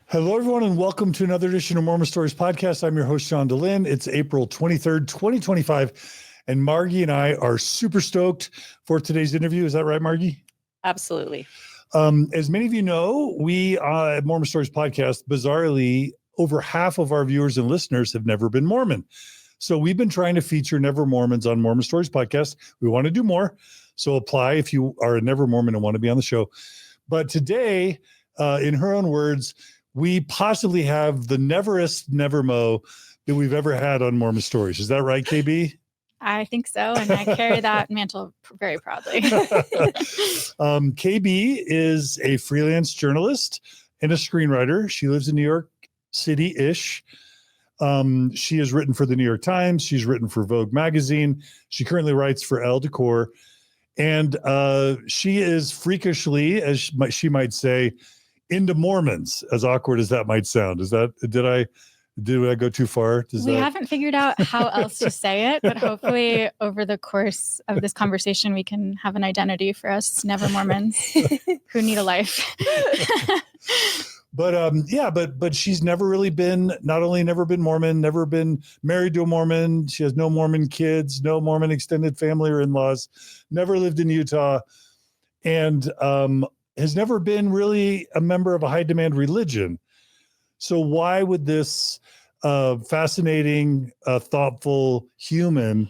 Hello, everyone, and welcome to another edition of Mormon Stories Podcast. I'm your host, John DeLynn. It's April 23rd, 2025, and Margie and I are super stoked for today's interview. Is that right, Margie? Absolutely. As many of you know, we at Mormon Stories Podcast, bizarrely, over half of our viewers and listeners have never been Mormon. So we've been trying to feature Never-Mormons on Mormon Stories Podcast. We want to do more. So apply if you are a Never-Mormon and want to be on the show. But today, in her own words, we possibly have the neverest Never-Mo that we've ever had on Mormon Stories. Is that right, KB? I think so, and I carry that mantle very proudly. KB is a freelance journalist and a screenwriter. She lives in New York City-ish. She has written for the New York Times. She's written for Vogue Magazine. She currently writes for Elle Decor. And she is freakishly, as she might say, into Mormons, as awkward as that might sound. Did I go too far? We haven't figured out how else to say it, but hopefully over the course of this conversation, we can have an identity for us Never-Mormons who need a life. But she's never really been, not only never been Mormon, never been married to a Mormon. She has no Mormon kids, no Mormon extended family or in-laws, never lived in Utah, and has never been really a member of a high demand religion. So why would this fascinating, thoughtful human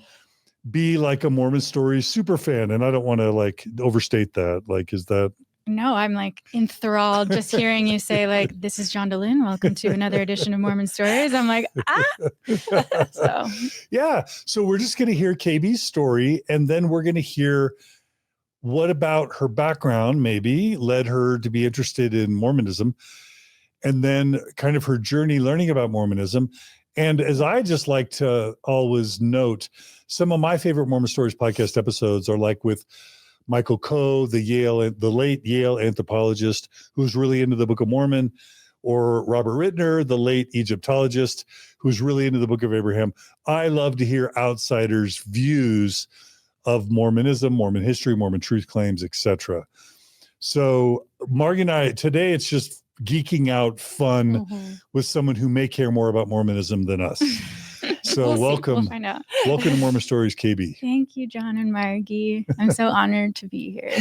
be like a Mormon Stories super fan? And I don't want to overstate that. is that? No, I'm enthralled just hearing you say this is John DeLynn. Welcome to another edition of Mormon Stories. I'm like, So. Yeah. So we're just going to hear KB's story, and then we're going to hear what about her background maybe led her to be interested in Mormonism, and then kind of her journey learning about Mormonism. And as I just like to always note, some of my favorite Mormon Stories podcast episodes are with Michael Coe, the late Yale anthropologist who's really into the Book of Mormon, or Robert Rittner, the late Egyptologist who's really into the Book of Abraham. I love to hear outsiders' views of Mormonism, Mormon history, Mormon truth claims, etc. So Margie and I, today it's just geeking out fun with someone who may care more about Mormonism than us. So welcome. We'll find out. Welcome to Mormon Stories, KB. Thank you, John and Margie. I'm so honored to be here.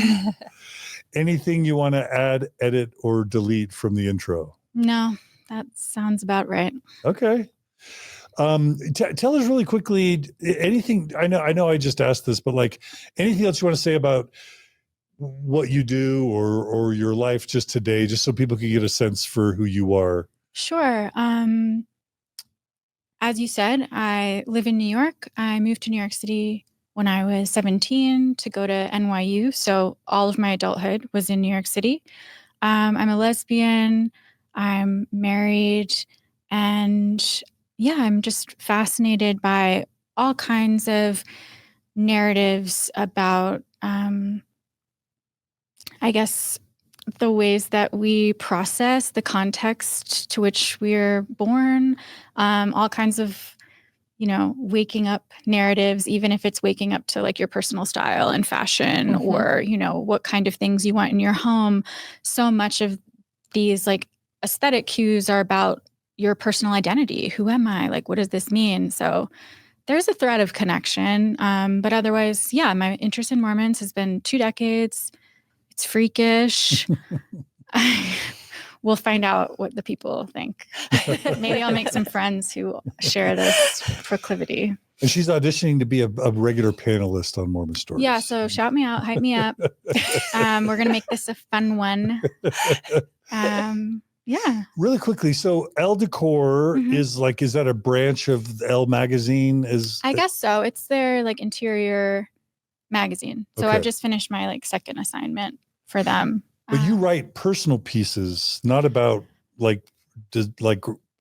Anything you want to add, edit, or delete from the intro? No, that sounds about right. Okay. Tell us really quickly anything. I know I just asked this, but anything else you want to say about what you do or your life just today, just so people can get a sense for who you are. Sure. As you said, I live in New York. I moved to New York City when I was 17 to go to NYU. So all of my adulthood was in New York City. I'm a lesbian. I'm married, and I'm just fascinated by all kinds of narratives about, I guess, the ways that we process the context to which we're born, all kinds of, waking up narratives, even if it's waking up to your personal style and fashion or, what kind of things you want in your home. So much of these aesthetic cues are about your personal identity. Who am I? What does this mean? So there's a thread of connection. But otherwise, my interest in Mormons has been 2 decades. It's freakish. We'll find out what the people think. Maybe I'll make some friends who share this proclivity. And she's auditioning to be a regular panelist on Mormon Stories. Yeah, so shout me out, hype me up. We're going to make this a fun one. Really quickly, so Elle Decor is that a branch of Elle Magazine? I guess so. It's their interior magazine. So I've just finished my second assignment for them. But you write personal pieces, not about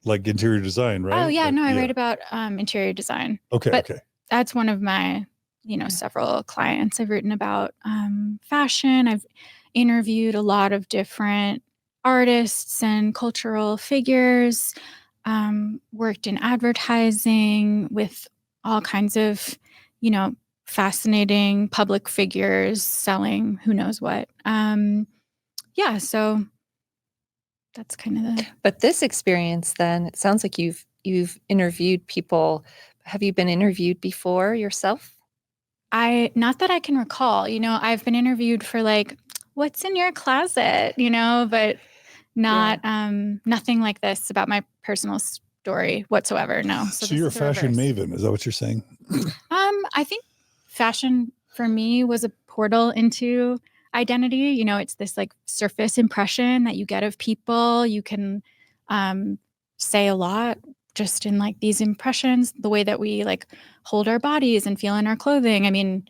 interior design, right? Oh yeah, I write about interior design. Okay. That's one of my several clients. I've written about fashion. I've interviewed a lot of different artists and cultural figures, worked in advertising with all kinds of, fascinating public figures selling who knows what. So that's kind of the. But this experience, then, it sounds like you've interviewed people. Have you been interviewed before yourself? Not that I can recall, I've been interviewed for like, what's in your closet, but not, nothing like this about my personal story whatsoever. No. So you're a fashion maven. Is that what you're saying? I think fashion for me was a portal into identity. It's this like surface impression that you get of people. You can say a lot just in like these impressions, the way that we like hold our bodies and feel in our clothing. I mean,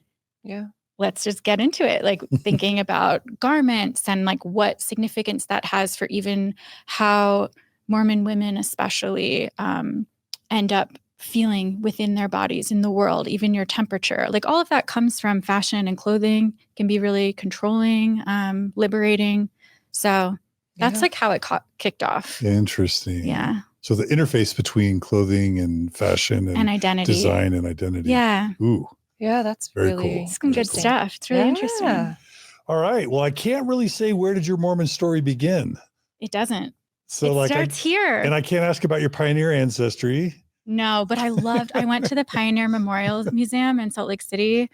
let's just get into it. Like thinking about garments and like what significance that has for even how Mormon women especially end up feeling within their bodies in the world, even your temperature. Like all of that comes from fashion, and clothing can be really controlling, liberating. So that's like how it kicked off. Interesting. Yeah. So the interface between clothing and fashion and identity, design and identity. Yeah. Ooh. Yeah, that's very really cool. Some good stuff. It's really interesting. All right. Well, I can't really say, where did your Mormon story begin? It doesn't. So it starts here. And I can't ask about your pioneer ancestry. No, but I went to the Pioneer Memorial Museum in Salt Lake City.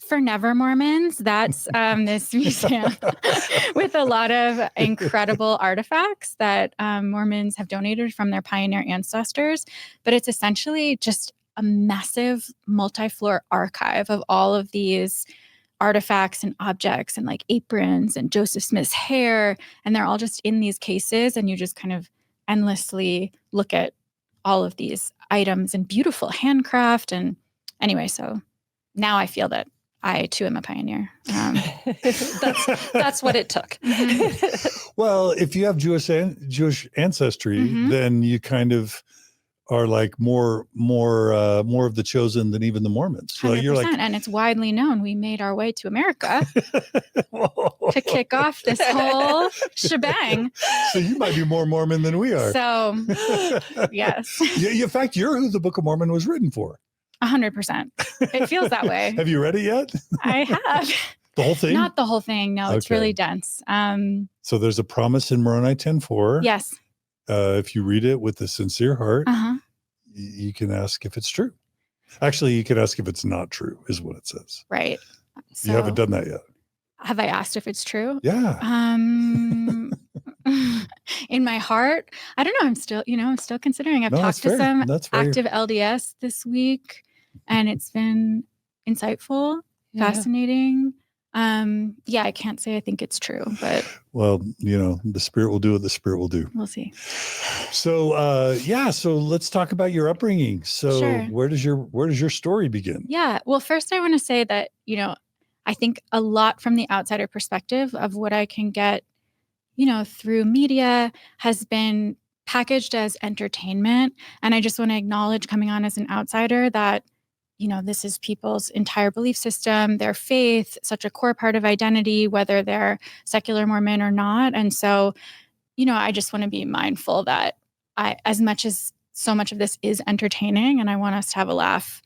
For Never-Mormons, that's this museum with a lot of incredible artifacts that Mormons have donated from their pioneer ancestors. But it's essentially just a massive multi-floor archive of all of these artifacts and objects and like aprons and Joseph Smith's hair. And they're all just in these cases. And you just kind of endlessly look at all of these items and beautiful handcraft. And anyway, so now I feel that I too am a pioneer. That's what it took. Well, if you have Jewish ancestry, then you kind of are like more of the chosen than even the Mormons. So 100%, you're like, and it's widely known we made our way to America to kick off this whole shebang. So you might be more Mormon than we are. So yes. In fact, you're who the Book of Mormon was written for. 100%. It feels that way. Have you read it yet? I have. The whole thing? Not the whole thing. No, it's really dense. So there's a promise in Moroni 10:4. Yes. If you read it with a sincere heart, you can ask if it's true. Actually, you can ask if it's not true, is what it says. Right. So, you haven't done that yet. Have I asked if it's true? Yeah. In my heart, I don't know. I'm still considering. I've talked to some active LDS this week, and it's been insightful, fascinating. I can't say I think it's true, but well, the Spirit will do what the Spirit will do. We'll see. So, so let's talk about your upbringing. So Sure. where does your story begin? Yeah. Well, first I want to say that, I think a lot from the outsider perspective of what I can get, through media has been packaged as entertainment. And I just want to acknowledge, coming on as an outsider, that this is people's entire belief system, their faith, such a core part of identity, whether they're secular Mormon or not. And so, I just want to be mindful that as much as so much of this is entertaining and I want us to have a laugh,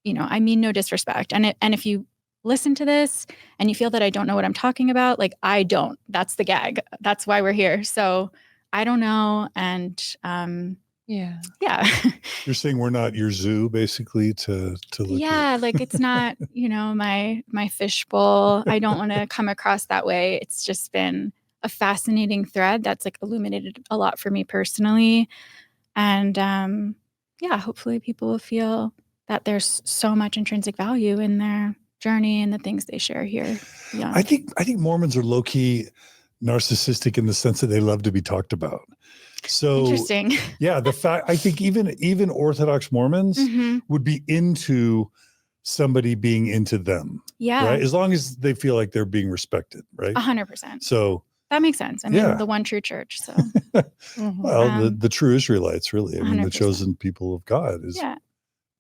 I mean no disrespect. And if you listen to this and you feel that I don't know what I'm talking about, like I don't. That's the gag. That's why we're here. So I don't know. And yeah. You're saying we're not your zoo, basically, to look at. Like it's not, my fishbowl. I don't want to come across that way. It's just been a fascinating thread that's like illuminated a lot for me personally. And hopefully people will feel that there's so much intrinsic value in their journey and the things they share here. Yeah. I think Mormons are low-key narcissistic in the sense that they love to be talked about. So interesting. Yeah, the fact, I think even Orthodox Mormons would be into somebody being into them. Yeah. Right? As long as they feel like they're being respected, right? 100%. So that makes sense. I mean, the one true church. So well, the true Israelites, really. I mean, 100%. the chosen people of God is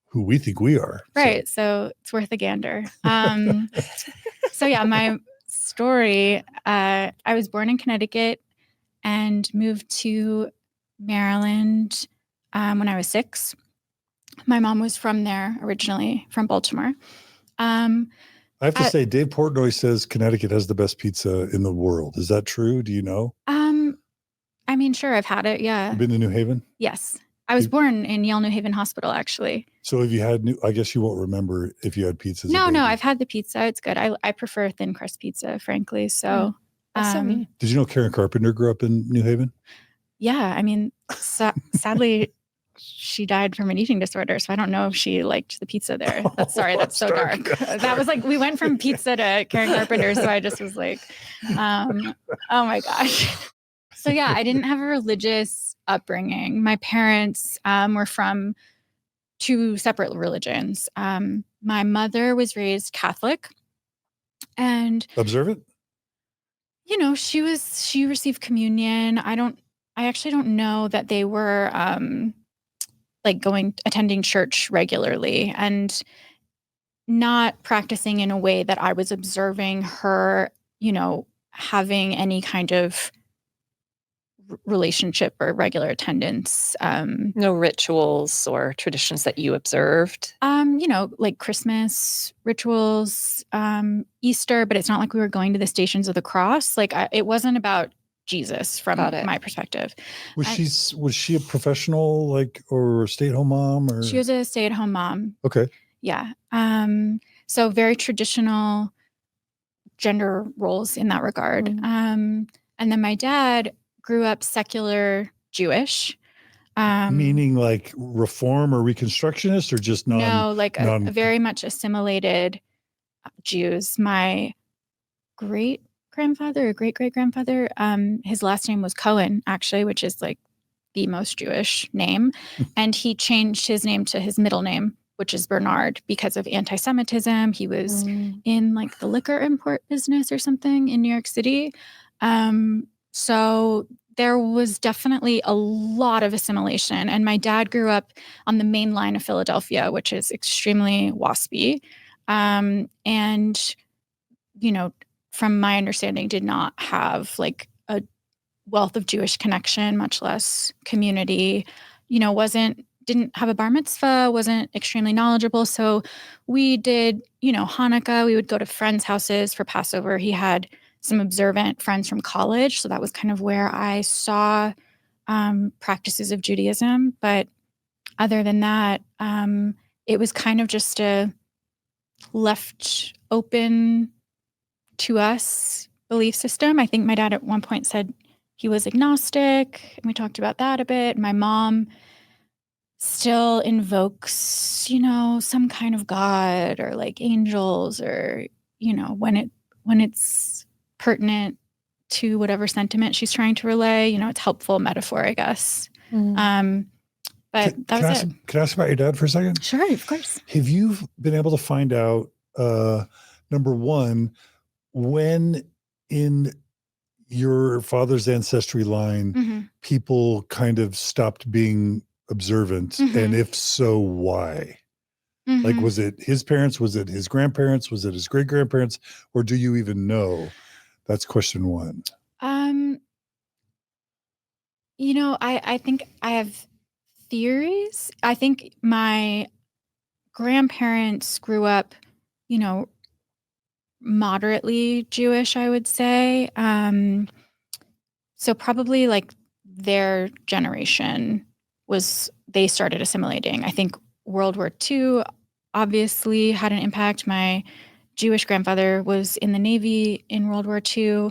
who we think we are. Right. So it's worth a gander. My story, I was born in Connecticut and moved to Maryland when I was 6. My mom was from there originally, from Baltimore. I have to say, Dave Portnoy says Connecticut has the best pizza in the world. Is that true? Do you know? I mean, sure, I've had it. Yeah. You've been to New Haven? Yes. I was born in Yale New Haven Hospital, actually. So have you had I guess you won't remember if you had pizza. No, I've had the pizza. It's good. I prefer thin crust pizza, frankly. So, Did you know Karen Carpenter grew up in New Haven? Yeah. I mean, sadly, she died from an eating disorder. So I don't know if she liked the pizza there. That's so dark. That was like, we went from pizza to Karen Carpenter. So I just was like, oh my gosh. So yeah, I didn't have a religious upbringing. My parents were from two separate religions. My mother was raised Catholic, and observant. You know, she received communion. I actually don't know that they were attending church regularly and not practicing in a way that I was observing her, you know, having any kind of relationship or regular attendance. No rituals or traditions that you observed? You know, like Christmas rituals, Easter, but it's not like we were going to the Stations of the Cross. Like it wasn't about Jesus from my perspective. Was she a professional, like, or stay-at-home mom? Or she was a stay-at-home mom. Okay. Yeah. So very traditional gender roles in that regard. Mm-hmm. And then my dad grew up secular Jewish. Meaning like Reform or Reconstructionist, or just No, like a very much assimilated Jews. My great-grandfather or great-great-grandfather, his last name was Cohen, actually, which is like the most Jewish name. And he changed his name to his middle name, which is Bernard, because of anti-Semitism. He was in like the liquor import business or something in New York City. So there was definitely a lot of assimilation. And my dad grew up on the main line of Philadelphia, which is extremely waspy. And, you know, from my understanding, did not have like a wealth of Jewish connection, much less community, you know, didn't have a bar mitzvah, wasn't extremely knowledgeable. So we did, you know, Hanukkah, we would go to friends' houses for Passover. He had some observant friends from college. So that was kind of where I saw practices of Judaism. But other than that, it was kind of just a left open to us belief system. I think my dad at one point said he was agnostic, and we talked about that a bit. My mom still invokes, you know, some kind of God or like angels, or, you know, when it's pertinent to whatever sentiment she's trying to relay, you know, it's helpful metaphor, I guess. But that was it. Can I ask about your dad for a second? Sure, of course. Have you been able to find out, number one, when in your father's ancestry line, people kind of stopped being observant? And if so, why? Like, was it his parents? Was it his grandparents? Was it his great-grandparents? Or do you even know? That's question one. You know, I think I have theories. I think my grandparents grew up, you know, moderately Jewish, I would say. So probably like their generation they started assimilating. I think World War II obviously had an impact. My Jewish grandfather was in the Navy in World War II.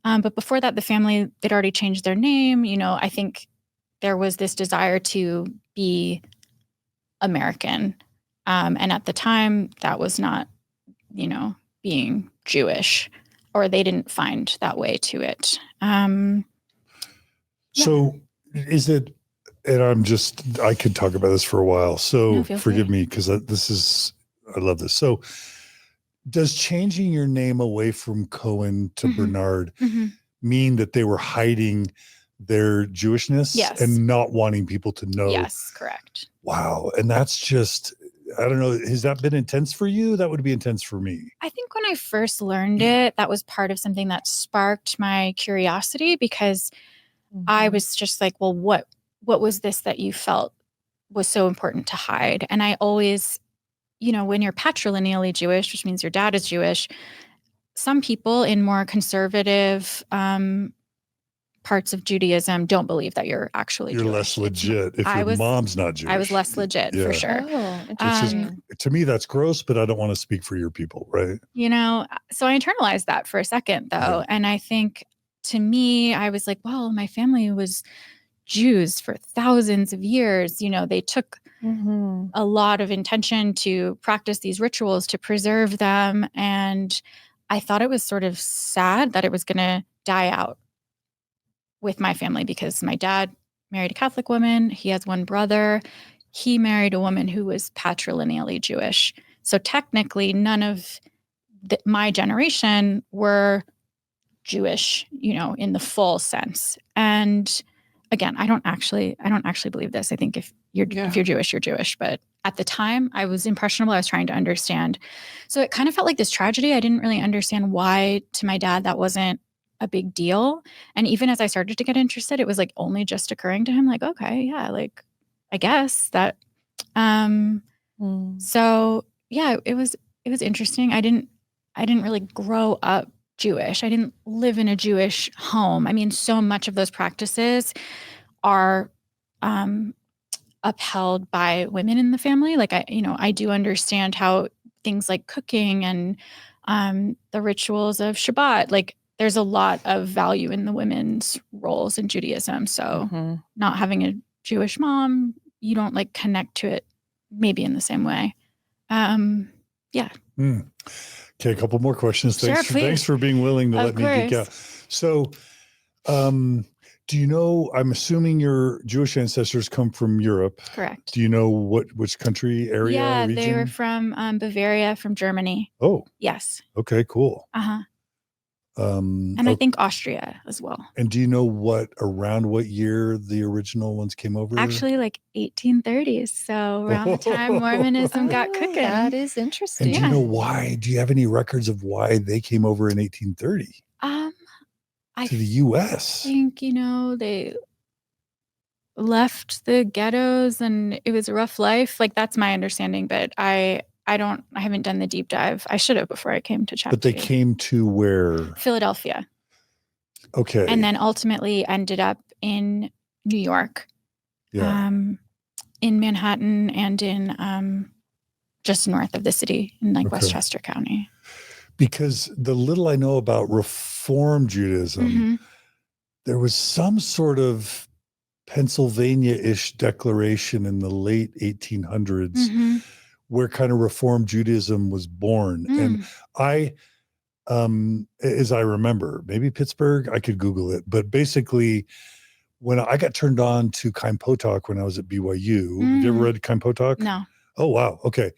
But before that, the family, they'd already changed their name. You know, I think there was this desire to be American. And at the time, that was not, you know, being Jewish, or they didn't find that way to it. So is it, and I could talk about this for a while. So forgive me, because I love this. So does changing your name away from Cohen to Bernard mean that they were hiding their Jewishness and not wanting people to know? Yes, correct. Wow. And that's just, I don't know, has that been intense for you? That would be intense for me. I think when I first learned it, that was part of something that sparked my curiosity, because I was just like, well, what was this that you felt was so important to hide? And I always when you're patrilineally Jewish, which means your dad is Jewish, some people in more conservative parts of Judaism don't believe that you're actually Jewish. You're less legit if your mom's not Jewish. I was less legit for sure. Oh, interesting. To me, that's gross, but I don't want to speak for your people, right? So I internalized that for a second, though. Yeah. And I think to me, I was like, well, my family was Jews for thousands of years. They took a lot of intention to practice these rituals, to preserve them. And I thought it was sort of sad that it was going to die out with my family, because my dad married a Catholic woman. He has one brother. He married a woman who was patrilineally Jewish. So technically, none of my generation were Jewish, in the full sense. And again, I don't actually believe this. I think if you're Jewish, you're Jewish. But at the time, I was impressionable. I was trying to understand. So it kind of felt like this tragedy. I didn't really understand why, to my dad, that wasn't a big deal. And even as I started to get interested, it was like only just occurring to him, like, okay, yeah, like I guess that. So yeah, it was interesting. I didn't really grow up Jewish. I didn't live in a Jewish home. I mean, so much of those practices are upheld by women in the family. Like I do understand how things like cooking and the rituals of Shabbat, like there's a lot of value in the women's roles in Judaism. So not having a Jewish mom, you don't like connect to it maybe in the same way. Yeah. Okay, a couple more questions. Thanks for being willing to let me geek out. So, do you know, I'm assuming your Jewish ancestors come from Europe. Correct. Do you know which country, area, region? region? They were from Bavaria, from Germany. Oh. Yes. Okay, cool. And I think Austria as well. And do you know around what year the original ones came over? Actually, like 1830s. So around the time Mormonism got cooking. That is interesting. And do you know why? Do you have any records of why they came over in 1830? To the U.S.? I think, they left the ghettos and it was a rough life. Like that's my understanding, but I haven't done the deep dive. I should have before I came to Chapter. But they came to where? Philadelphia. Okay. And then ultimately ended up in New York. Yeah. In Manhattan and in just north of the city in Westchester County. Because the little I know about Reform Judaism, there was some sort of Pennsylvania-ish declaration in the late 1800s where kind of Reform Judaism was born. And I, as I remember, maybe Pittsburgh, I could Google it, but basically when I got turned on to Chaim Potok when I was at BYU, have you ever read Chaim Potok? No. Oh, wow. Okay.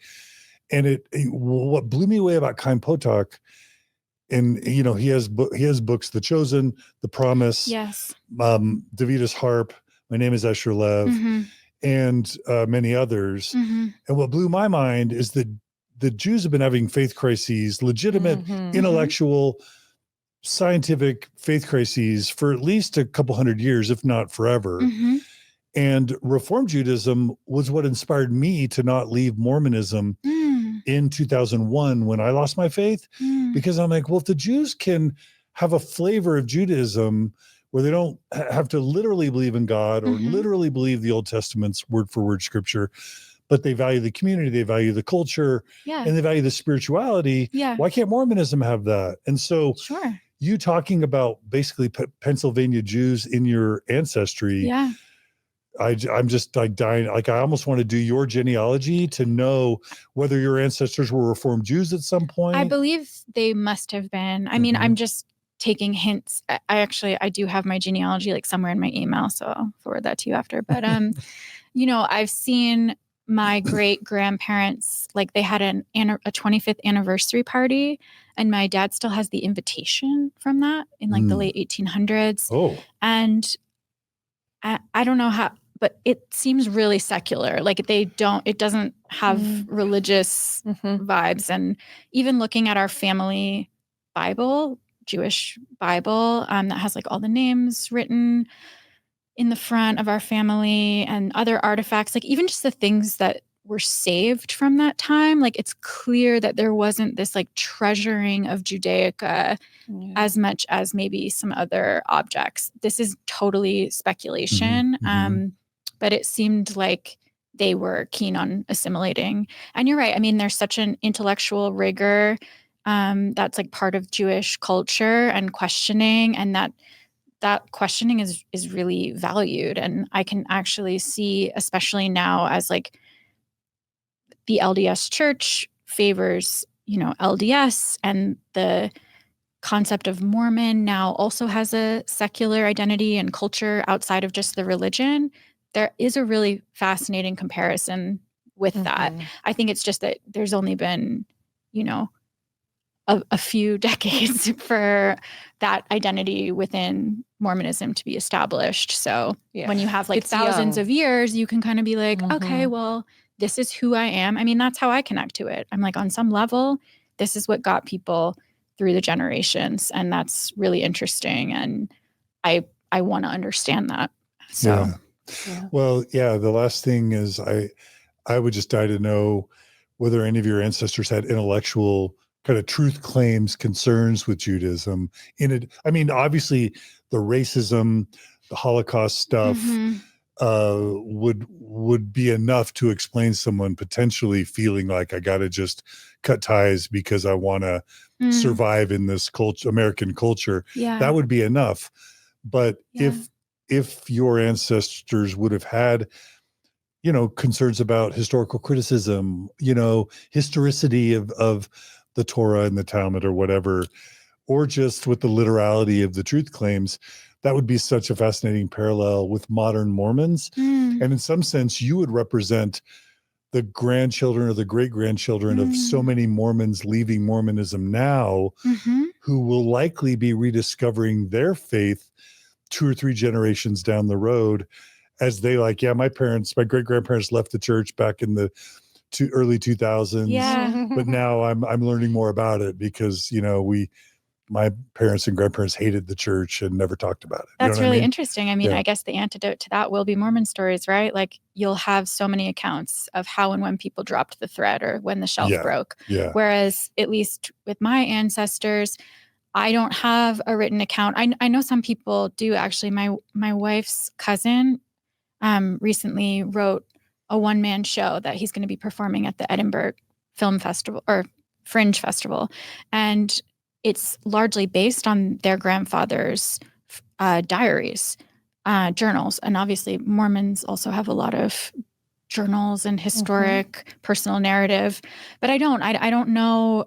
And what blew me away about Chaim Potok, and he has books, The Chosen, The Promise, yes, Davida's Harp, My Name is Esher Lev, and many others. And what blew my mind is that the Jews have been having faith crises, legitimate, intellectual, scientific faith crises for at least a couple hundred years, if not forever. And Reform Judaism was what inspired me to not leave Mormonism in 2001 when I lost my faith, because I'm like, well, if the Jews can have a flavor of Judaism where they don't have to literally believe in God or literally believe the Old Testament's word for word scripture, but they value the community, they value the culture, and they value the spirituality. Why can't Mormonism have that? And so you talking about basically Pennsylvania Jews in your ancestry, I'm just like dying. Like I almost want to do your genealogy to know whether your ancestors were Reformed Jews at some point. I believe they must have been. I mean, I'm just taking hints. I do have my genealogy like somewhere in my email, so I'll forward that to you after. But I've seen my great grandparents, like they had a 25th anniversary party, and my dad still has the invitation from that in like the late 1800s. Oh, and I don't know how. But it seems really secular. Like it doesn't have religious vibes. And even looking at our family Bible, Jewish Bible, that has like all the names written in the front of our family and other artifacts, like even just the things that were saved from that time. Like, it's clear that there wasn't this like treasuring of Judaica as much as maybe some other objects. This is totally speculation. But it seemed like they were keen on assimilating. And you're right. I mean, there's such an intellectual rigor that's like part of Jewish culture and questioning, and that questioning is really valued. And I can actually see, especially now, as like the LDS Church favors, LDS, and the concept of Mormon now also has a secular identity and culture outside of just the religion. There is a really fascinating comparison with that. I think it's just that there's only been, a few decades for that identity within Mormonism to be established. So when you have like It's thousands young. of years, you can kind of be like, okay, well, this is who I am. I mean, that's how I connect to it. I'm like, on some level, this is what got people through the generations. And that's really interesting. And I want to understand that. So, Well, the last thing is I would just die to know whether any of your ancestors had intellectual kind of truth claims, concerns with Judaism. I mean, obviously the racism, the Holocaust stuff would be enough to explain someone potentially feeling like I got to just cut ties because I want to survive in this American culture. That would be enough. But if your ancestors would have had, concerns about historical criticism, historicity of the Torah and the Talmud or whatever, or just with the literality of the truth claims, that would be such a fascinating parallel with modern Mormons. And in some sense, you would represent the grandchildren or the great-grandchildren of so many Mormons leaving Mormonism now, who will likely be rediscovering their faith 2 or 3 generations down the road, as they my great-grandparents left the church back in the early 2000s. But now I'm learning more about it because, my parents and grandparents hated the church and never talked about it. That's really interesting. I mean, I guess the antidote to that will be Mormon stories, right? Like, you'll have so many accounts of how and when people dropped the thread or when the shelf broke. Whereas, at least with my ancestors, I don't have a written account. I know some people do, actually. My wife's cousin recently wrote a one-man show that he's going to be performing at the Edinburgh Film Festival or Fringe Festival. And it's largely based on their grandfather's diaries, journals. And obviously Mormons also have a lot of journals and historic personal narrative. But I don't know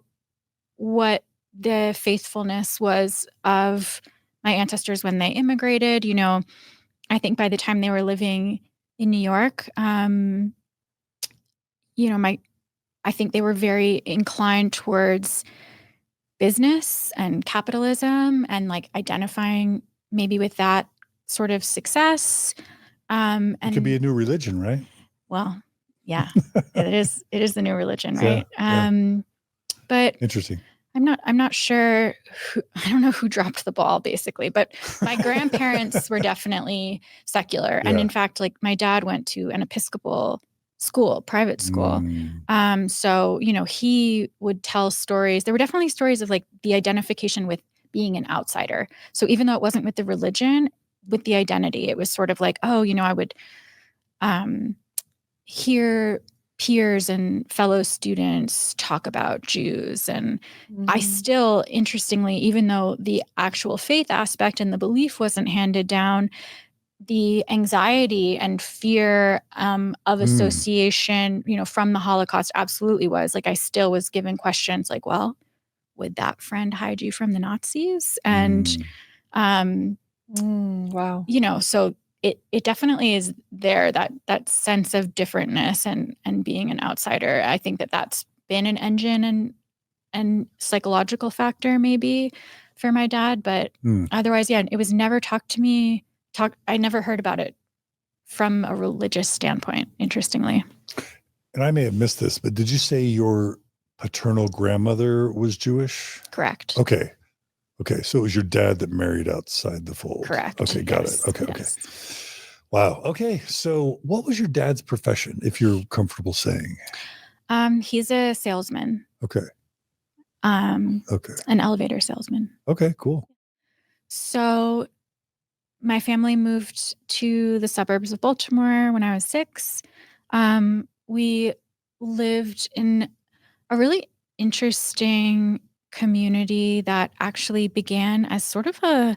what the faithfulness was of my ancestors when they immigrated. I think by the time they were living in New York, I think they were very inclined towards business and capitalism and like identifying maybe with that sort of success. And it could be a new religion, right? Well, yeah, it is the new religion, right? But interesting. I'm not sure I don't know who dropped the ball, basically, but my grandparents were definitely secular. And in fact, like, my dad went to an Episcopal school, private school. So, he would tell stories. There were definitely stories of like the identification with being an outsider. So even though it wasn't with the religion, with the identity, it was sort of like, I would hear peers and fellow students talk about Jews. And I still, interestingly, even though the actual faith aspect and the belief wasn't handed down, the anxiety and fear of association, from the Holocaust absolutely was. Like, I still was given questions like, well, would that friend hide you from the Nazis? And, wow. So it definitely is there, that sense of differentness and being an outsider. I think that's been an engine and psychological factor maybe for my dad. But otherwise, it was never talked to me. I never heard about it from a religious standpoint, interestingly. And I may have missed this, but did you say your paternal grandmother was Jewish? Correct. Okay. So it was your dad that married outside the fold. Correct. Okay, got Yes. it. Okay. Yes. Wow. Okay. So what was your dad's profession, if you're comfortable saying? He's a salesman, Okay. Okay. an elevator salesman. Okay, cool. So my family moved to the suburbs of Baltimore when I was 6. We lived in a really interesting community that actually began as sort of a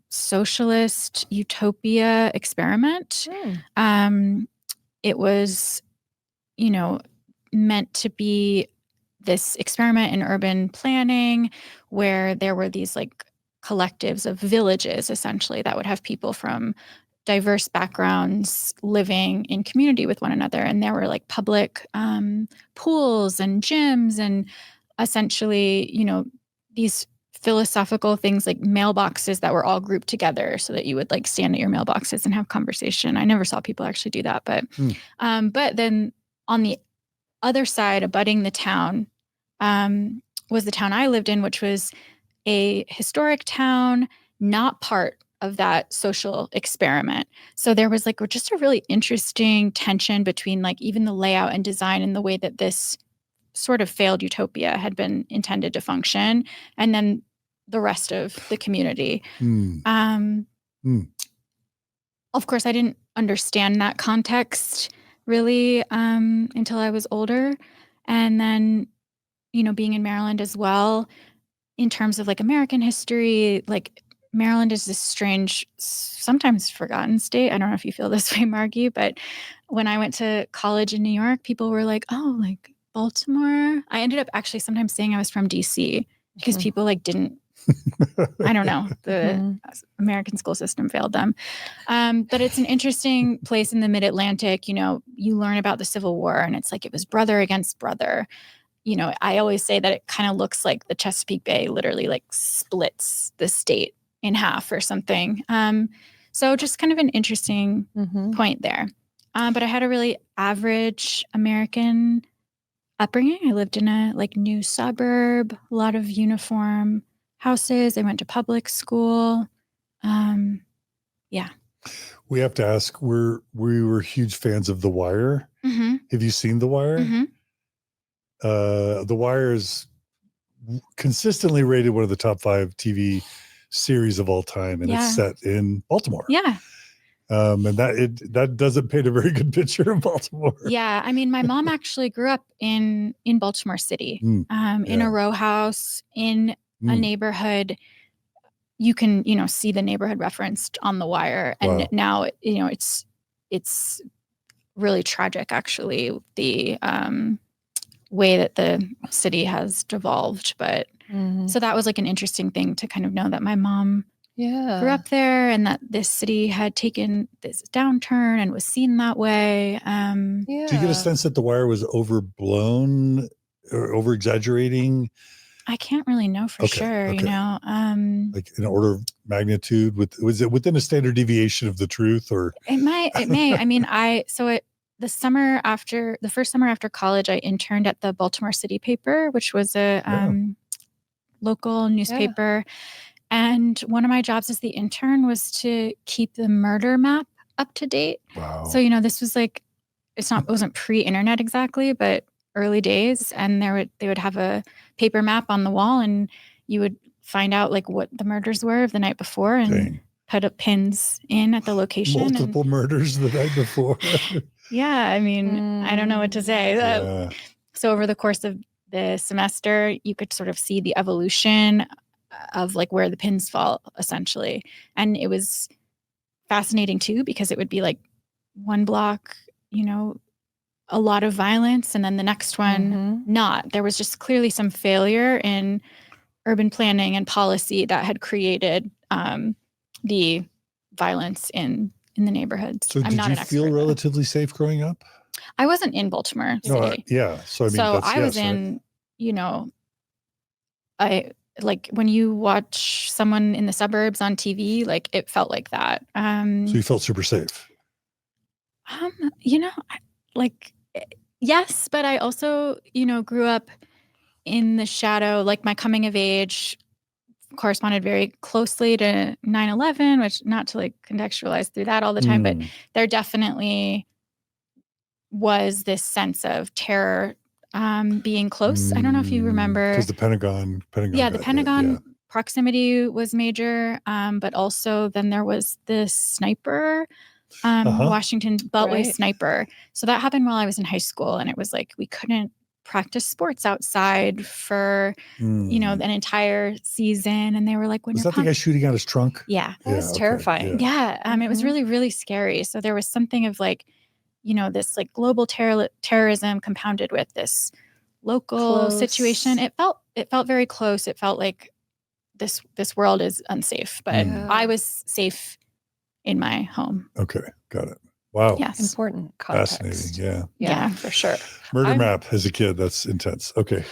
socialist utopia experiment. It was, meant to be this experiment in urban planning where there were these like collectives of villages essentially that would have people from diverse backgrounds living in community with one another. And there were like public pools and gyms and essentially, these philosophical things like mailboxes that were all grouped together so that you would like stand at your mailboxes and have conversation. I never saw people actually do that, but then on the other side, abutting the town, was the town I lived in, which was a historic town, not part of that social experiment. So there was like just a really interesting tension between like even the layout and design and the way that this sort of failed utopia had been intended to function, and then the rest of the community. Of course, I didn't understand that context really until I was older. And then, being in Maryland as well, in terms of like American history, like Maryland is this strange, sometimes forgotten state. I don't know if you feel this way, Margie, but when I went to college in New York, people were like, oh, like Baltimore. I ended up actually sometimes saying I was from DC because people like didn't, I don't know, the American school system failed them. But it's an interesting place in the mid-Atlantic. You learn about the Civil War and it's like it was brother against brother. I always say that it kind of looks like the Chesapeake Bay literally like splits the state in half or something. So just kind of an interesting point there. But I had a really average American upbringing. I lived in a like new suburb, a lot of uniform houses. I went to public school. We have to ask, we were huge fans of The Wire. Have you seen The Wire? The Wire is consistently rated one of the top 5 TV series of all time, and it's set in Baltimore. And that doesn't paint a very good picture of Baltimore. Yeah, I mean, my mom actually grew up in Baltimore City, in a row house in a neighborhood. You can, see the neighborhood referenced on The Wire, and now, it's really tragic, actually, the way that the city has devolved. But so that was like an interesting thing to kind of know that my mom grew up there and that this city had taken this downturn and was seen that way. Do you get a sense that The Wire was overblown or over exaggerating? I can't really know for sure, like an order of magnitude, was it within a standard deviation of the truth, or it may. I mean, the first summer after college, I interned at the Baltimore City paper, which was a local newspaper. And one of my jobs as the intern was to keep the murder map up to date. Wow. So, this was like, it wasn't pre-internet exactly, but early days. And they would have a paper map on the wall and you would find out like what the murders were of the night before and put up pins in at the location. Multiple murders the night before. Yeah. I mean, I don't know what to say. So over the course of the semester, you could sort of see the evolution of like where the pins fall essentially. And it was fascinating too, because it would be like one block, a lot of violence, and then the next one, not. There was just clearly some failure in urban planning and policy that had created the violence in the neighborhoods. So did you feel relatively safe growing up? I wasn't in Baltimore City. So I mean, I was in, I like when you watch someone in the suburbs on TV, like it felt like that. So you felt super safe. Yes, but I also, grew up in the shadow, like my coming of age corresponded very closely to 9/11, which not to like contextualize through that all the time, but there definitely was this sense of terror being close. I don't know if you remember. Because the Pentagon Yeah, the got hit, Pentagon proximity was major, but also then there was this sniper, Washington Beltway Right. sniper. So that happened while I was in high school, and it was like we couldn't practice sports outside for an entire season, and they were like, "When Was you're that the guy shooting out his trunk? yeah, That was okay, terrifying. yeah, it was really, really scary. So there was something of like, this like global terrorism compounded with this local Close. situation. It felt very close. It felt like this world is unsafe, but I was safe in my home. Okay, got it. Wow. Yes. Important context. Fascinating. Yeah. For sure. Murder map as a kid. That's intense. Okay.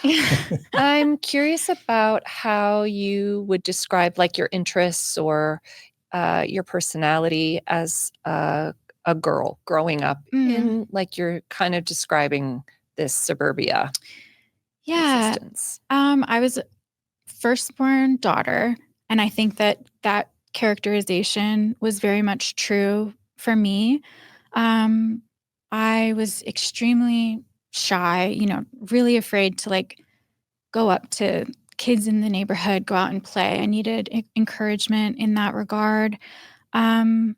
I'm curious about how you would describe like your interests or your personality as a girl growing up in like you're kind of describing this suburbia existence. I was firstborn daughter, and I think that characterization was very much true for me. I was extremely shy, really afraid to like go up to kids in the neighborhood, go out and play. I needed encouragement in that regard. I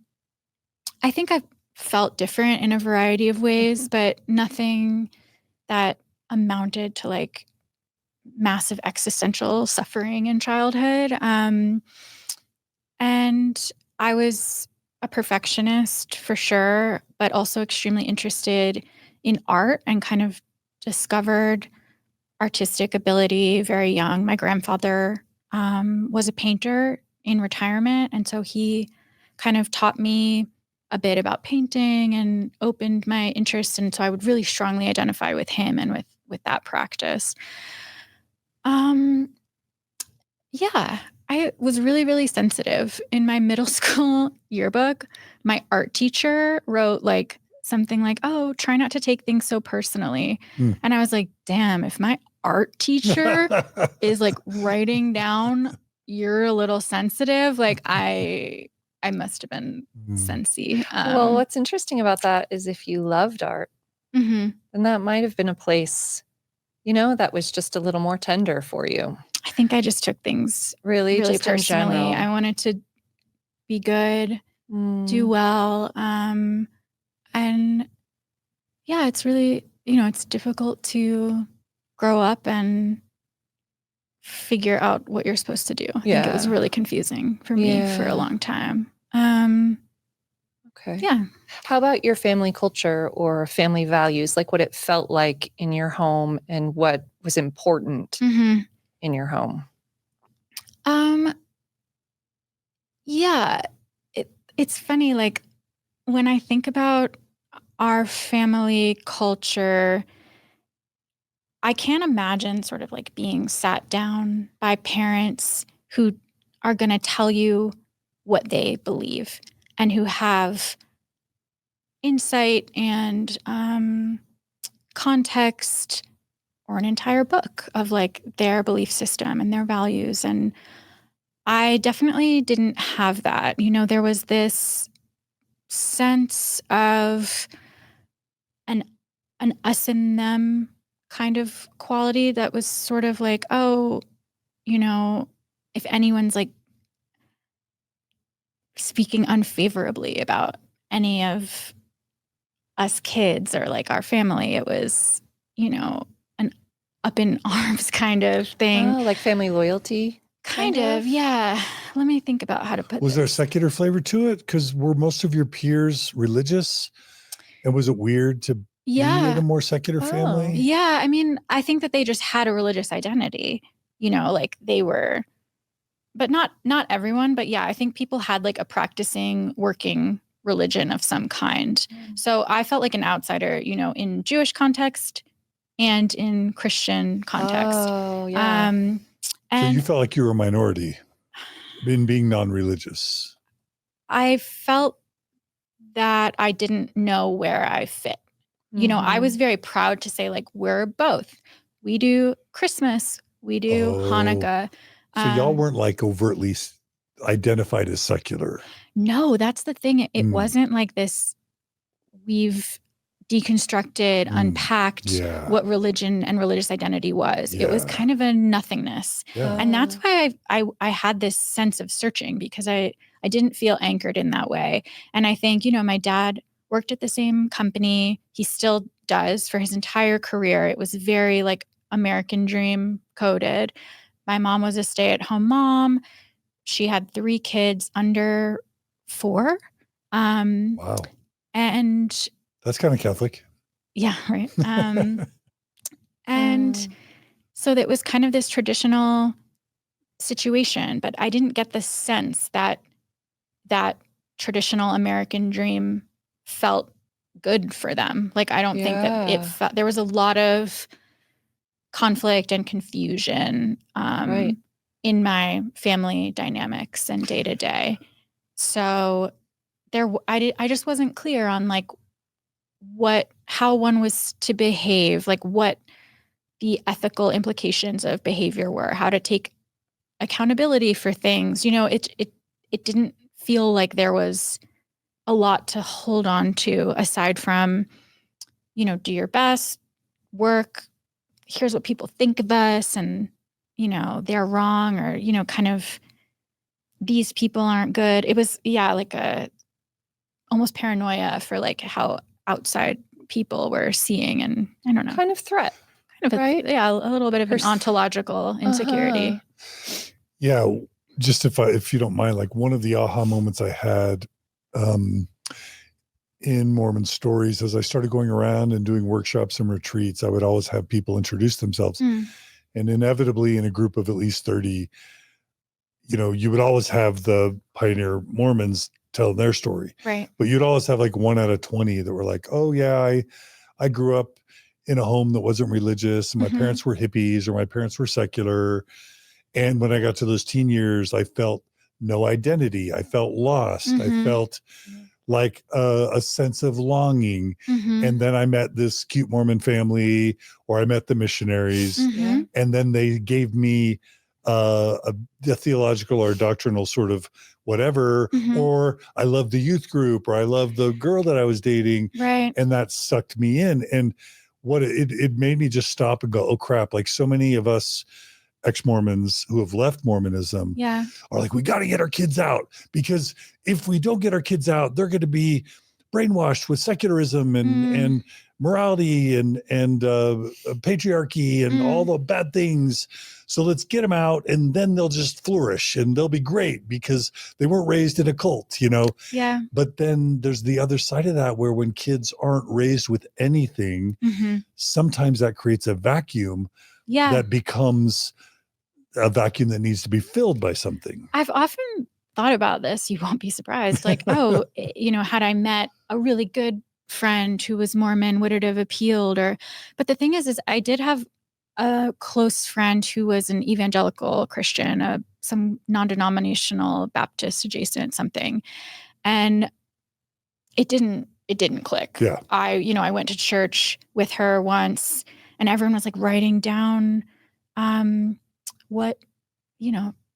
think I've felt different in a variety of ways, but nothing that amounted to like massive existential suffering in childhood. And I was a perfectionist for sure, but also extremely interested in art and kind of discovered artistic ability very young. My grandfather was a painter in retirement, and so he kind of taught me a bit about painting and opened my interest, and so I would really strongly identify with him and with that practice. I was really, really sensitive. In my middle school yearbook, my art teacher wrote like something like, "Oh, try not to take things so personally." And I was like, damn, if my art teacher is like writing down, "You're a little sensitive," like I must have been sensy. Well, what's interesting about that is if you loved art, then that might have been a place, that was just a little more tender for you. I think I just took things Really just personally. in general. I wanted to be good, do well. And yeah, it's really, it's difficult to grow up and figure out what you're supposed to do. I think it was really confusing for me for a long time. Okay. Yeah. How about your family culture or family values, like what it felt like in your home and what was important in your home? Yeah, it's funny, like when I think about our family culture, I can't imagine sort of like being sat down by parents who are going to tell you what they believe and who have insight and context or an entire book of like their belief system and their values. And I definitely didn't have that. There was this sense of an us and them kind of quality that was sort of like, oh, if anyone's like speaking unfavorably about any of us kids or like our family, it was, an up in arms kind of thing. Oh, like family loyalty? Kind of, yeah. Let me think about how to put Was there a this. secular flavor to it? Because were most of your peers religious? And was it weird to be in a more secular family? Yeah. I mean, I think that they just had a religious identity, like they were, but not everyone, but yeah, I think people had like a practicing working religion of some kind. So I felt like an outsider, in Jewish context and in Christian context. Oh, yeah. So you felt like you were a minority in being non-religious. I felt that I didn't know where I fit. I was very proud to say like, we're both. We do Christmas. We do Hanukkah. So y'all weren't like overtly identified as secular. No, that's the thing. It Mm. wasn't like this. We've deconstructed, unpacked what religion and religious identity was. It was kind of a nothingness. And that's why I had this sense of searching, because I didn't feel anchored in that way. And I think, my dad worked at the same company. He still does for his entire career. It was very like American dream coded. My mom was a stay-at-home mom. She had 3 kids under 4. Wow. And that's kind of Catholic. Yeah, right. And so that was kind of this traditional situation, but I didn't get the sense that that traditional American dream felt good for them. Like, I don't think that it felt, there was a lot of conflict and confusion in my family dynamics and day to day. So I just wasn't clear on like how one was to behave, like what the ethical implications of behavior were, how to take accountability for things. It didn't feel like there was a lot to hold on to aside from, do your best, work, here's what people think of us, and, they're wrong, or, kind of these people aren't good. It was, like almost paranoia for like how outside people were seeing, and I don't know. Kind of threat. Right? Yeah, a little bit of an ontological insecurity. Yeah, just if you don't mind, like one of the aha moments I had in Mormon Stories, as I started going around and doing workshops and retreats, I would always have people introduce themselves. And inevitably in a group of at least 30, you would always have the pioneer Mormons tell their story. Right. But you'd always have like 1 out of 20 that were like, oh yeah, I grew up in a home that wasn't religious, and my parents were hippies, or my parents were secular. And when I got to those teen years, I felt no identity. I felt lost. I felt like a sense of longing. And then I met this cute Mormon family, or I met the missionaries, and then they gave me a theological or doctrinal sort of whatever, or I loved the youth group, or I loved the girl that I was dating. Right. And that sucked me in. And what it made me just stop and go, oh crap, like so many of us ex-Mormons who have left Mormonism are like, we got to get our kids out, because if we don't get our kids out, they're going to be brainwashed with secularism and morality and patriarchy and all the bad things. So let's get them out, and then they'll just flourish and they'll be great because they weren't raised in a cult, Yeah. But then there's the other side of that, where when kids aren't raised with anything, sometimes that creates a vacuum that becomes a vacuum that needs to be filled by something. I've often thought about this. You won't be surprised. Like, had I met a really good friend who was Mormon, would it have appealed? But the thing is I did have a close friend who was an evangelical Christian, some non-denominational Baptist adjacent something. And it didn't click. Yeah. I went to church with her once, and everyone was like writing down what,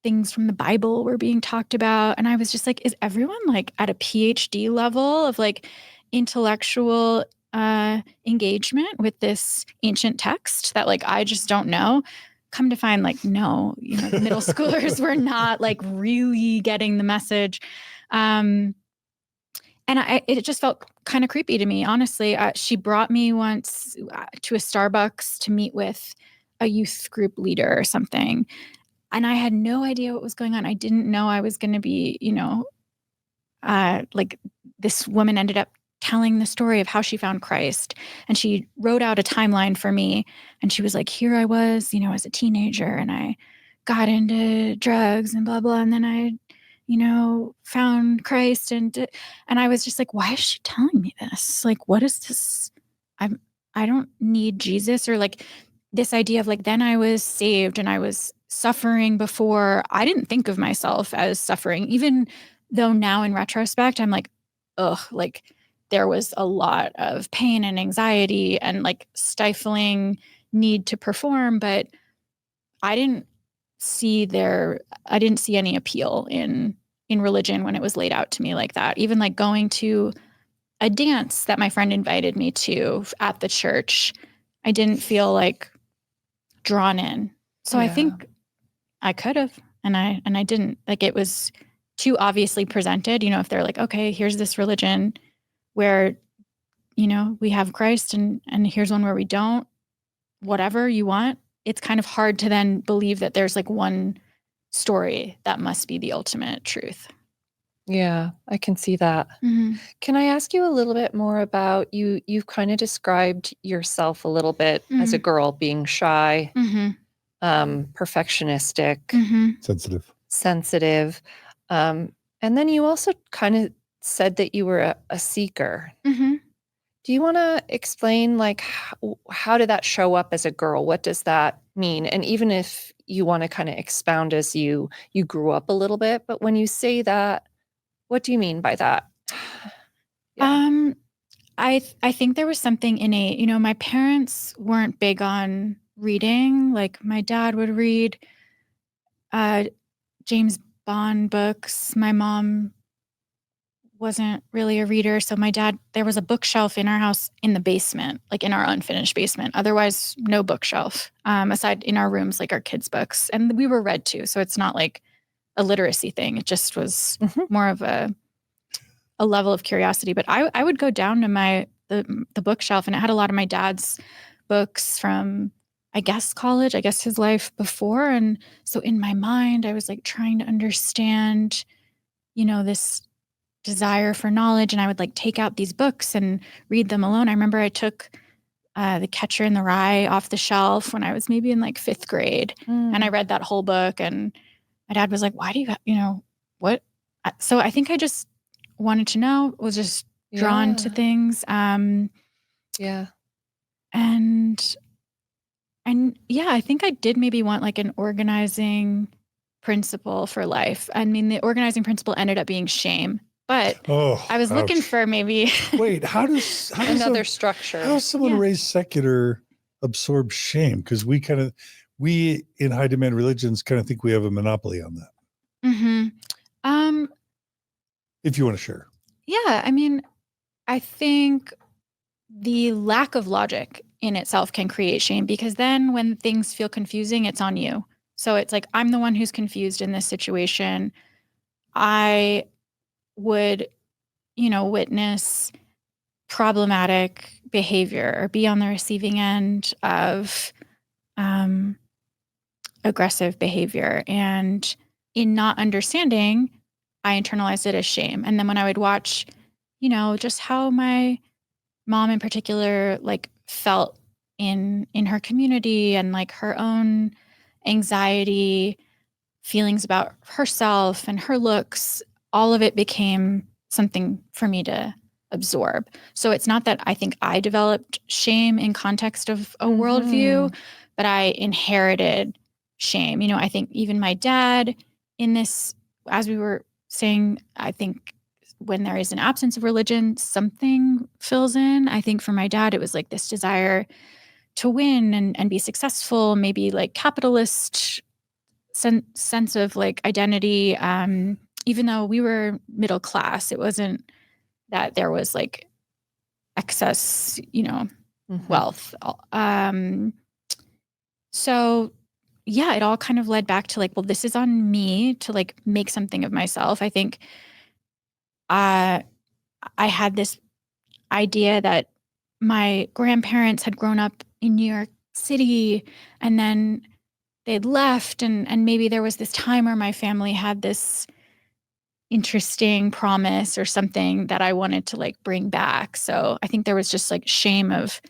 things from the Bible were being talked about. And I was just like, is everyone like at a PhD level of like intellectual engagement with this ancient text that like I just don't know? Come to find, like, no, the middle schoolers were not like really getting the message. And it just felt kind of creepy to me, honestly. She brought me once to a Starbucks to meet with a youth group leader or something. And I had no idea what was going on. I didn't know I was going to be, like this woman ended up telling the story of how she found Christ. And she wrote out a timeline for me. And she was like, here I was, as a teenager, and I got into drugs and blah, blah. And then I, found Christ. And I was just like, why is she telling me this? Like, what is this? I don't need Jesus, or like this idea of like, then I was saved and I was suffering before. I didn't think of myself as suffering, even though now in retrospect, I'm like, ugh, like there was a lot of pain and anxiety and like stifling need to perform, but I didn't see any appeal in religion when it was laid out to me like that. Even like going to a dance that my friend invited me to at the church, I didn't feel like drawn in. So I think I could have, and I didn't. Like, it was too obviously presented, if they're like, okay, here's this religion where, we have Christ and here's one where we don't, whatever you want. It's kind of hard to then believe that there's like one story that must be the ultimate truth. Yeah, I can see that. Mm-hmm. Can I ask you a little bit more about you've kind of described yourself a little bit as a girl, being shy, perfectionistic, sensitive. And then you also kind of said that you were a seeker. Mm-hmm. Do you want to explain, like, how did that show up as a girl? What does that mean? And even if you want to kind of expound as you grew up a little bit, but when you say that, what do you mean by that? Yeah. I think there was something innate. My parents weren't big on reading. Like, my dad would read James Bond books. My mom wasn't really a reader. So there was a bookshelf in our house in the basement, like in our unfinished basement. Otherwise, no bookshelf, aside in our rooms, like our kids' books. And we were read to. So it's not like a literacy thing. It just was more of a level of curiosity. But I would go down to the bookshelf, and it had a lot of my dad's books from, I guess, college, his life before. And so in my mind, I was like trying to understand, this desire for knowledge. And I would like take out these books and read them alone. I remember I took The Catcher in the Rye off the shelf when I was maybe in like 5th grade. And I read that whole book, and my dad was like, why do you, what? So I think I just wanted to know, was just drawn to things. And yeah, I think I did maybe want like an organizing principle for life. I mean, the organizing principle ended up being shame, but I was looking for maybe. Wait, how does another structure? How does someone raised secular absorb shame? Because we in high demand religions kind of think we have a monopoly on that. Mm-hmm. If you want to share. Yeah, I mean, I think the lack of logic in itself can create shame, because then when things feel confusing, it's on you. So it's like, I'm the one who's confused in this situation. I would, witness problematic behavior or be on the receiving end of aggressive behavior. And in not understanding, I internalized it as shame. And then when I would watch, just how my mom in particular, like, felt in her community, and like her own anxiety, feelings about herself and her looks, all of it became something for me to absorb. So it's not that I think I developed shame in context of a worldview, but I inherited shame. I think even my dad in this, as we were saying, I think when there is an absence of religion, something fills in. I think for my dad, it was like this desire to win and be successful, maybe like capitalist sense of like identity. Even though we were middle class, it wasn't that there was like excess, wealth. So yeah, it all kind of led back to like, well, this is on me to like make something of myself. I think I had this idea that my grandparents had grown up in New York City, and then they'd left, and maybe there was this time where my family had this interesting promise or something that I wanted to like bring back. So I think there was just like shame of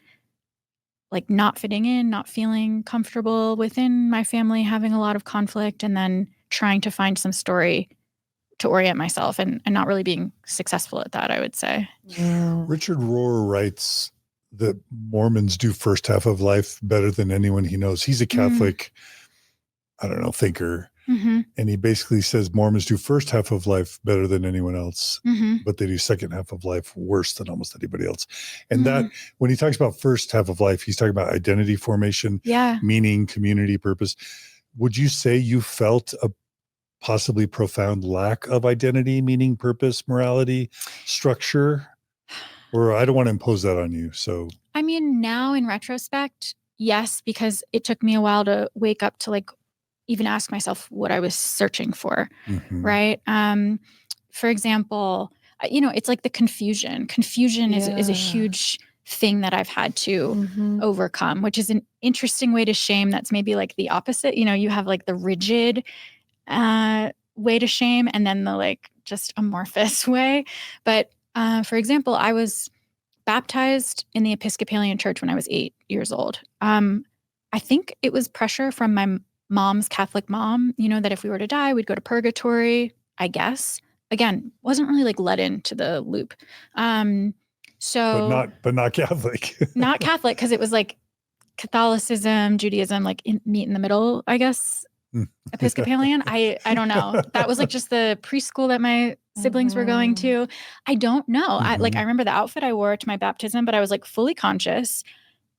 like not fitting in, not feeling comfortable within my family, having a lot of conflict, and then trying to find some story to orient myself, and not really being successful at that, I would say. Richard Rohr writes that Mormons do first half of life better than anyone he knows. He's a Catholic, thinker. And he basically says Mormons do first half of life better than anyone else, but they do second half of life worse than almost anybody else. And that, when he talks about first half of life, he's talking about identity formation, meaning, community, purpose. would you say you felt a possibly profound lack of identity, meaning, purpose, morality, structure? Or I don't want to impose that on you. So, I mean, now in retrospect, yes, because it took me a while to wake up to like even ask myself what I was searching for, right? For example, it's like the confusion. Confusion is a huge thing that I've had to overcome, which is an interesting way to shame. That's maybe like the opposite. You have like the rigid way to shame and then the like just amorphous way. But for example, I was baptized in the Episcopalian Church when I was 8 years old. I think it was pressure from my mom's Catholic mom, that if we were to die, we'd go to purgatory, I guess. Again, wasn't really like let into the loop. but not Catholic. Not Catholic, because it was like Catholicism, Judaism, like meet in the middle, I guess. Episcopalian. I don't know. That was like just the preschool that my siblings were going to. I don't know. I remember the outfit I wore to my baptism, but I was like fully conscious,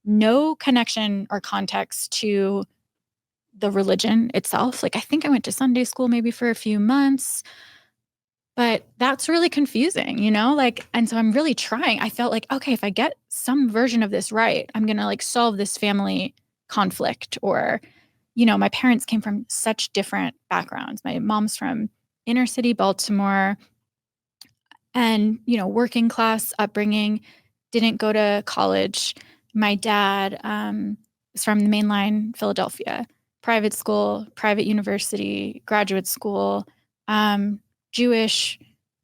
no connection or context to the religion itself. Like I think I went to Sunday school maybe for a few months, but that's really confusing, and so I'm really trying. I felt like, okay, if I get some version of this right, I'm going to like solve this family conflict. Or my parents came from such different backgrounds. My mom's from inner city Baltimore and, working class upbringing, didn't go to college. My dad was from the mainline Philadelphia, private school, private university, graduate school, Jewish,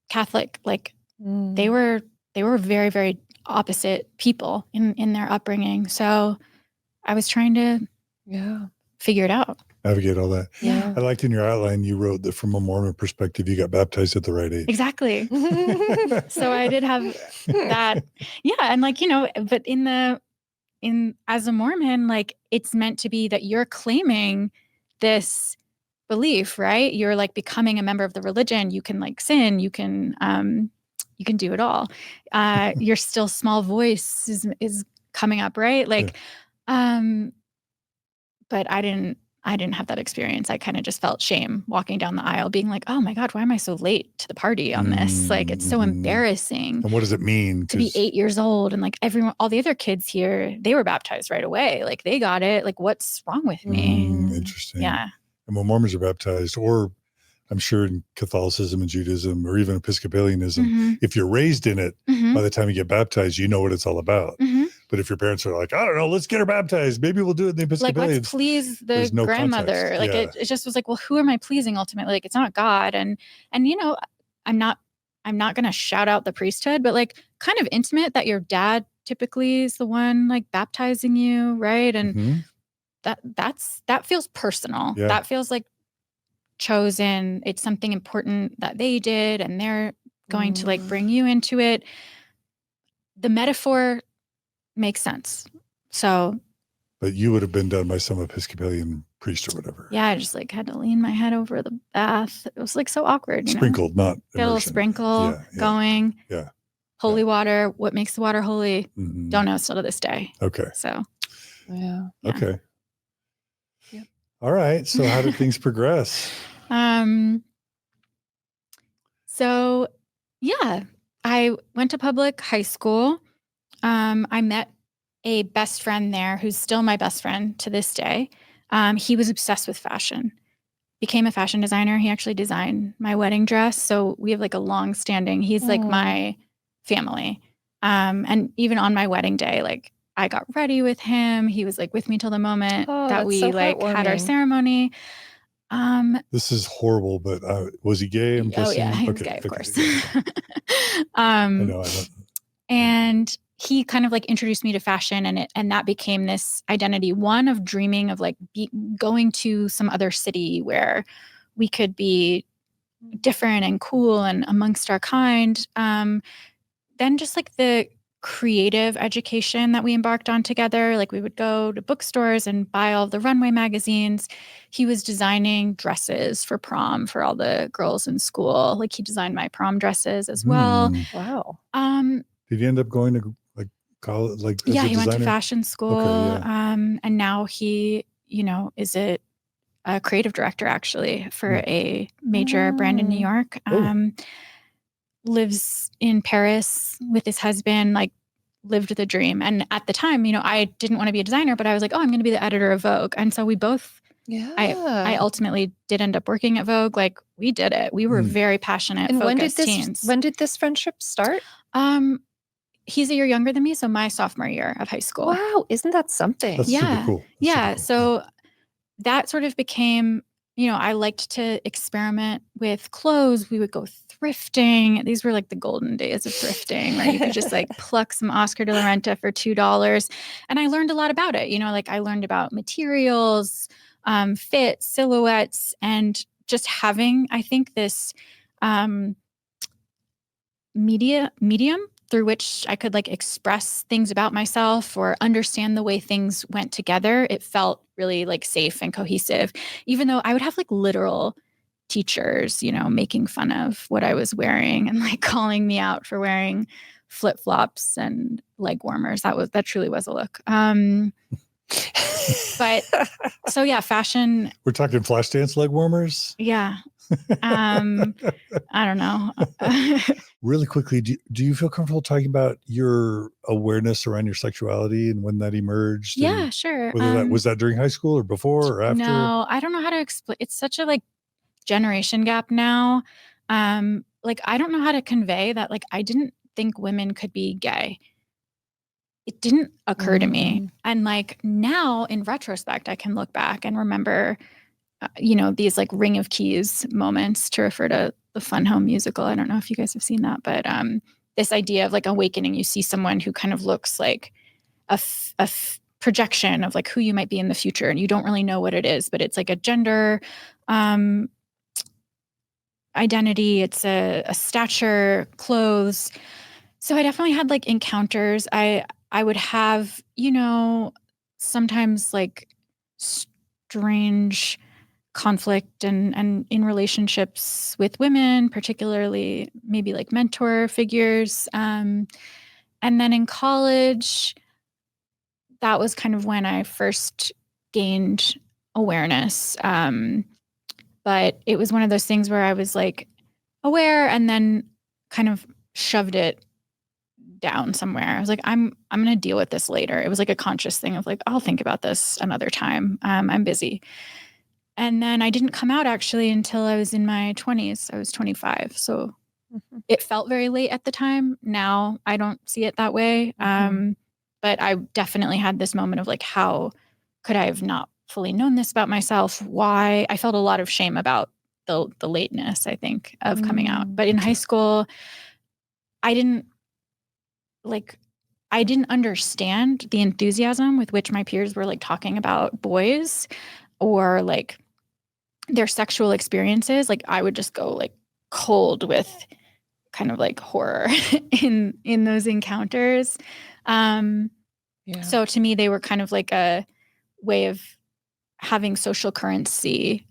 Catholic, like they were very, very opposite people in their upbringing. So I was trying to figure it out. Navigate all that. Yeah. I liked in your outline, you wrote that from a Mormon perspective, you got baptized at the right age. Exactly. So I did have that. Yeah. And like, but as a Mormon, like it's meant to be that you're claiming this belief, right? You're like becoming a member of the religion. You can like sin, you can do it all. Your still small voice is coming up, right? Like, but I didn't have that experience. I kind of just felt shame walking down the aisle being like, oh my God, why am I so late to the party on this? Like, it's so embarrassing. And what does it mean to be 8 years old? And like all the other kids here, they were baptized right away. Like they got it. Like, what's wrong with me? Interesting. Yeah. And when Mormons are baptized, or I'm sure in Catholicism and Judaism, or even Episcopalianism, if you're raised in it, by the time you get baptized, you know what it's all about. But if your parents are like, I don't know, let's get her baptized. Maybe we'll do it in the Episcopalians. Like, let's please the grandmother. Context. Like, it just was like, well, who am I pleasing ultimately? Like, it's not God. And I'm not going to shout out the priesthood, but like kind of intimate that your dad typically is the one like baptizing you. Right. And that feels personal. Yeah. That feels like chosen. It's something important that they did, and they're going to like bring you into it. The metaphor makes sense. So, but you would have been done by some Episcopalian priest or whatever. Yeah, I just like had to lean my head over the bath. It was like so awkward. Sprinkled, not immersion. Get a little sprinkle going. Yeah. Holy water. What makes the water holy? Don't know still to this day. Okay. So. Yeah. Okay. Yep. All right. So how did things progress? So yeah, I went to public high school. I met a best friend there who's still my best friend to this day. He was obsessed with fashion, became a fashion designer. He actually designed my wedding dress. So we have like a long standing, he's like my family. And even on my wedding day, like I got ready with him. He was like with me till the moment that we so like had our heartwarming. ceremony. This is horrible, but was he gay? I'm guessing. Yeah, he was gay, of course. I know. I don't. And he kind of like introduced me to fashion, and that became this identity, one of dreaming of like going to some other city where we could be different and cool and amongst our kind. Then just like the creative education that we embarked on together, like we would go to bookstores and buy all the runway magazines. He was designing dresses for prom for all the girls in school. Like he designed my prom dresses as well. Wow. Did he end up going to like college? Like, as a he went to designer? fashion school. Okay, And now he, is a a creative director actually for a major brand in New York. Lives in Paris with his husband, like lived the dream. And at the time, I didn't want to be a designer, but I was like, oh, I'm going to be the editor of Vogue. And so we both, I ultimately did end up working at Vogue. Like we did it. We were very passionate, and focused teens. When did this friendship start? He's a year younger than me. So my sophomore year of high school. Wow. Isn't that something? That's super cool. Yeah. Super cool. So that sort of became, I liked to experiment with clothes. We would go thrifting. These were like the golden days of thrifting, where you could just like pluck some Oscar de la Renta for $2. And I learned a lot about it. Like I learned about materials, fit, silhouettes, and just having, I think, this medium through which I could like express things about myself or understand the way things went together. It felt really like safe and cohesive, even though I would have like literal teachers, making fun of what I was wearing and like calling me out for wearing flip-flops and leg warmers. That truly was a look. But so yeah, fashion. We're talking Flashdance leg warmers. Yeah. I don't know. Really quickly, do you feel comfortable talking about your awareness around your sexuality and when that emerged? Yeah, sure. Whether was that during high school or before or after? No, I don't know how to explain. It's such a like generation gap now. Like I don't know how to convey that. Like I didn't think women could be gay. It didn't occur to me. And like now in retrospect, I can look back and remember these like Ring of Keys moments, to refer to the Fun Home musical. I don't know if you guys have seen that, but this idea of like awakening, you see someone who kind of looks like a projection of like who you might be in the future, and you don't really know what it is, but it's like a gender identity, it's a stature, clothes. So I definitely had like encounters. I would have, sometimes like strange conflict and in relationships with women, particularly maybe like mentor figures. And then in college, that was kind of when I first gained awareness. But it was one of those things where I was like aware and then kind of shoved it down somewhere. I was like, I'm going to deal with this later. It was like a conscious thing of like, I'll think about this another time. I'm busy. And then I didn't come out actually until I was in my 20s. I was 25. So it felt very late at the time. Now I don't see it that way. But I definitely had this moment of like, how could I have not fully known this about myself? Why? I felt a lot of shame about the lateness, I think, of coming out. But in high school, I didn't understand the enthusiasm with which my peers were like talking about boys or like their sexual experiences. Like I would just go like cold with kind of like horror in those encounters. So to me, they were kind of like a way of having social currency.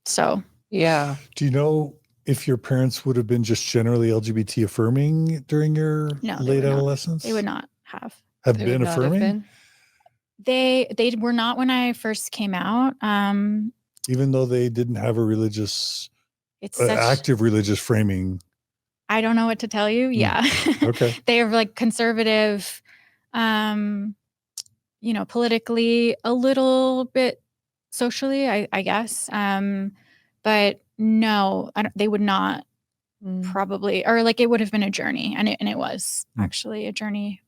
So yeah. Do you know if your parents would have been just generally LGBT affirming during your late adolescence? They would not have. Have been affirming? They were not when I first came out. Even though they didn't have a religious, active religious framing. I don't know what to tell you. Yeah. Okay. They are like conservative, politically, a little bit socially, I guess. But no, they would not probably, or like it would have been a journey, and it was actually a journey.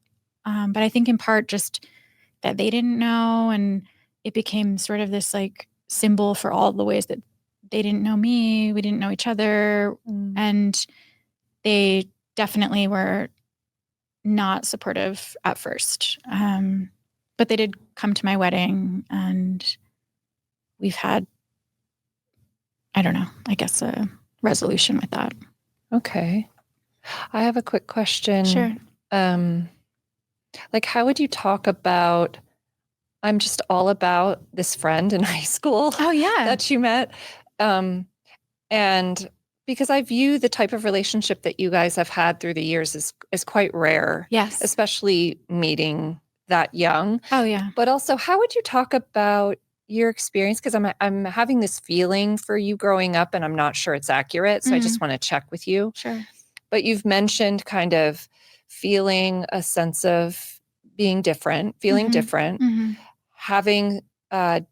But I think in part just that they didn't know, and it became sort of this like symbol for all the ways that they didn't know me, we didn't know each other, and they definitely were not supportive at first. But they did come to my wedding, and we've had, I don't know, I guess a resolution with that. Okay. I have a quick question. Sure. Like, how would you talk about, I'm just all about this friend in high school. Oh, yeah. That you met. And because I view the type of relationship that you guys have had through the years is quite rare. Yes. Especially meeting that young. Oh, yeah. But also, how would you talk about your experience? Because I'm having this feeling for you growing up, and I'm not sure it's accurate. So I just want to check with you. Sure. But you've mentioned kind of feeling a sense of being different, feeling different, having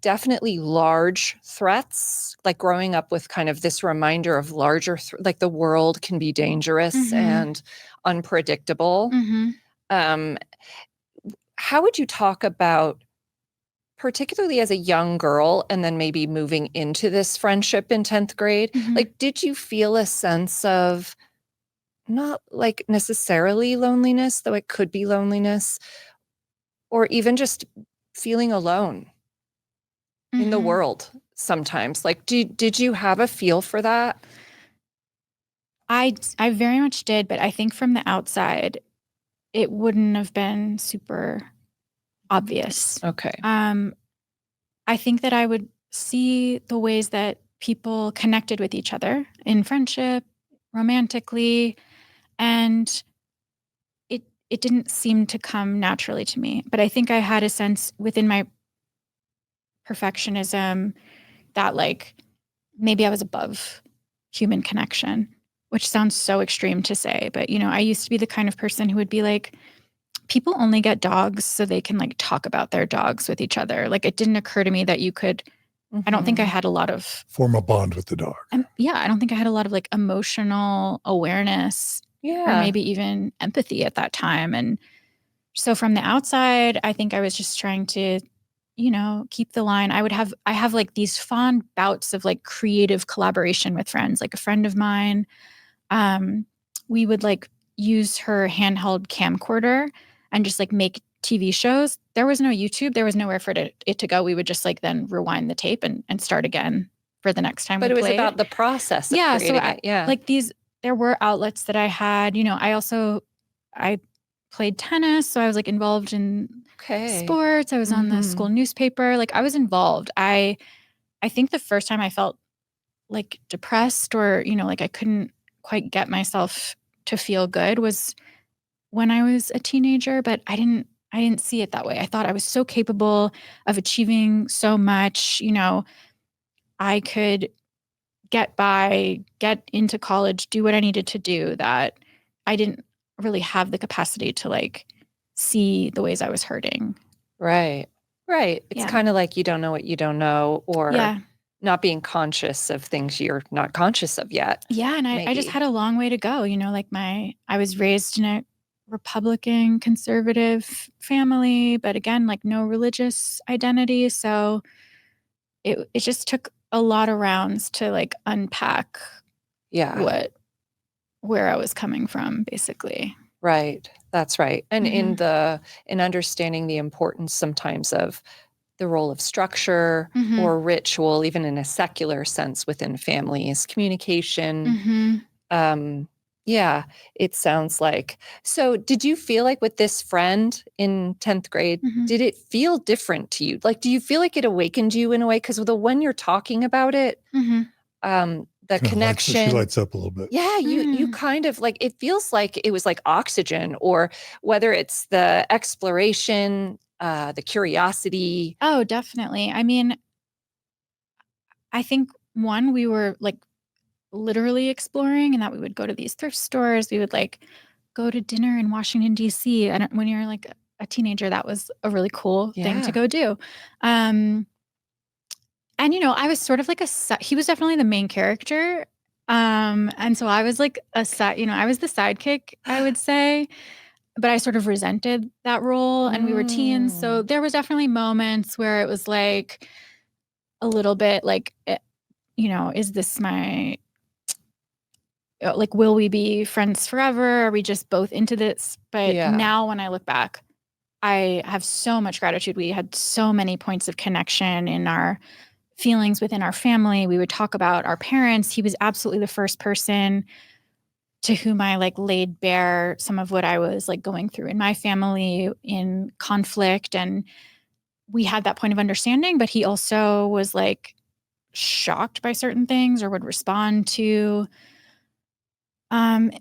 definitely large threats, like growing up with kind of this reminder of larger, like the world can be dangerous and unpredictable. How would you talk about, particularly as a young girl, and then maybe moving into this friendship in 10th grade, like, did you feel a sense of not like necessarily loneliness, though it could be loneliness, or even just feeling alone in the world sometimes? Like, did you have a feel for that? I very much did, but I think from the outside, it wouldn't have been super obvious. Okay. I think that I would see the ways that people connected with each other in friendship, romantically, and it didn't seem to come naturally to me. But I think I had a sense within my perfectionism that like maybe I was above human connection, which sounds so extreme to say. But, you know, I used to be the kind of person who would be like, people only get dogs so they can like talk about their dogs with each other. Like it didn't occur to me that you could, I don't think I had a lot of form a bond with the dog. I don't think I had a lot of like emotional awareness or maybe even empathy at that time. And so from the outside, I think I was just trying to, you know, keep the line. I have like these fond bouts of like creative collaboration with friends. Like a friend of mine, we would like use her handheld camcorder and just like make TV shows. There was no YouTube. There was nowhere for it to go. We would just like then rewind the tape and start again for the next time. But it was about the process of creating it. Like there were outlets that I had, you know, I played tennis. So I was like involved in sports. I was on the school newspaper. Like I was involved. I think the first time I felt like depressed or, you know, like I couldn't quite get myself to feel good was when I was a teenager, but I didn't see it that way. I thought I was so capable of achieving so much, you know, I could get into college, do what I needed to do, that I didn't really have the capacity to like see the ways I was hurting. Right. It's kind of like you don't know what you don't know, or not being conscious of things you're not conscious of yet. Yeah. And I just had a long way to go, you know, like I was raised in a Republican conservative family, but again, like no religious identity. So it just took a lot of rounds to like unpack where I was coming from, basically. Right. That's right. And in understanding the importance sometimes of the role of structure or ritual, even in a secular sense within families, communication. It sounds like. So did you feel like with this friend in 10th grade, did it feel different to you? Like, do you feel like it awakened you in a way? Because when you're talking about it, the connection. She lights up a little bit. Yeah, you kind of like, it feels like it was like oxygen, or whether it's the exploration, the curiosity. Oh, definitely. I mean, I think we were like literally exploring, and that we would go to these thrift stores. We would like go to dinner in Washington, D.C. And when you're like a teenager, that was a really cool thing to go do. And, you know, I was sort of like he was definitely the main character. And so I was like I was the sidekick, I would say, but I sort of resented that role, and we were teens. So there was definitely moments where it was like a little bit like, you know, is this like, will we be friends forever? Are we just both into this? But now when I look back, I have so much gratitude. We had so many points of connection in our feelings within our family. We would talk about our parents. He was absolutely the first person to whom I like laid bare some of what I was like going through in my family in conflict. And we had that point of understanding, but he also was like shocked by certain things or would respond to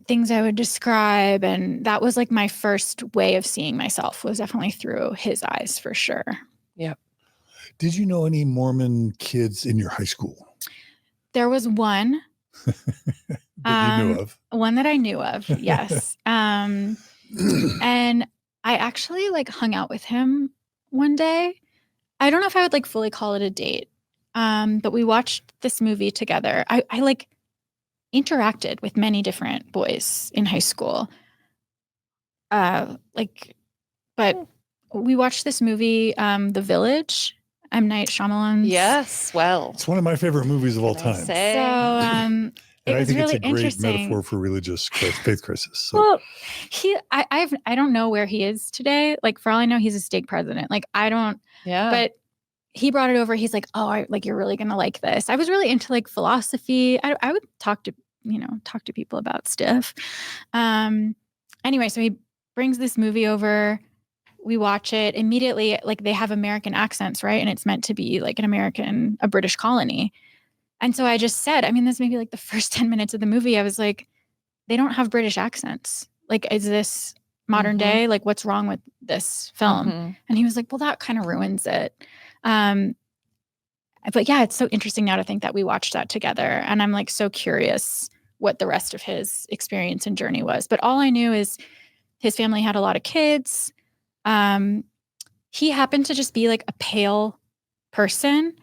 things I would describe. And that was like my first way of seeing myself, was definitely through his eyes, for sure. Yep. Did you know any Mormon kids in your high school There was one. that you knew of? One that I knew of, yes. And I actually like hung out with him one day. I don't know if I would like fully call it a date, but we watched this movie together. I like interacted with many different boys in high school. But we watched this movie, The Village, M. Night Shyamalan's. Yes, well, It's one of my favorite movies of all can I time. say? So And it I was think really it's a great interesting. metaphor for religious faith crisis. So. Well, I don't know where he is today. Like for all I know, he's a stake president. Like I don't. Yeah. But he brought it over. He's like, oh, like you're really gonna like this. I was really into like philosophy. I would talk to people about stuff. Anyway, so he brings this movie over. We watch it immediately. Like they have American accents, right? And it's meant to be like a British colony. And so I just said, I mean, this may be like the first 10 minutes of the movie. I was like, they don't have British accents. Like, is this modern day? Like, what's wrong with this film? And he was like, well, that kind of ruins it. But yeah, it's so interesting now to think that we watched that together. And I'm like so curious what the rest of his experience and journey was. But all I knew is his family had a lot of kids. He happened to just be like a pale person.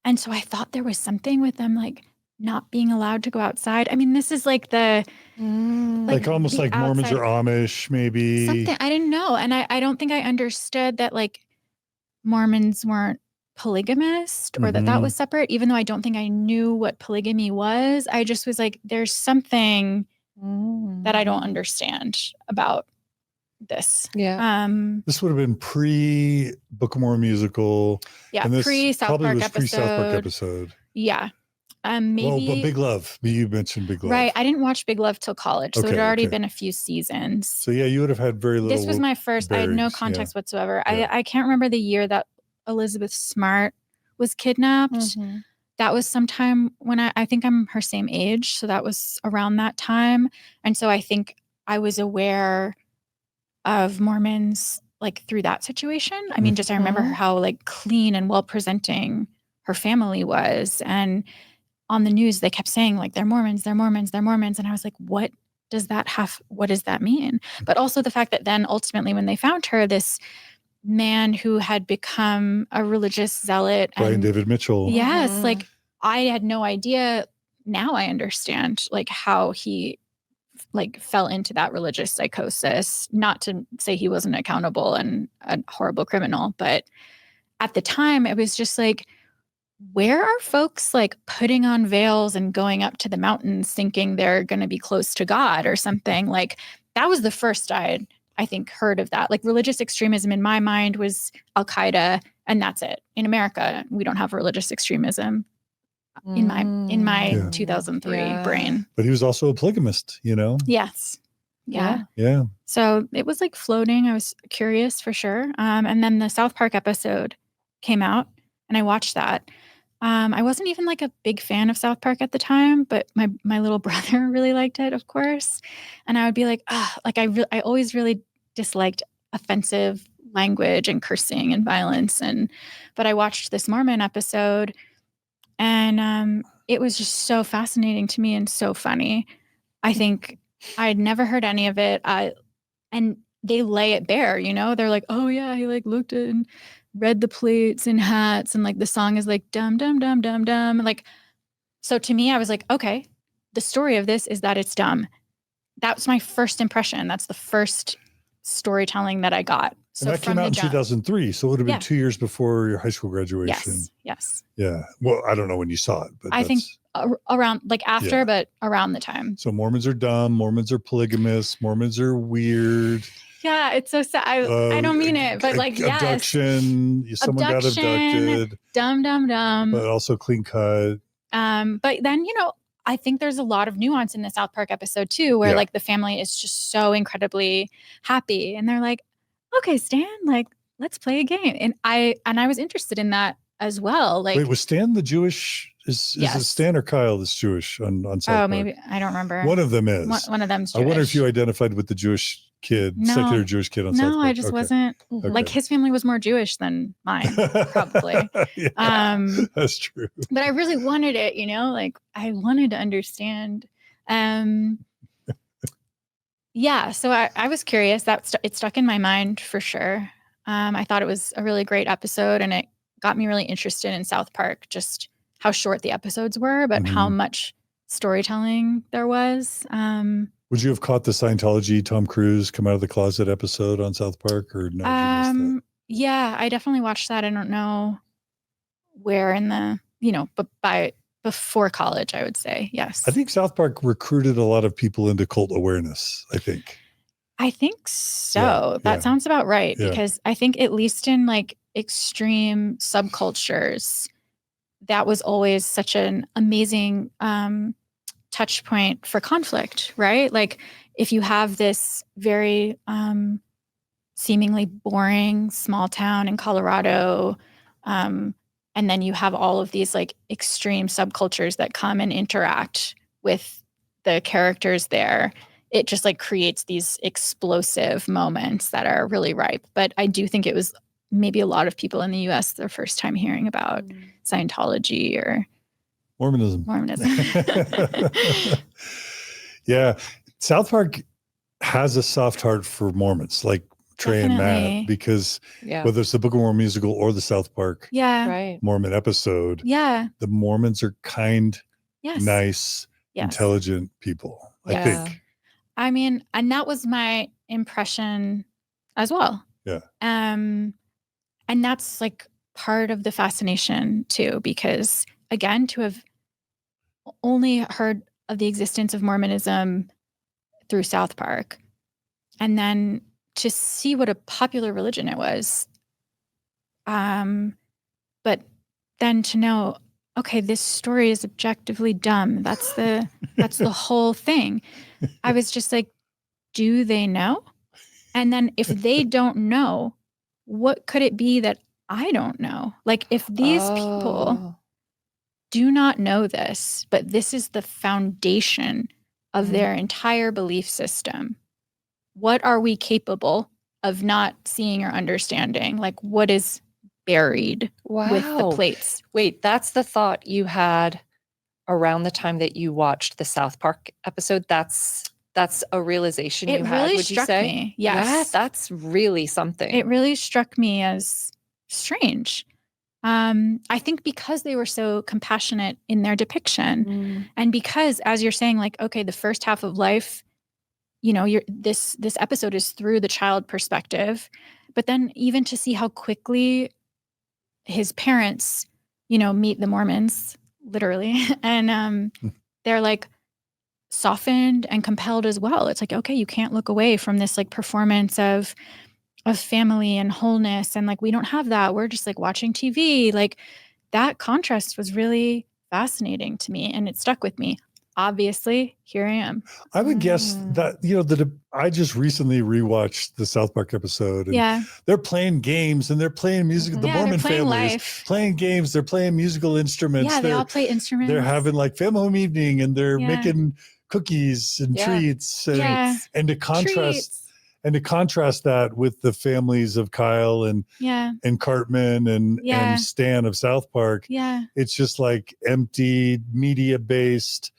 And so I thought there was something with them like not being allowed to go outside. I mean, this is like like almost the like Mormons outside- or Amish, maybe. something I didn't know. And I don't think I understood that like Mormons weren't polygamist or that was separate, even though I don't think I knew what polygamy was. I just was like, there's something that I don't understand about this. Yeah. This would have been pre Book of Mormon musical. Yeah. And this Pre South probably Park was episode. pre-South Park episode. Yeah. Maybe. Well, but Big Love. You mentioned Big Love. Right. I didn't watch Big Love till college. So it Okay, had already okay. been a few seasons. So yeah, you would have had very little. This was my first, I had no bearings, yeah. context whatsoever. Yeah. I can't remember the year that Elizabeth Smart was kidnapped. That was sometime when I think I'm her same age. So that was around that time. And so I think I was aware of Mormons like through that situation. I mean, just I remember how like clean and well presenting her family was. And on the news, they kept saying like, they're Mormons, they're Mormons, they're Mormons. And I was like, what does that mean? But also the fact that then ultimately when they found her, this man who had become a religious zealot. Brian David Mitchell. Yes. Like I had no idea. Now I understand like how he like fell into that religious psychosis, not to say he wasn't accountable and a horrible criminal, but at the time it was just like, where are folks like putting on veils and going up to the mountains thinking they're going to be close to God or something? Like that was the first I think heard of that. Like religious extremism in my mind was Al-Qaeda and that's it. In America, we don't have religious extremism in my 2003 brain. But he was also a polygamist, you know? Yes. Yeah. Yeah. So it was like floating. I was curious for sure. And then the South Park episode came out and I watched that. I wasn't even like a big fan of South Park at the time, but my little brother really liked it, of course. And I would be like, I always really disliked offensive language and cursing and violence. But I watched this Mormon episode and it was just so fascinating to me and so funny. I think I'd never heard any of it. And they lay it bare, you know, they're like, oh yeah, he like looked at and read the plates and hats. And like, the song is like, dum, dum, dum, dum, dum. Like, so to me, I was like, okay, the story of this is that it's dumb. That was my first impression. That's the first storytelling that I got. So And that came out in 2003. So it would have been 2 years before your high school graduation. Yes. Yeah. Well, I don't know when you saw it, but I think around like after, but around the time. So Mormons are dumb. Mormons are polygamists. Mormons are weird. Yeah, it's so sad. I don't mean it, but like, abduction. Someone got abducted. Dumb. But also clean cut. But then, you know, I think there's a lot of nuance in the South Park episode too, where like the family is just so incredibly happy. And they're like, okay, Stan, like, let's play a game. And I was interested in that as well. Like, wait, was Stan the Jewish? Is it Stan or Kyle that's Jewish on South Park? Oh, maybe. I don't remember. One of them is. One of them's Jewish. I wonder if you identified with the Jewish kid, No. secular Jewish kid on South Park. No, I just wasn't. Like his family was more Jewish than mine, probably. Yeah, that's true. But I really wanted it, like I wanted to understand. Yeah, so I was curious. It stuck in my mind for sure. I thought it was a really great episode, and it got me really interested in South Park, just how short the episodes were, but how much storytelling there was. Would you have caught the Scientology Tom Cruise come out of the closet episode on South Park, or no? Did you miss that? Yeah, I definitely watched that. I don't know where in the, but before college, I would say, yes. I think South Park recruited a lot of people into cult awareness, I think. I think so. That sounds about right. Because I think at least in like extreme subcultures, that was always such an amazing touch point for conflict, right? Like if you have this very seemingly boring small town in Colorado, and then you have all of these like extreme subcultures that come and interact with the characters there, it just like creates these explosive moments that are really ripe. But I do think it was maybe a lot of people in the US their first time hearing about Scientology or Mormonism. Yeah. South Park has a soft heart for Mormons, like Trey and Matt, because whether it's the Book of Mormon musical or the South Park Mormon episode, the Mormons are kind, nice, intelligent people, I think. I mean, and that was my impression as well. Yeah. And that's like part of the fascination too, because again, to have only heard of the existence of Mormonism through South Park, and then to see what a popular religion it was. But then to know, okay, this story is objectively dumb. That's the whole thing. I was just like, do they know? And then if they don't know, what could it be that I don't know? Like if these people do not know this, but this is the foundation of their entire belief system, what are we capable of not seeing or understanding? Like what is buried with the plates? Wait, that's the thought you had around the time that you watched the South Park episode? That's a realization you had, would you say? It really struck me. Yes. Yeah, that's really something. It really struck me as strange. I think because they were so compassionate in their depiction, and because, as you're saying, like, okay, the first half of life, this episode is through the child perspective, but then even to see how quickly his parents, meet the Mormons, literally, and they're like softened and compelled as well. It's like, okay, you can't look away from this like performance of family and wholeness, and like we don't have that. We're just like watching TV. Like that contrast was really fascinating to me, and it stuck with me. Obviously, here I am. I would guess that, I just recently rewatched the South Park episode, and they're playing games and they're playing music. The Mormon family is playing games. They're playing musical instruments. Yeah, they all play instruments. They're having like family home evening, and they're making cookies and treats, and to contrast that with the families of Kyle and Cartman and Stan of South Park. It's just like empty, media-based,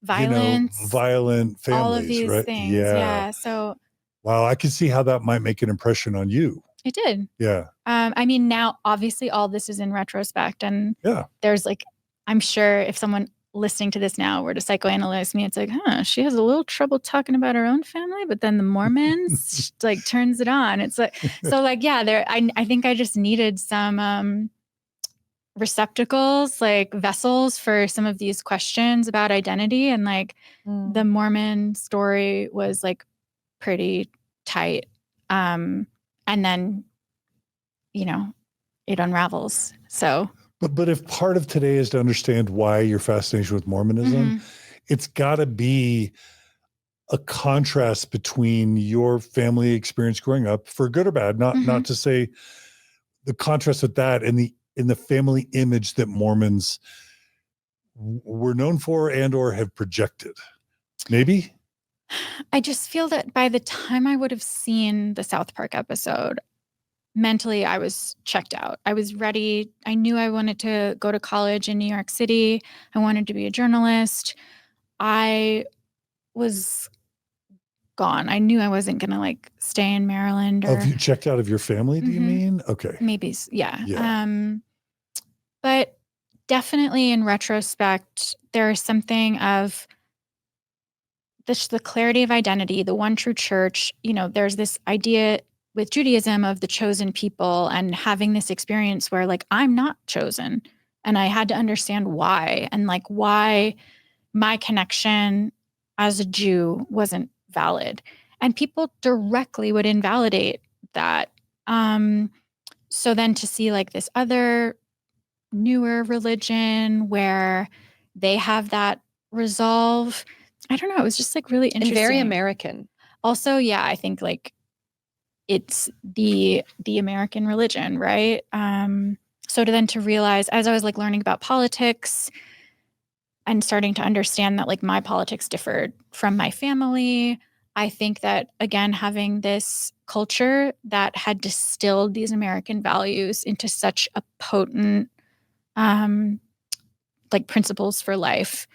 violent families, all of these right? things. So wow, I can see how that might make an impression on you. It did. Yeah. I mean, now obviously all this is in retrospect, and there's like, I'm sure if someone listening to this now were to psychoanalyze me, it's like, she has a little trouble talking about her own family, but then the Mormons like turns it on. It's like, so like, I think I just needed some receptacles, like vessels for some of these questions about identity, and like the Mormon story was like pretty tight. And then, it unravels. So But if part of today is to understand why your fascination with Mormonism, it's got to be a contrast between your family experience growing up, for good or bad, not to say the contrast with that and the family image that Mormons were known for and or have projected. Maybe? I just feel that by the time I would have seen the South Park episode, mentally I was checked out. I was ready. I knew I wanted to go to college in New York City. I wanted to be a journalist. I was gone. I knew I wasn't going to like stay in Maryland or Have you checked out of your family, do you mean? Okay. maybe. Yeah. Yeah. But definitely in retrospect, there is something of the clarity of identity, the one true church. You know, there's this idea with Judaism of the chosen people and having this experience where like, I'm not chosen. And I had to understand why, and like why my connection as a Jew wasn't valid. And people directly would invalidate that. So then to see like this other newer religion where they have that resolve, I don't know, it was just like really interesting. And very American. Also, yeah, I think like it's the American religion, right? So to realize as I was like learning about politics and starting to understand that like my politics differed from my family, I think that again, having this culture that had distilled these American values into such a potent like principles for life,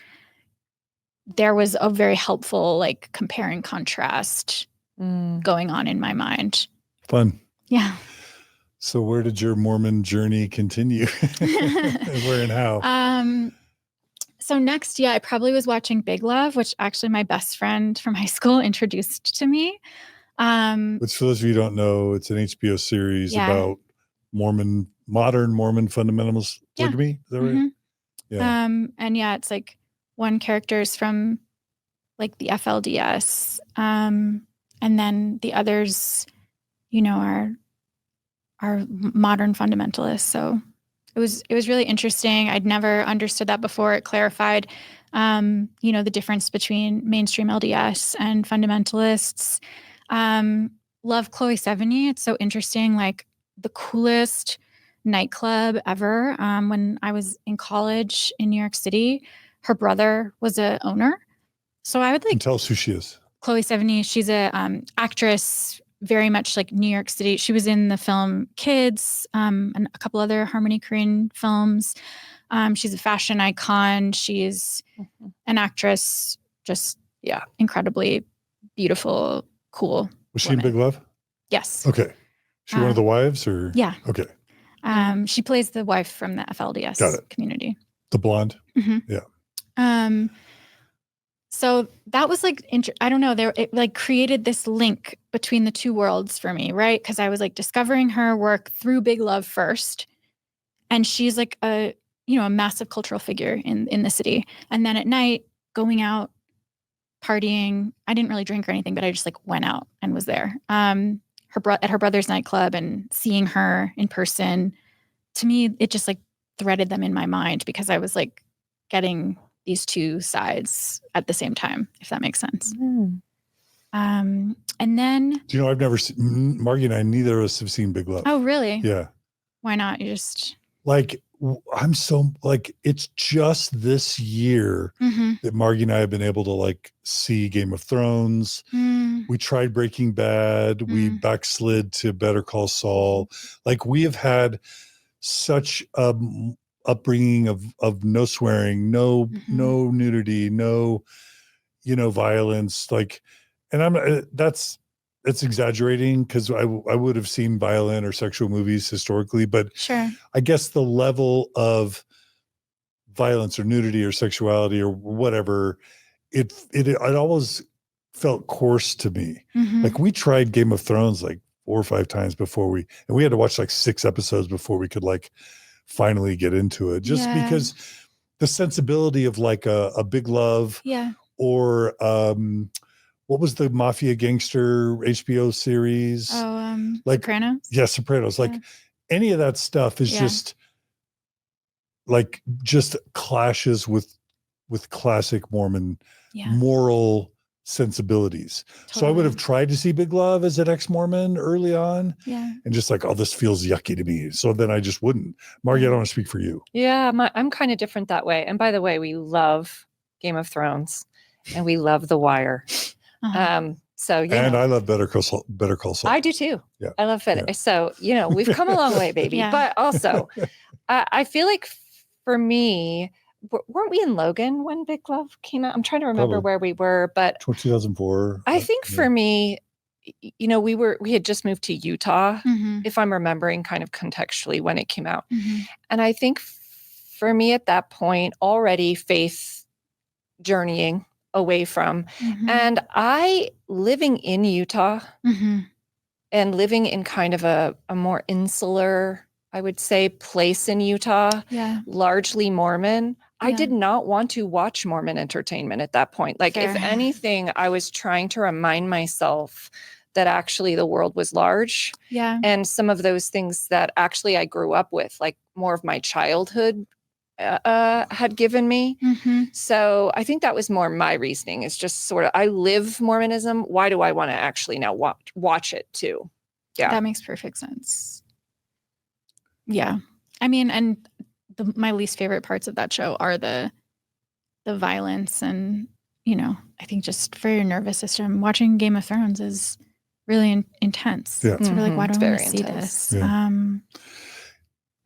there was a very helpful like compare and contrast going on in my mind. Fun. Yeah. So where did your Mormon journey continue? Where and how? So next, I probably was watching Big Love, which actually my best friend from high school introduced to me. Which for those of you who don't know, it's an HBO series about modern Mormon fundamentals polygamy. Is that right? Yeah. And it's like one character is from like the FLDS. And then the others, are modern fundamentalists. So it was really interesting. I'd never understood that before. It clarified, the difference between mainstream LDS and fundamentalists. Love Chloe Sevigny. It's so interesting. Like the coolest nightclub ever. When I was in college in New York City, her brother was a owner. So I would like tell us who she is. Chloe Sevigny. She's a actress, very much like New York City. She was in the film Kids, and a couple other Harmony Korine films. She's a fashion icon. She's an actress, just incredibly beautiful, cool. Was she in Big Love? Yes. Okay. She one of the wives, or okay. She plays the wife from the FLDS community. The blonde. Yeah. So that was like, I don't know, it like created this link between the two worlds for me, right? Because I was like discovering her work through Big Love first. And she's like a massive cultural figure in the city. And then at night, going out, partying. I didn't really drink or anything, but I just like went out and was there. At her brother's nightclub and seeing her in person, to me, it just like threaded them in my mind because I was like getting these two sides at the same time, if that makes sense. And then, do you know, I've never seen, Margie and I, neither of us have seen Big Love. Oh, really? Yeah. Why not? You just like, I'm so like, it's just this year that Margie and I have been able to like see Game of Thrones. We tried Breaking Bad. We backslid to Better Call Saul. Like we have had such upbringing of no swearing, no nudity, no, violence. Like, and it's exaggerating because I would have seen violent or sexual movies historically, but sure. I guess the level of violence or nudity or sexuality or whatever, it always felt coarse to me. Like we tried Game of Thrones like 4 or 5 times before and we had to watch like 6 episodes before we could like finally get into it, just because the sensibility of like a Big Love or what was the mafia gangster HBO series? Like Sopranos? Yeah, Sopranos. Like any of that stuff is just clashes with classic Mormon moral sensibilities. Totally. So I would have tried to see Big Love as an ex-Mormon early on and just like, oh, this feels yucky to me. So then I just wouldn't. Margie, I don't want to speak for you. Yeah, I'm kind of different that way. And by the way, we love Game of Thrones and we love The Wire. So, And I love Better Call Saul. I do too. Yeah. I love it. Yeah. So, we've come a long way, baby. Yeah. But also, I feel like for me, weren't we in Logan when Big Love came out? I'm trying to remember Probably. where we were, but 2004. I think for me, we had just moved to Utah, if I'm remembering kind of contextually when it came out. And I think for me at that point, already faith journeying away from, and I living in Utah and living in kind of a more insular, I would say, place in Utah, largely Mormon. I did not want to watch Mormon entertainment at that point. Like, if anything, I was trying to remind myself that actually the world was large. And some of those things that actually I grew up with, like more of my childhood had given me. So I think that was more my reasoning, is just sort of, I live Mormonism. Why do I want to actually now watch it too? Yeah. That makes perfect sense. Yeah. I mean, and my least favorite parts of that show are the violence, and, I think just for your nervous system, watching Game of Thrones is really intense. Yeah. It's really like, why do I want to see intense. this? Yeah.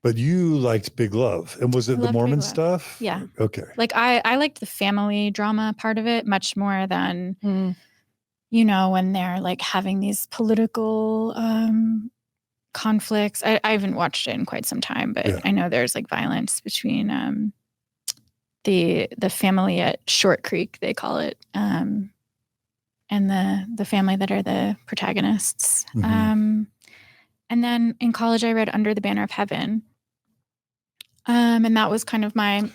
But you liked Big Love. And was it the Mormon stuff? Yeah. Okay. Like I liked the family drama part of it much more than, when they're like having these political conflicts. I haven't watched it in quite some time, but I know there's like violence between the family at Short Creek, they call it, and the family that are the protagonists. And then in college, I read Under the Banner of Heaven. And that was kind of my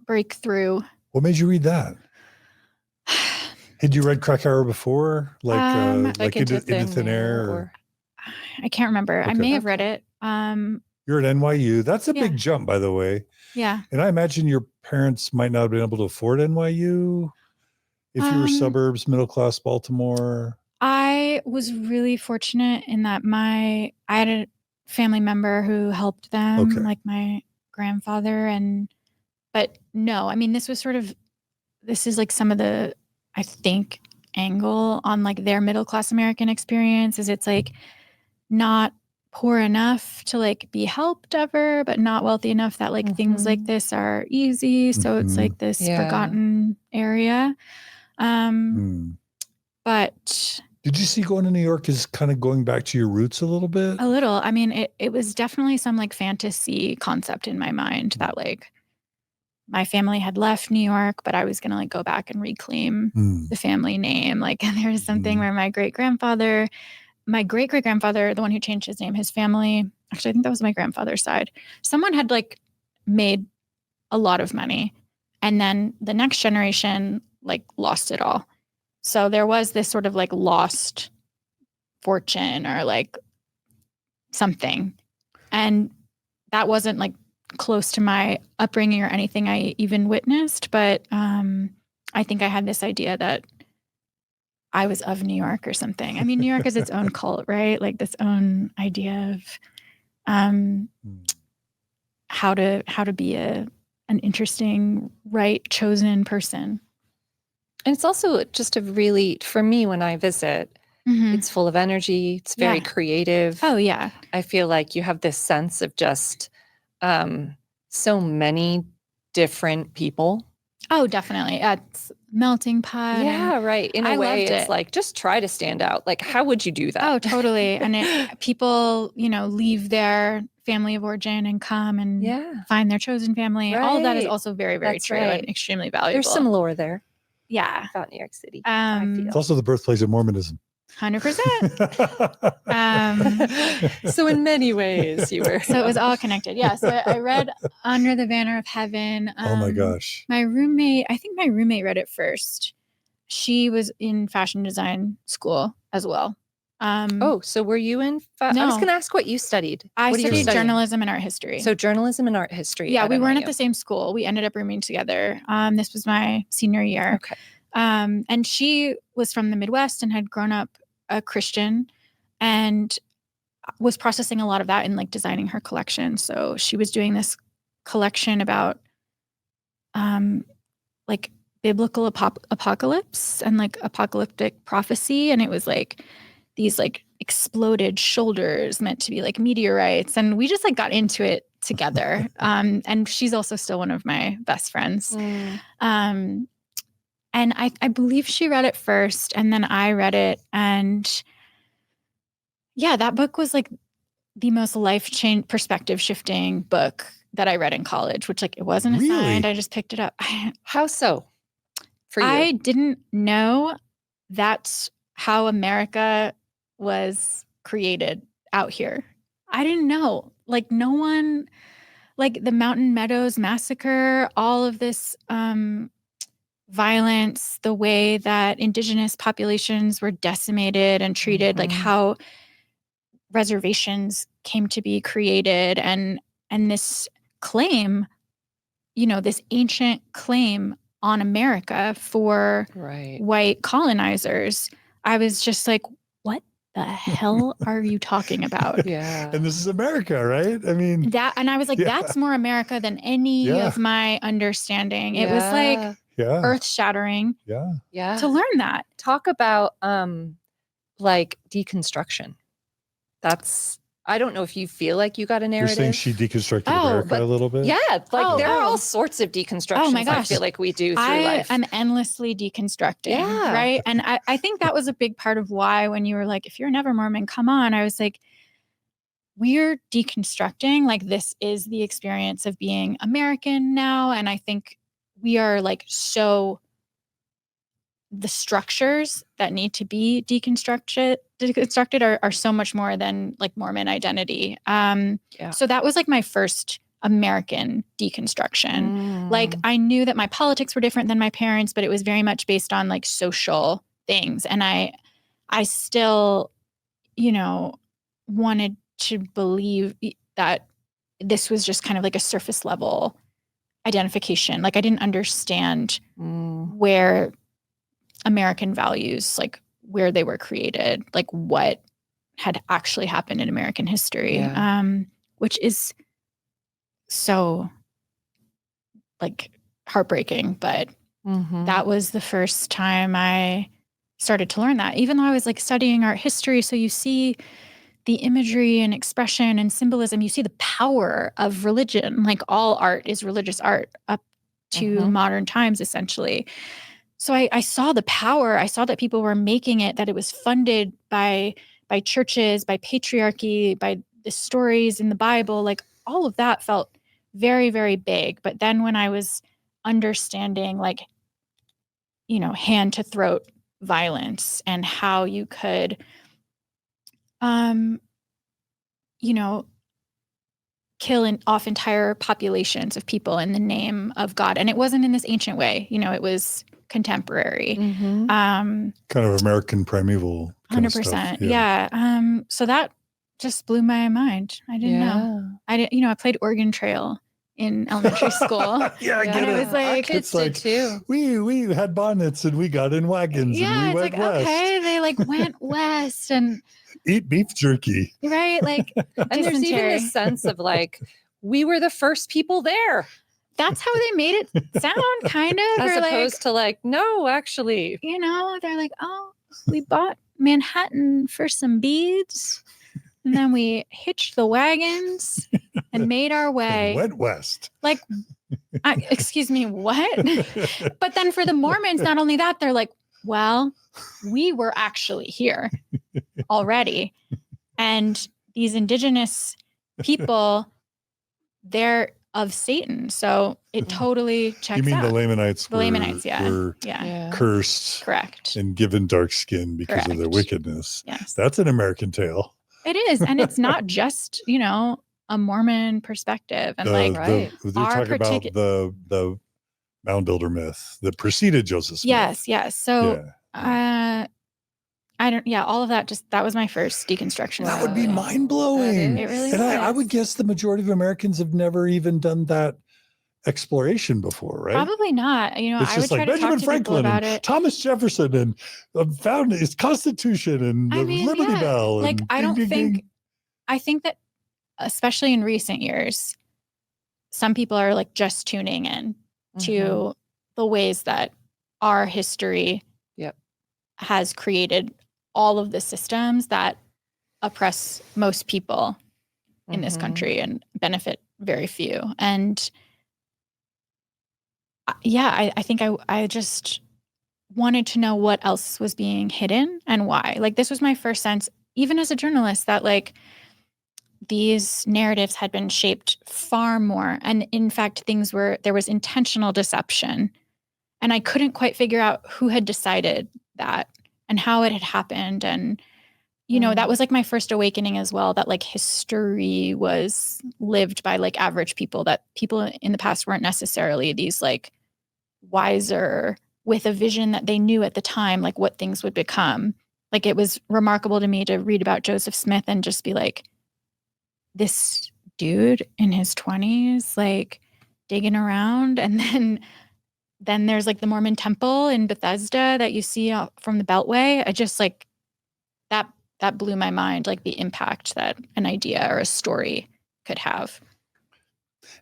breakthrough. What made you read that? Had you read Krakauer before? Like Into Thin Air? Or? I can't remember. Okay. I may have read it. You're at NYU. That's a big jump, by the way. Yeah. And I imagine your parents might not have been able to afford NYU if you were suburbs, middle-class Baltimore. I was really fortunate in that I had a family member who helped them, like my grandfather. But no, I mean, this is like some of the, I think, angle on like their middle-class American experience is it's like not poor enough to like be helped ever, but not wealthy enough that like things like this are easy. So it's like this forgotten area. But did you see going to New York as kind of going back to your roots a little bit? A little. I mean, it was definitely some like fantasy concept in my mind that like my family had left New York, but I was going to like go back and reclaim the family name. Like, and there's something where my great-great-grandfather, the one who changed his name, his family, actually, I think that was my grandfather's side. Someone had like made a lot of money, and then the next generation like lost it all. So there was this sort of like lost fortune or like something. And that wasn't like close to my upbringing or anything I even witnessed. But I think I had this idea that I was of New York or something. I mean, New York is its own cult, right? Like this own idea of how to be an interesting, right, chosen person. And it's also just a really, for me, when I visit, it's full of energy. It's very creative. Oh, yeah. I feel like you have this sense of just so many different people. Oh, definitely. It's melting pot. Yeah, right. In a way, it's like, just try to stand out. Like, how would you do that? Oh, totally. And people, leave their family of origin and come and find their chosen family. Right. All of that is also very, very true and extremely valuable. There's some lore there. Yeah. About New York City. It's also the birthplace of Mormonism. 100%. So in many ways you were. So it was all connected. Yeah. So I read Under the Banner of Heaven. Oh my gosh. I think my roommate read it first. She was in fashion design school as well. So were you in? No. I was going to ask what you studied. I studied journalism and art history. So journalism and art history. Yeah, we weren't at the same school. We ended up rooming together. This was my senior year. Okay. And she was from the Midwest and had grown up a Christian and was processing a lot of that in like designing her collection. So she was doing this collection about like biblical apocalypse and like apocalyptic prophecy. And it was like these like exploded shoulders meant to be like meteorites. And we just like got into it together. And she's also still one of my best friends. And I believe she read it first and then I read it. And yeah, that book was like the most life-changing, perspective-shifting book that I read in college, which like it wasn't assigned. I just picked it up. How so for you? I didn't know that's how America was created out here. I didn't know. Like no one, like the Mountain Meadows Massacre, all of this violence, the way that indigenous populations were decimated and treated, like how reservations came to be created, and this claim, you know, this ancient claim on America for white colonizers. I was just like, what the hell are you talking about? Yeah. And this is America, right? I mean, that, and I was like, that's more America than any of my understanding. It was like earth shattering to learn that. Talk about like deconstruction. That's, I don't know if you feel like you got a narrative. You're saying she deconstructed America a little bit? Yeah. Like there are all sorts of deconstructions. Oh my gosh. I feel like we do through life. I'm endlessly deconstructing. Yeah. Right. And I think that was a big part of why when you were like, if you're Never-Mormon, come on. I was like, we're deconstructing. Like this is the experience of being American now. And I think we are like the structures that need to be deconstructed are so much more than like Mormon identity. So that was like my first American deconstruction. Like I knew that my politics were different than my parents, but it was very much based on like social things. And I still, you know, wanted to believe that this was just kind of like a surface level identification. Like I didn't understand where American values, like where they were created, like what had actually happened in American history, which is so like heartbreaking. But that was the first time I started to learn that, even though I was like studying art history. So you see the imagery and expression and symbolism, you see the power of religion, like all art is religious art up to modern times, essentially. So I saw the power. I saw that people were making it, that it was funded by churches, by patriarchy, by the stories in the Bible. Like all of that felt very, very big. But then when I was understanding like, you know, hand to throat violence and how you could, you know, kill off entire populations of people in the name of God. And it wasn't in this ancient way, you know, it was contemporary. Kind of American primeval. 100%. Yeah. So that just blew my mind. I didn't know. I played Oregon Trail in elementary school. I get and it. Was like, our kids did too. We had bonnets and we got in wagons and we went west. Okay, they like went west and eat beef jerky. Right. Like, and there's even this sense of like, we were the first people there. That's how they made it sound, kind of. As opposed to like, no, actually. You know, they're like, oh, we bought Manhattan for some beads. And then we hitched the wagons and made our way. And went west. Like, excuse me, what? But then for the Mormons, not only that, they're like, well, we were actually here already. And these indigenous people, they're of Satan. So it totally checks out. You mean out. The Lamanites were cursed. Correct. And given dark skin because of their wickedness. Yes. That's an American tale. It is. And it's not just, you know, a Mormon perspective. And they're talking about the mound builder myth that preceded Joseph Smith. Yes. So all of that that was my first deconstruction. That would be mind blowing. It really is. I would guess the majority of Americans have never even done that exploration before, right? Probably not. You know, it's I just would like try Benjamin to talk to people Franklin about and it. Thomas Jefferson and found his Constitution and the Liberty Bell. Like I think that especially in recent years, some people are like just tuning in to the ways that our history Yep. has created all of the systems that oppress most people in this country and benefit very few. And I think I just wanted to know what else was being hidden and why. Like, this was my first sense, even as a journalist, that like these narratives had been shaped far more. And in fact, there was intentional deception. And I couldn't quite figure out who had decided that and how it had happened. And, that was like my first awakening as well, that like history was lived by like average people, that people in the past weren't necessarily these like wiser with a vision that they knew at the time, like what things would become. Like, it was remarkable to me to read about Joseph Smith and just be like, this dude in his 20s, like digging around. And then there's like the Mormon temple in Bethesda that you see from the Beltway. I just like that blew my mind, like the impact that an idea or a story could have.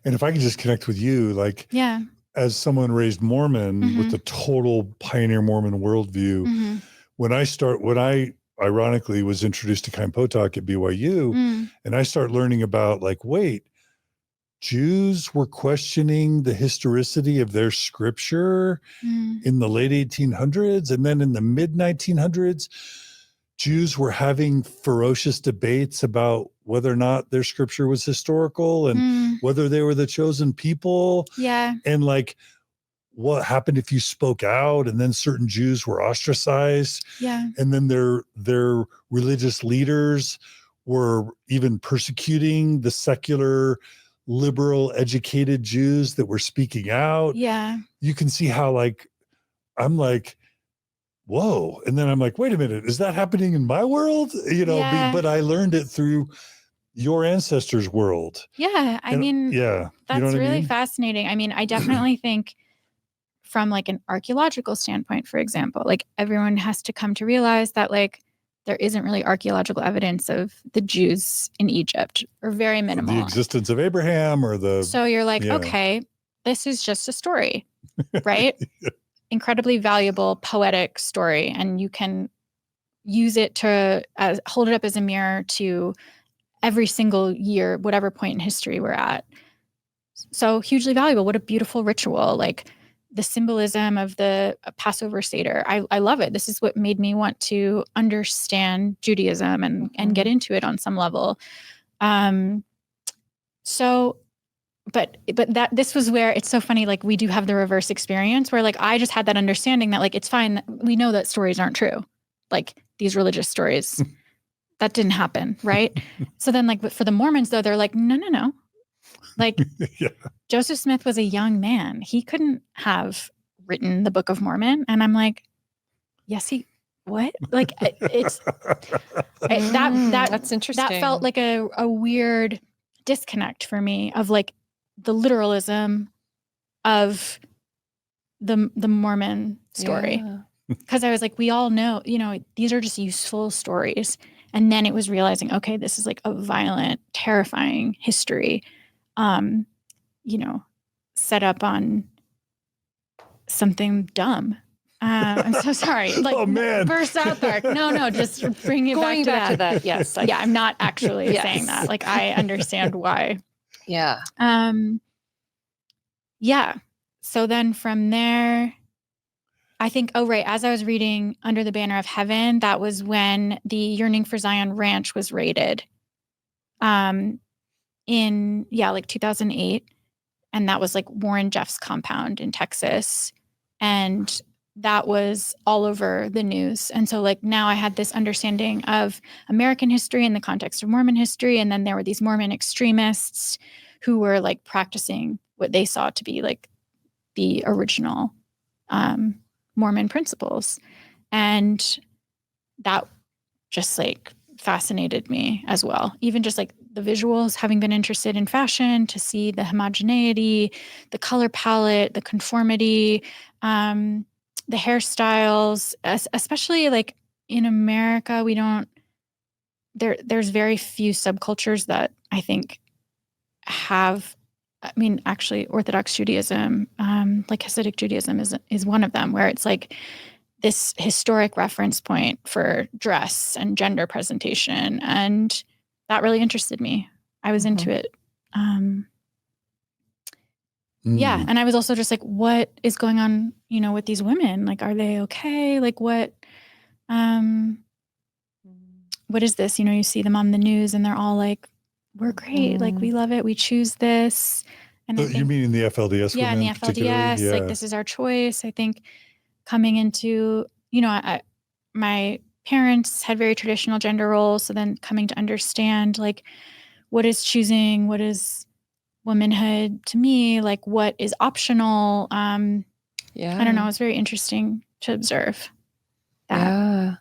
And if I could just connect with you, like, yeah, as someone raised Mormon with the total pioneer Mormon worldview, when I ironically was introduced to Kaimpotaq at BYU, and I start learning about like, wait, Jews were questioning the historicity of their scripture in the late 1800s. And then in the mid 1900s, Jews were having ferocious debates about whether or not their scripture was historical and whether they were the chosen people. Yeah. And like, what happened if you spoke out, and then certain Jews were ostracized. Yeah. And then their religious leaders were even persecuting the secular, liberal, educated Jews that were speaking out. Yeah. You can see how like, I'm like, whoa. And then I'm like, wait a minute, is that happening in my world? But I learned it through your ancestors' world. Yeah. I mean, that's really fascinating. I mean, I definitely think from like an archaeological standpoint, for example, like everyone has to come to realize that like there isn't really archaeological evidence of the Jews in Egypt, or very minimal. The existence of Abraham so you're like, okay, this is just a story, right? Incredibly valuable poetic story, and you can use it to hold it up as a mirror to every single year, whatever point in history we're at. So hugely valuable. What a beautiful ritual. Like the symbolism of the Passover Seder. I love it. This is what made me want to understand Judaism and get into it on some level. But this was where it's so funny. Like, we do have the reverse experience where like, I just had that understanding that like, it's fine. We know that stories aren't true. Like these religious stories, that didn't happen. Right. So then like for the Mormons though, they're like, no. Like Joseph Smith was a young man. He couldn't have written the Book of Mormon. And I'm like, yes, what? Like that's interesting. That felt like a weird disconnect for me of like, the literalism of the Mormon story. Because I was like, we all know, these are just useful stories. And then it was realizing, okay, this is like a violent, terrifying history, set up on something dumb. I'm so sorry. Like, oh man, burst out there. No, just bring it back to that. Yes. I'm not actually saying that. Like, I understand why. Yeah. Yeah. So then from there, I think, as I was reading Under the Banner of Heaven, that was when the Yearning for Zion Ranch was raided. In 2008. And that was like Warren Jeff's compound in Texas. And that was all over the news. And so like now I had this understanding of American history in the context of Mormon history. And then there were these Mormon extremists who were like practicing what they saw to be like the original Mormon principles. And that just like fascinated me as well. Even just like the visuals, having been interested in fashion, to see the homogeneity, the color palette, the conformity, the hairstyles, especially like in America, there's very few subcultures that I think have I mean, actually, Orthodox Judaism, like Hasidic Judaism is one of them, where it's like this historic reference point for dress and gender presentation. And that really interested me. I was into it. Yeah. And I was also just like, what is going on, with these women? Like, are they okay? Like, what is this? You see them on the news and they're all like, we're great. Like, we love it. We choose this. And So you mean in the FLDS? Yeah, in the particularly? FLDS, Yeah. like this is our choice. I think coming into, my parents had very traditional gender roles. So then coming to understand like what is choosing, what is womanhood to me, like what is optional. I don't know. It was very interesting to observe that. Yeah.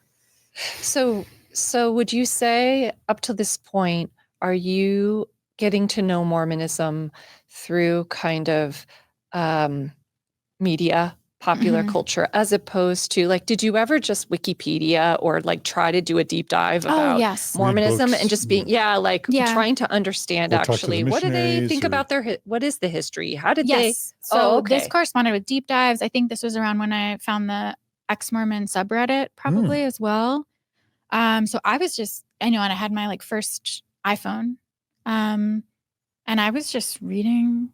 So would you say up to this point, are you getting to know Mormonism through kind of media, popular culture, as opposed to like, did you ever just Wikipedia or like try to do a deep dive about Mormonism and just being, trying to understand actually, what do they think about what is the history? How did they? So this corresponded with deep dives. I think this was around when I found the ex-Mormon subreddit probably as well. So I was just, and I had my like first iPhone, and I was just reading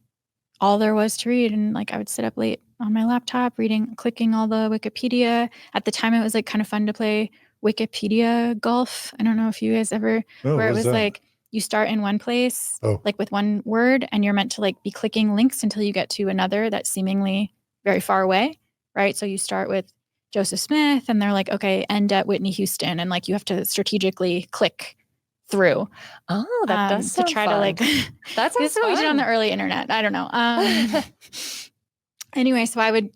all there was to read. And like, I would sit up late on my laptop clicking all the Wikipedia. At the time, it was like kind of fun to play Wikipedia golf. I don't know if you guys ever, where it was like, you start in one place, like with one word, and you're meant to like be clicking links until you get to another that's seemingly very far away. Right. So you start with Joseph Smith and they're like, okay, end at Whitney Houston. And like, you have to strategically click through. Oh, that does sound to try fun. to like, that's what we did on the early internet. I don't know. Anyway, so I would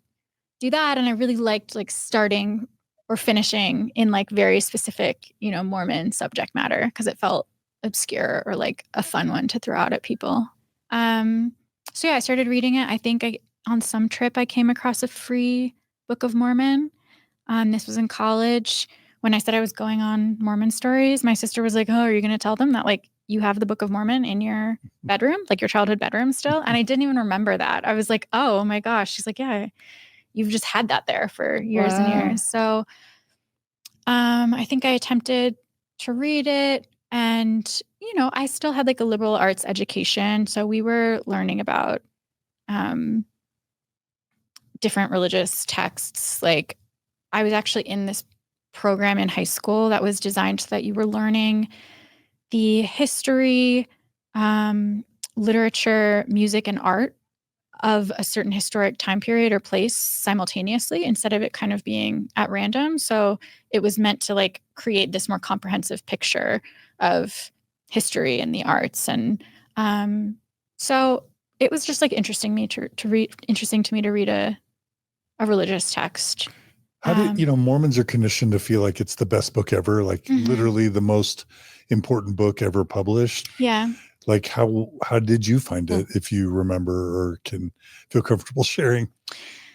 do that. And I really liked like starting or finishing in like very specific, Mormon subject matter because it felt obscure or like a fun one to throw out at people. So yeah, I started reading it. I think on some trip I came across a free Book of Mormon. This was in college. When I said I was going on Mormon Stories, my sister was like, oh, are you going to tell them that like you have the Book of Mormon in your bedroom, like your childhood bedroom still? And I didn't even remember that. I was like, oh my gosh. She's like, yeah, you've just had that there for years and years. So I think I attempted to read it and, I still had like a liberal arts education. So we were learning about different religious texts. Like I was actually in this program in high school that was designed so that you were learning the history, literature, music, and art of a certain historic time period or place simultaneously instead of it kind of being at random. So it was meant to like create this more comprehensive picture of history and the arts. And so it was just like interesting to me to read a religious text. How did, Mormons are conditioned to feel like it's the best book ever, like literally the most important book ever published. Yeah. Like how did you find it, if you remember or can feel comfortable sharing?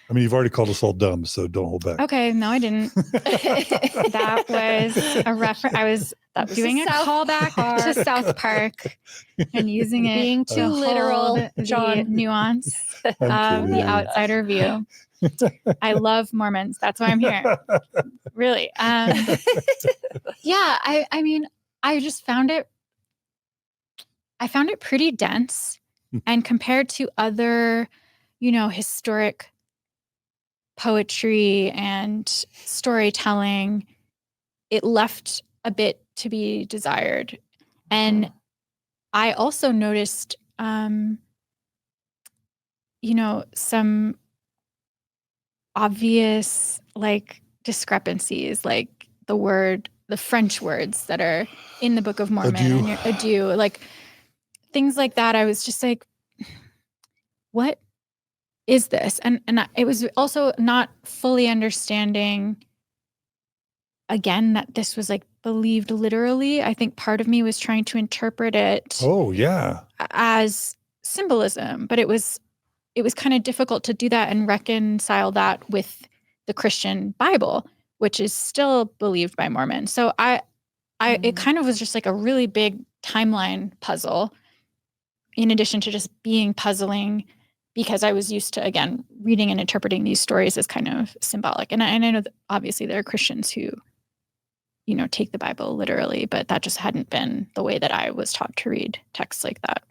I mean, you've already called us all dumb, so don't hold back. Okay. No, I didn't. That was a reference. I was doing a callback to South Park and using it being too literal, the nuance of the outsider view. I love Mormons. That's why I'm here. Really. Yeah. I mean, I just found it pretty dense, and compared to other, historic poetry and storytelling, it left a bit to be desired. And I also noticed, some obvious like discrepancies, like the French words that are in the Book of Mormon and your adieu, like things like that. I was just like, what is this? And it was also not fully understanding, again, that this was like believed literally. I think part of me was trying to interpret it as symbolism, but it was kind of difficult to do that and reconcile that with the Christian Bible, which is still believed by Mormons. So it kind of was just like a really big timeline puzzle. in addition to just being puzzling, because I was used to, again, reading and interpreting these stories as kind of symbolic. And I know that obviously there are Christians who, take the Bible literally, but that just hadn't been the way that I was taught to read texts like that.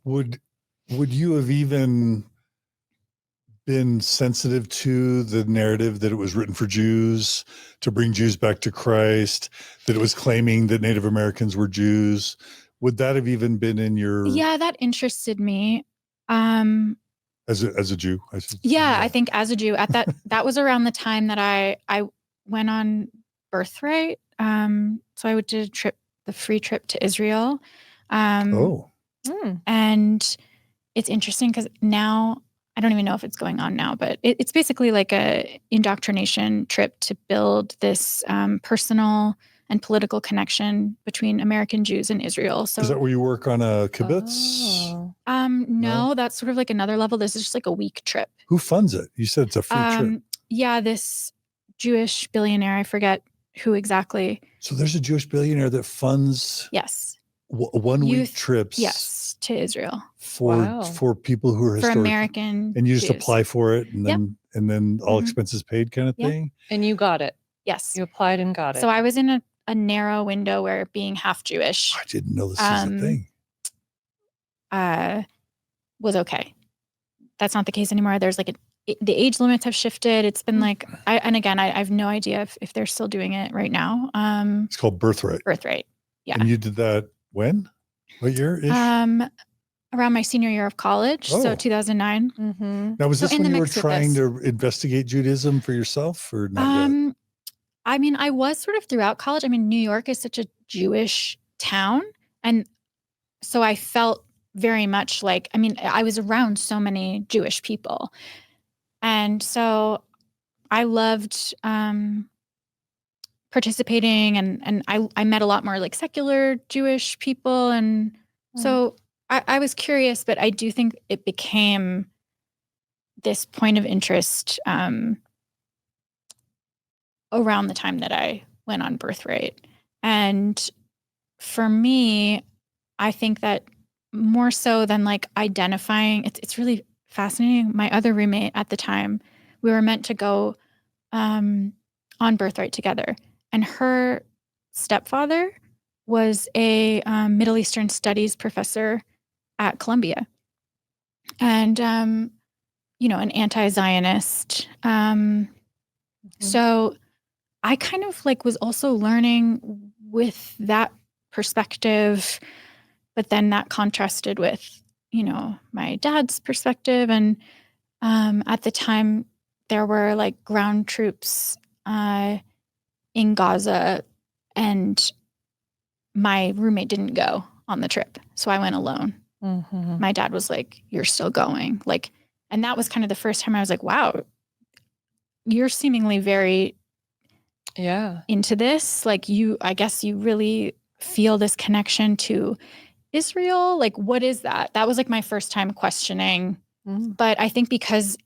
Would you have even been sensitive to the narrative that it was written for Jews, to bring Jews back to Christ, that it was claiming that Native Americans were Jews? Would that have even been in your... Yeah, that interested me. As a Jew, I should say. Yeah, I think as a Jew, at that was around the time that I went on birthright. So I did the free trip to Israel. And it's interesting because now, I don't even know if it's going on now, but it's basically like a indoctrination trip to build this personal and political connection between American Jews and Israel. So is that where you work on a kibbutz? No, that's sort of like another level. This is just like a week trip. Who funds it? You said it's a free trip. Yeah, this Jewish billionaire, I forget who exactly. So there's a Jewish billionaire that funds one-week trips. Yes, to Israel for people who are for historic, American, and you just Jews. Apply for it, and then all expenses paid, kind of thing. And you got it. Yes, you applied and got it. So I was in a narrow window where being half Jewish, I didn't know this was a thing. Was okay. That's not the case anymore. There's like the age limits have shifted. It's been like, I have no idea if they're still doing it right now. It's called birthright. Birthright. Yeah. And you did that when? What year? Around my senior year of college. So 2009. Mm-hmm. Now, was this when you were trying to investigate Judaism for yourself, or not yet? I mean, I was sort of throughout college. I mean, New York is such a Jewish town. And so I felt very much like, I was around so many Jewish people. And so I loved participating, and I met a lot more like secular Jewish people. And so I was curious, but I do think it became this point of interest around the time that I went on birthright. And for me, I think that more so than like identifying, it's really fascinating. My other roommate at the time, we were meant to go on birthright together. And her stepfather was a Middle Eastern studies professor at Columbia. And, an anti-Zionist. So I kind of like was also learning with that perspective, but then that contrasted with, my dad's perspective. And at the time there were like ground troops in Gaza, and my roommate didn't go on the trip. So I went alone. Mm-hmm. My dad was like, "You're still going." And that was kind of the first time I was like, wow, you're seemingly very into this. Like I guess you really feel this connection to Israel. Like, what is that? That was like my first time questioning. Mm-hmm. But I think because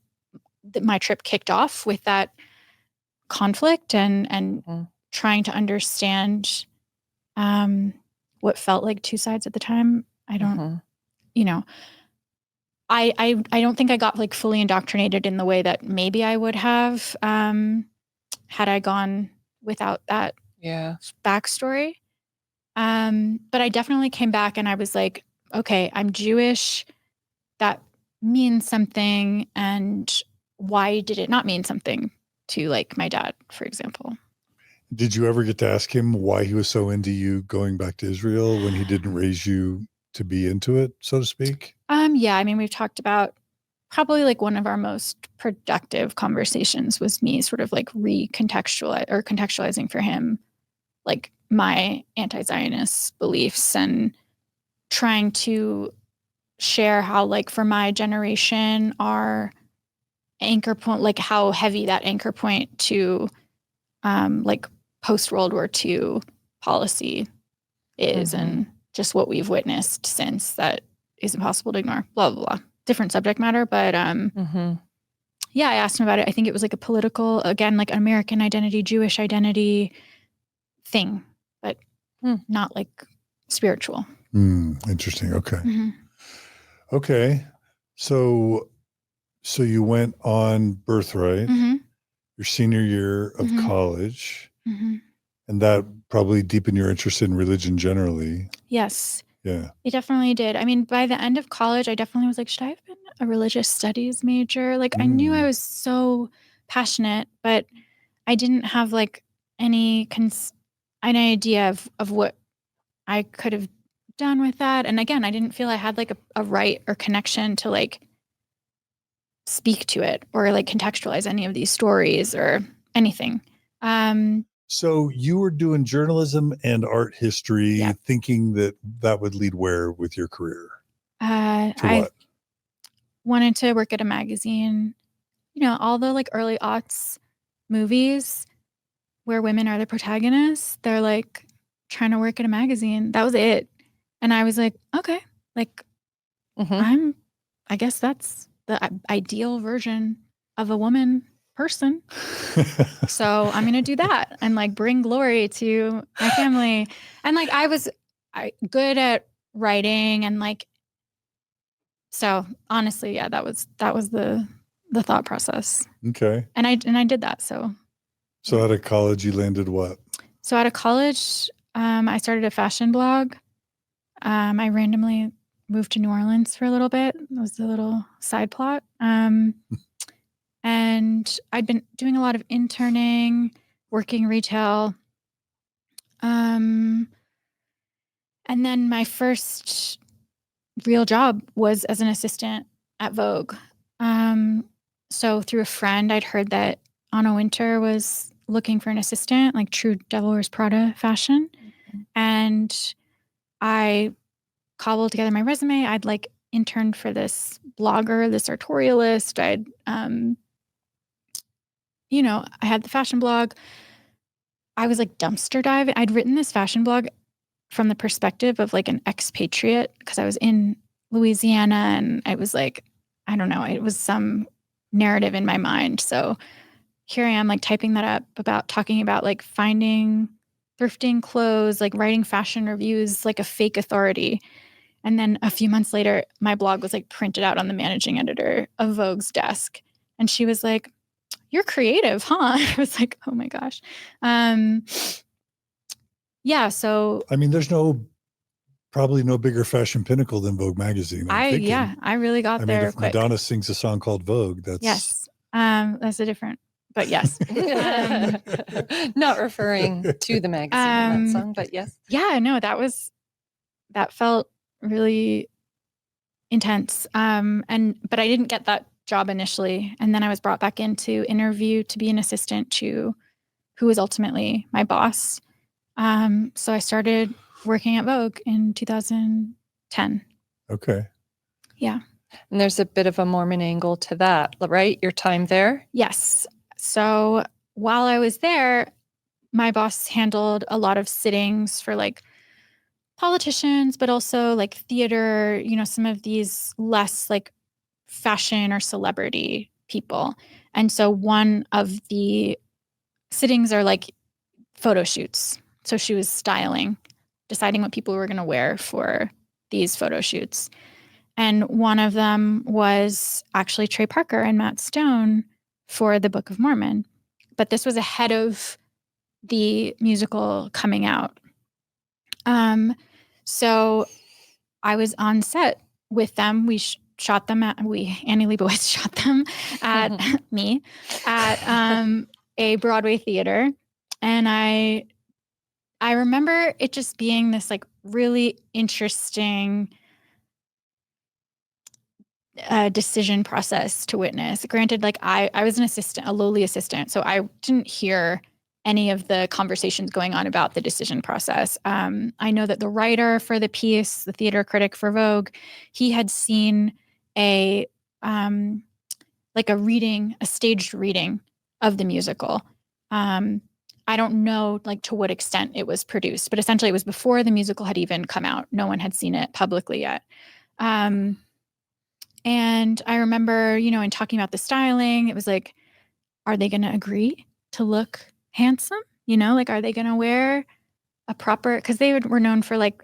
my trip kicked off with that conflict and trying to understand what felt like two sides at the time. I don't, I don't think I got like fully indoctrinated in the way that maybe I would have had I gone without that backstory. But I definitely came back and I was like, okay, I'm Jewish. That means something. And why did it not mean something to like my dad, for example? Did you ever get to ask him why he was so into you going back to Israel when he didn't raise you to be into it, so to speak? Yeah. I mean, we've talked about probably like one of our most productive conversations was me sort of like contextualizing for him, like my anti-Zionist beliefs and trying to share how like for my generation, our anchor point, like how heavy that anchor point to like post-World War II policy is and just what we've witnessed since that is impossible to ignore, blah, blah, blah. Different subject matter. But I asked him about it. I think it was like a political, again, like an American identity, Jewish identity thing, but not like spiritual. Interesting. Okay. Okay. So you went on Birthright, Mm-hmm. your senior year of Mhm. college, Mm-hmm. and that probably deepened your interest in religion generally. Yes, Yeah. it definitely did. I mean, by the end of college, I definitely was like, should I have been a religious studies major? Like, I knew I was so passionate, but I didn't have like any an idea of what I could have done with that. And again, I didn't feel I had like a right or connection to like speak to it or like contextualize any of these stories or anything. So you were doing journalism and art history, Yeah. thinking that would lead where with your career? To I what? wanted to work at a magazine. You know, all the like early aughts movies where women are the protagonists, they're like trying to work at a magazine. That was it. And I was like, okay, like Mhm. I guess that's the ideal version of a woman person. So I'm going to do that and like bring glory to my family. And like I was good at writing and like, so honestly, yeah, that was the thought process. Okay. And I did that. So out of college, you landed what? So out of college, I started a fashion blog. I randomly moved to New Orleans for a little bit. It was a little side plot. And I'd been doing a lot of interning, working retail. And then my first real job was as an assistant at Vogue. So through a friend, I'd heard that Anna Wintour was looking for an assistant, like true Devil Wears Prada fashion. And I cobbled together my resume. I'd like interned for this blogger, this sartorialist. I had the fashion blog. I was like dumpster diving. I'd written this fashion blog from the perspective of like an expatriate because I was in Louisiana and I was like, I don't know, it was some narrative in my mind. So here I am like typing that up about talking about like finding thrifting clothes, like writing fashion reviews, like a fake authority. And then a few months later, my blog was like printed out on the managing editor of Vogue's desk. And she was like, "You're creative, huh?" I was like, "Oh my gosh." Yeah. So I mean, there's probably no bigger fashion pinnacle than Vogue Magazine. I really got there if quick. Madonna sings a song called Vogue, that's Yes. That's a different, but yes. Not referring to the magazine in that song, but yes. Yeah, no, that felt really intense. But I didn't get that job initially. And then I was brought back in to interview to be an assistant to who was ultimately my boss. So I started working at Vogue in 2010. okay. Yeah. And there's a bit of a Mormon angle to that, right? Your time there? Yes. So while I was there, my boss handled a lot of sittings for like politicians, but also like theater, some of these less like fashion or celebrity people. And so one of the sittings are like photo shoots. So she was styling, deciding what people were going to wear for these photo shoots. And one of them was actually Trey Parker and Matt Stone for the Book of Mormon. But this was ahead of the musical coming out. So I was on set with them. We shot them Annie Leibovitz shot them at a Broadway theater. And I remember it just being this like really interesting decision process to witness. Granted, like I was an assistant, a lowly assistant, so I didn't hear any of the conversations going on about the decision process. I know that the writer for the piece, the theater critic for Vogue, he had seen a staged reading of the musical. I don't know like to what extent it was produced, but essentially it was before the musical had even come out. No one had seen it publicly yet. And I remember, in talking about the styling, it was like, are they going to agree to look handsome? Like, are they going to wear a proper, because they were known for like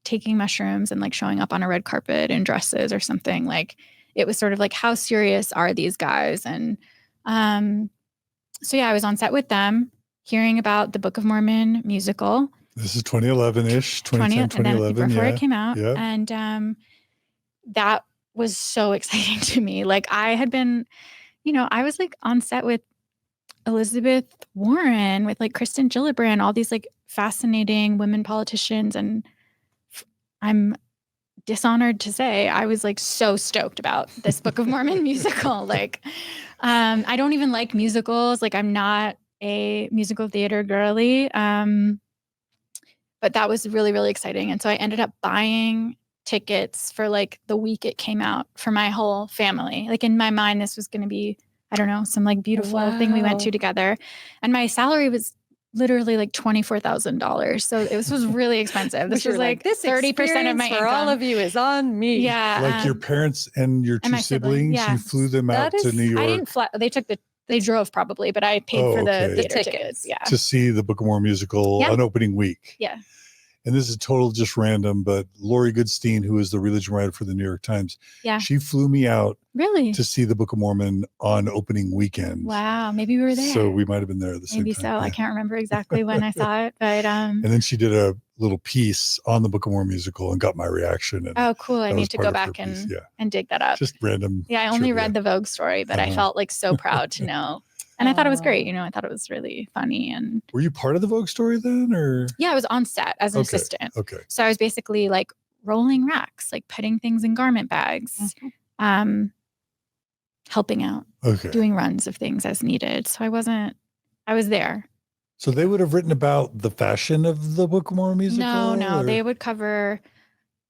taking mushrooms and like showing up on a red carpet in dresses or something. Like it was sort of like, how serious are these guys? And so yeah, I was on set with them hearing about the Book of Mormon musical. This is 2011-ish, 2010, 2011. Before Yeah. it came out. Yeah. And that was so exciting to me. Like I had been, I was like on set with Elizabeth Warren, with like Kristen Gillibrand, all these like fascinating women politicians. And I'm dishonored to say I was like so stoked about this Book of Mormon musical. Like, I don't even like musicals. Like I'm not a musical theater girly. But that was really, really exciting. And so I ended up buying tickets for like the week it came out for my whole family. Like in my mind, this was going to be, I don't know, some like beautiful thing we went to together. And my salary was literally like $24,000. So this was really expensive. This was like this 30% of my income. For all of you is on me. Yeah. Like your parents and your two siblings, yeah. you flew them out to New York. I didn't fly. They drove probably, but I paid for the tickets. Yeah. To see the Book of Mormon musical on opening week. Yeah. And this is total just random, but Lori Goodstein, who is the religion writer for the New York Times, she flew me out to see the Book of Mormon on opening weekend. Wow. Maybe we were there. So we might have been there at the same time. Maybe so. Yeah. I can't remember exactly when I saw it, but and then she did a little piece on the Book of Mormon musical and got my reaction. And oh, cool. I need to go back and dig that up. Just random. Yeah. I only read the Vogue story, but I felt like so proud to know. And I thought it was great. I thought it was really funny. And were you part of the Vogue story then, or? Yeah, I was on set as an assistant. Okay. So I was basically like rolling racks, like putting things in garment bags, helping out, doing runs of things as needed. So I was there. So they would have written about the fashion of the Book of Mormon musical? No, they would cover,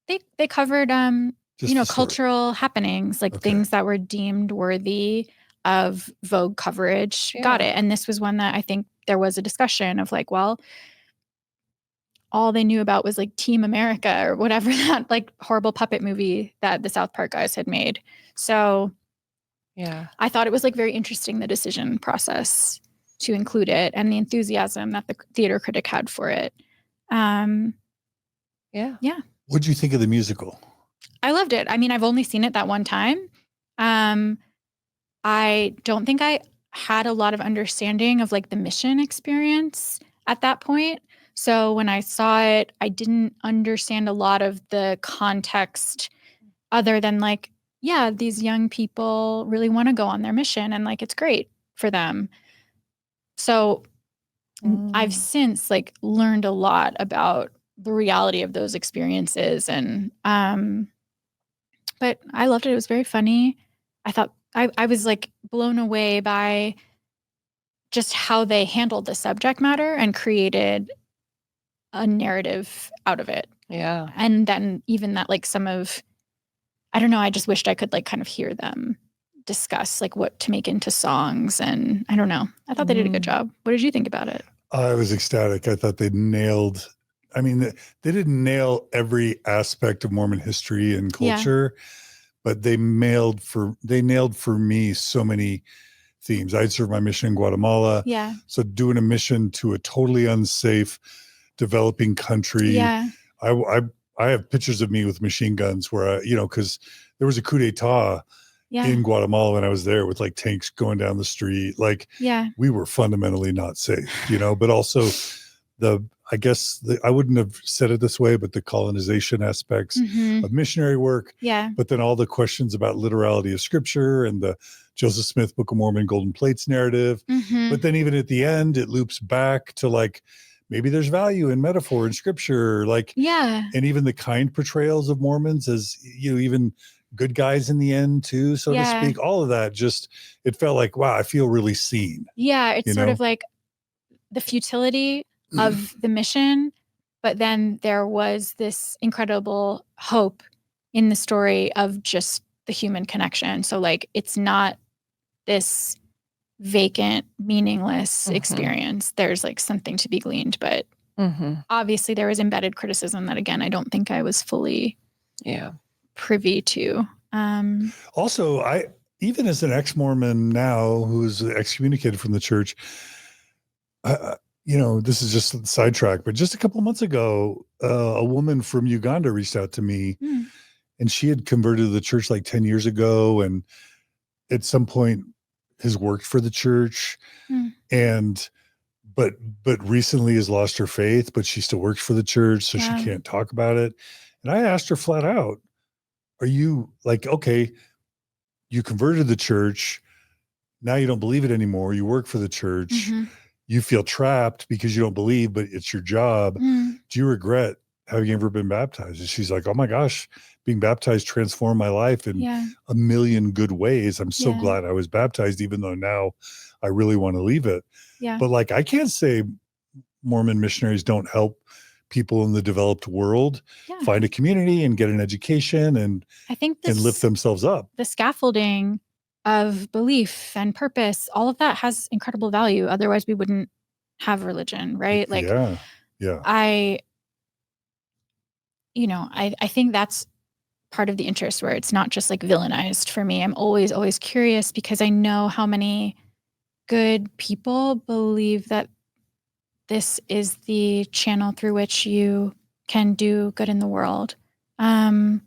they covered, cultural happenings, like things that were deemed worthy of Vogue coverage. Yeah. Got it. And this was one that I think there was a discussion of like, well, all they knew about was like Team America or whatever, that like horrible puppet movie that the South Park guys had made. So yeah, I thought it was like very interesting, the decision process to include it and the enthusiasm that the theater critic had for it. Yeah. What'd you think of the musical? I loved it. I mean, I've only seen it that one time. I don't think I had a lot of understanding of like the mission experience at that point. So when I saw it, I didn't understand a lot of the context other than like, yeah, these young people really want to go on their mission and like, it's great for them. So I've since like learned a lot about the reality of those experiences. And, but I loved it. It was very funny. I thought, I was like blown away by just how they handled the subject matter and created a narrative out of it. Yeah. And then even that, like I don't know, I just wished I could like kind of hear them discuss like what to make into songs. And I don't know. I thought they did a good job. What did you think about it? I was ecstatic. I thought they nailed, they didn't nail every aspect of Mormon history and culture. Yeah. But they nailed for me so many themes. I'd served my mission in Guatemala. Yeah. So doing a mission to a totally unsafe, developing country. Yeah. I have pictures of me with machine guns where because there was a coup d'etat in Guatemala when I was there with like tanks going down the street. Like we were fundamentally not safe, but also I wouldn't have said it this way, but the colonization aspects of missionary work. Yeah. But then all the questions about literality of scripture and the Joseph Smith Book of Mormon Golden Plates narrative. But then even at the end, it loops back to like, maybe there's value in metaphor and scripture. Like, and even the kind portrayals of Mormons as, even good guys in the end too, so to speak. All of that it felt like, wow, I feel really seen. Yeah. It's sort of like the futility of the mission, but then there was this incredible hope in the story of just the human connection. So like, it's not this vacant, meaningless experience. There's like something to be gleaned, but obviously there was embedded criticism that, again, I don't think I was fully privy to. Also, I, even as an ex-Mormon now who's excommunicated from the church, this is just a sidetrack, but just a couple of months ago, a woman from Uganda reached out to me, and she had converted to the church like 10 years ago, and at some point has worked for the church, but recently has lost her faith, but she still works for the church, so she can't talk about it. And I asked her flat out, are you like, okay, you converted the church, now you don't believe it anymore, you work for the church, you feel trapped because you don't believe, but it's your job. Do you regret having ever been baptized? And she's like, oh my gosh, being baptized transformed my life in a million good ways. I'm so glad I was baptized, even though now I really want to leave it. But like, I can't say Mormon missionaries don't help people in the developed world find a community and get an education and I think and lift themselves up. The scaffolding of belief and purpose, all of that has incredible value. Otherwise we wouldn't have religion, right? Like, I think that's part of the interest, where it's not just like villainized for me. I'm always curious, because I know how many good people believe that this is the channel through which you can do good in the world. But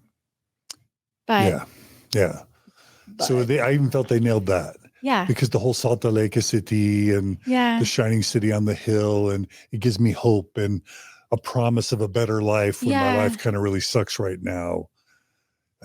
so I even felt they nailed that. Yeah. Because the whole Salt Lake City and the shining city on the hill, and it gives me hope and a promise of a better life when my life kind of really sucks right now.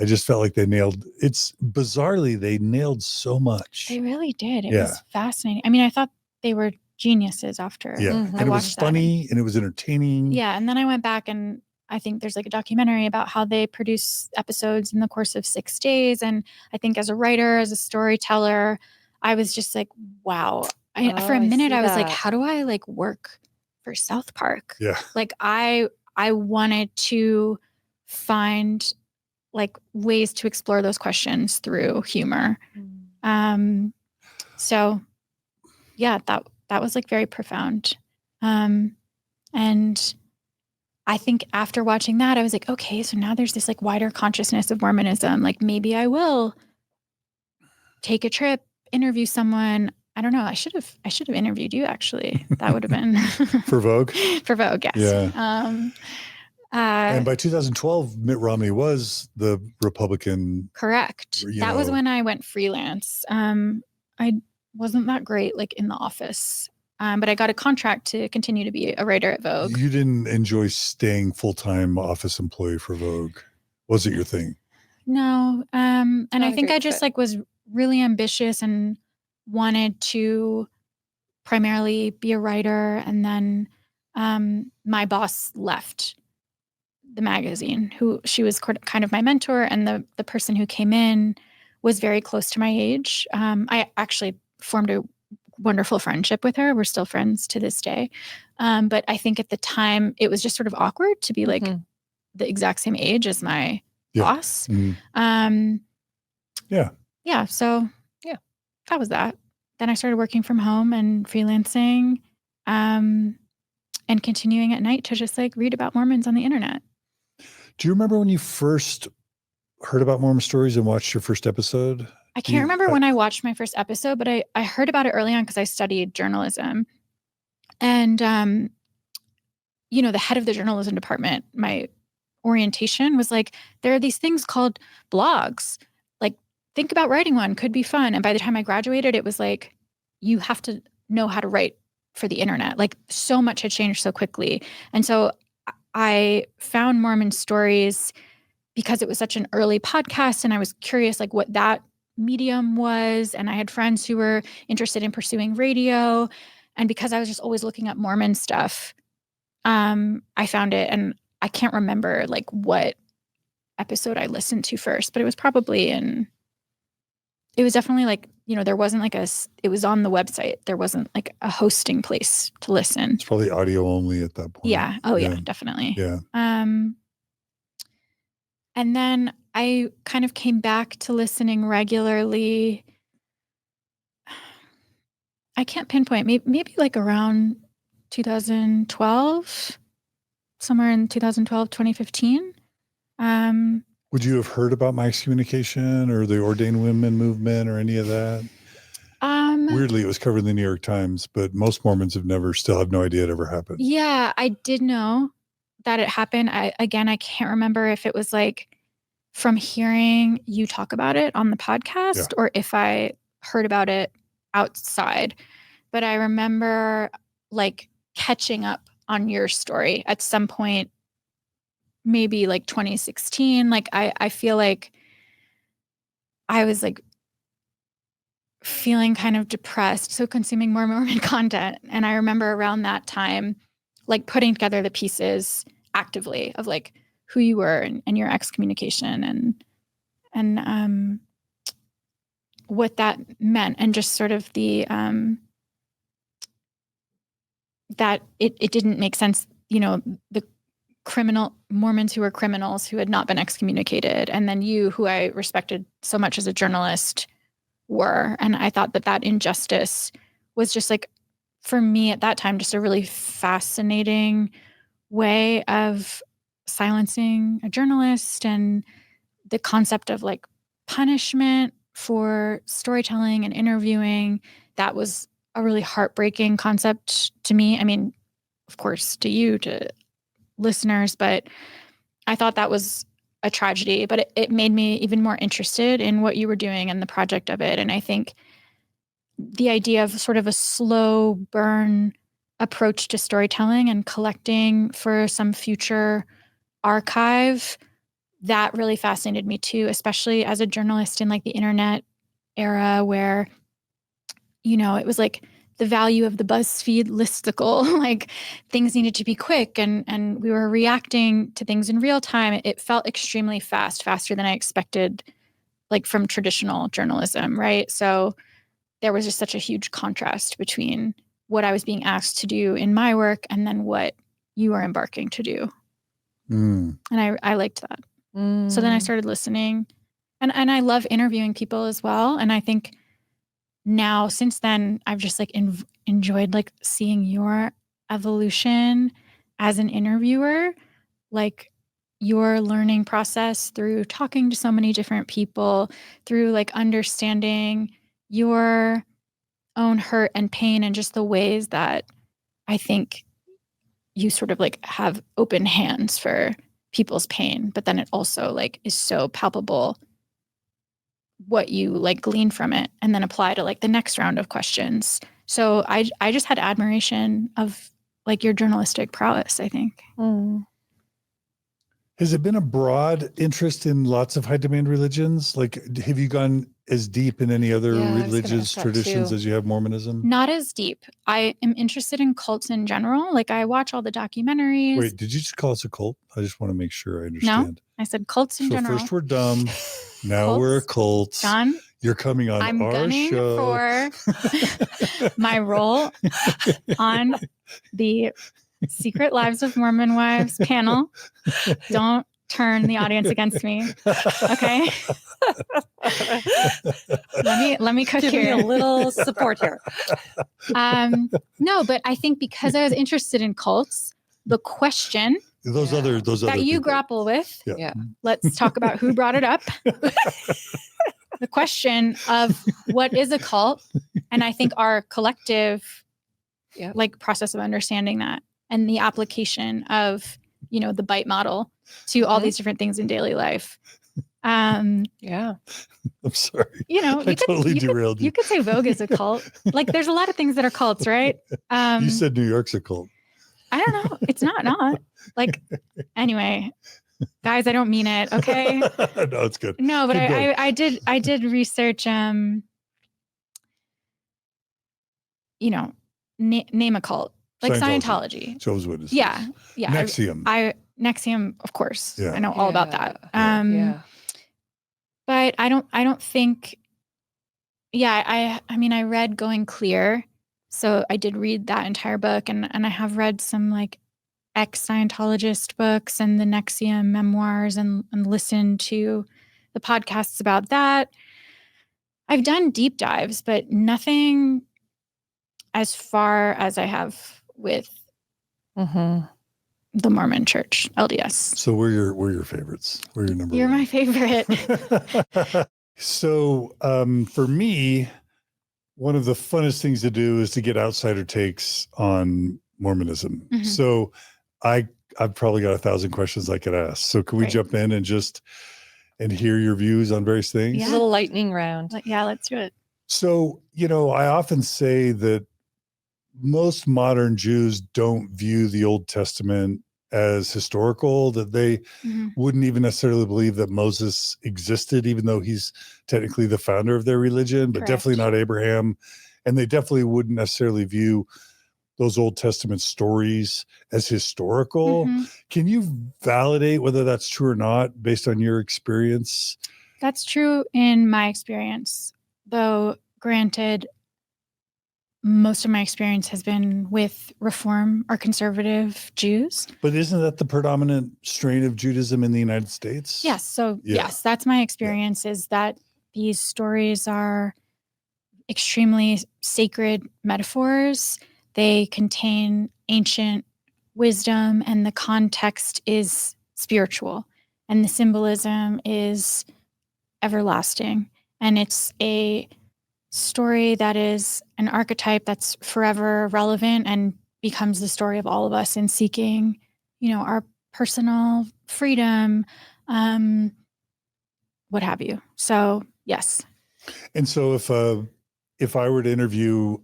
I just felt like they nailed bizarrely, they nailed so much. They really did. It was fascinating. I mean, I thought they were geniuses after and it was funny and it was entertaining. Yeah. And then I went back, and I think there's like a documentary about how they produce episodes in the course of 6 days. And I think as a writer, as a storyteller, I was just like, wow. For a minute, I was like, how do I like work for South Park? Yeah. Like I wanted to find like ways to explore those questions through humor. So yeah, that was like very profound. And I think after watching that, I was like, okay, so now there's this like wider consciousness of Mormonism. Like maybe I will take a trip, interview someone. I don't know. I should have interviewed you, actually. That would have been for Vogue. For Vogue, yes. Yeah. And by 2012, Mitt Romney was the Republican. Correct. That was when I went freelance. I wasn't that great, like in the office, but I got a contract to continue to be a writer at Vogue. You didn't enjoy staying full-time office employee for Vogue. Was it your thing? No. And I think I just like was really ambitious and wanted to primarily be a writer. And then my boss left the magazine, she was kind of my mentor, and the person who came in was very close to my age. I actually formed a wonderful friendship with her. We're still friends to this day. But I think at the time it was just sort of awkward to be like the exact same age as my boss. So that was that. Then I started working from home and freelancing, and continuing at night to just like read about Mormons on the internet. Do you remember when you first heard about Mormon Stories and watched your first episode? I can't remember when I watched my first episode, but I heard about it early on because I studied journalism. And, the head of the journalism department, my orientation was like, there are these things called blogs. Like, think about writing one, could be fun. And by the time I graduated, it was like, you have to know how to write for the internet. Like, so much had changed so quickly. And so I found Mormon Stories because it was such an early podcast, and I was curious like what that medium was. And I had friends who were interested in pursuing radio. And because I was just always looking up Mormon stuff, I found it. And I can't remember like what episode I listened to first, but it was probably it was definitely like, there wasn't like it was on the website. There wasn't like a hosting place to listen. It's probably audio only at that point. Yeah. Oh yeah, definitely. Yeah. And then I kind of came back to listening regularly. I can't pinpoint, maybe like around 2012, somewhere in 2012, 2015. Would you have heard about my excommunication or the ordained women movement or any of that? Weirdly, it was covered in the New York Times, but most Mormons still have no idea it ever happened. Yeah, I did know that it happened. I can't remember if it was like from hearing you talk about it on the podcast or if I heard about it outside. But I remember like catching up on your story at some point, maybe like 2016. Like I feel like I was like feeling kind of depressed, so consuming more Mormon content. And I remember around that time, like putting together the pieces actively of like who you were and your excommunication and what that meant, and just sort of the that it didn't make sense, the criminal Mormons who were criminals who had not been excommunicated, and then you, who I respected so much as a journalist, were. And I thought that injustice was just like, for me at that time, just a really fascinating way of silencing a journalist, and the concept of like punishment for storytelling and interviewing. That was a really heartbreaking concept to me. I mean, of course, to you, to listeners, but I thought that was a tragedy, but it made me even more interested in what you were doing and the project of it. And I think the idea of sort of a slow burn approach to storytelling and collecting for some future archive, that really fascinated me too, especially as a journalist in like the internet era where, it was like the value of the BuzzFeed listicle, like things needed to be quick and we were reacting to things in real time. It felt extremely faster than I expected, like from traditional journalism, right? So there was just such a huge contrast between what I was being asked to do in my work and then what you are embarking to do. And I liked that. So then I started listening, and I love interviewing people as well. And I think now, since then, I've just like enjoyed like seeing your evolution as an interviewer, like your learning process through talking to so many different people, through like understanding your own hurt and pain, and just the ways that I think you sort of like have open hands for people's pain, but then it also like is so palpable what you like glean from it and then apply to like the next round of questions. So I just had admiration of like your journalistic prowess, I think. Has it been a broad interest in lots of high demand religions? Like, have you gone as deep in any other religious traditions as you have Mormonism? Not as deep. I am interested in cults in general. Like I watch all the documentaries. Wait, did you just call us a cult? I just want to make sure I understand. No, I said cults in general. First we're dumb. Now we're a cult. John, you're coming on I'm our gunning show for my role on the Secret Lives of Mormon Wives panel. Don't turn the audience against me. Okay. let me cook Give here. me a little support here. No, but I think because I was interested in cults, the question those other that you people. grapple with. Yeah. Let's talk about who brought it up. The question of what is a cult, and I think our collective like process of understanding that, and the application of, the bite model to all these different things in daily life. I'm sorry. You totally derailed you. You could say Vogue is a cult. Like there's a lot of things that are cults, right? You said New York's a cult. I don't know. It's not. Like, anyway, guys, I don't mean it. Okay. No, it's good. No, but I did research, name a cult. Like Scientology. Jehovah's Witnesses. Yeah. NXIVM. NXIVM, of course. Yeah. I know all about that. But I don't think, I mean, I read Going Clear. So I did read that entire book, and I have read some like ex-Scientologist books and the NXIVM memoirs and listened to the podcasts about that. I've done deep dives, but nothing as far as I have with the Mormon Church, LDS. So we're your favorites. We're your number You're one. my favorite. So for me, one of the funnest things to do is to get outsider takes on Mormonism. Mhm. So I've probably got 1,000 questions I could ask. So can we Great. jump in and hear your views on various things? A little lightning round. Yeah, let's do it. So, I often say that most modern Jews don't view the Old Testament as historical, that they Mhm. wouldn't even necessarily believe that Moses existed, even though he's technically the founder of their religion, but Correct. definitely not Abraham. And they definitely wouldn't necessarily view those Old Testament stories as historical. Mhm. Can you validate whether that's true or not based on your experience? That's true in my experience, though granted, most of my experience has been with Reform or conservative Jews. But isn't that the predominant strain of Judaism in the United States? Yes. So Yeah. yes, that's my experience, is that these stories are extremely sacred metaphors. They contain ancient wisdom, and the context is spiritual, and the symbolism is everlasting. And it's a story that is an archetype that's forever relevant and becomes the story of all of us in seeking, our personal freedom, what have you. So, yes. And so if I were to interview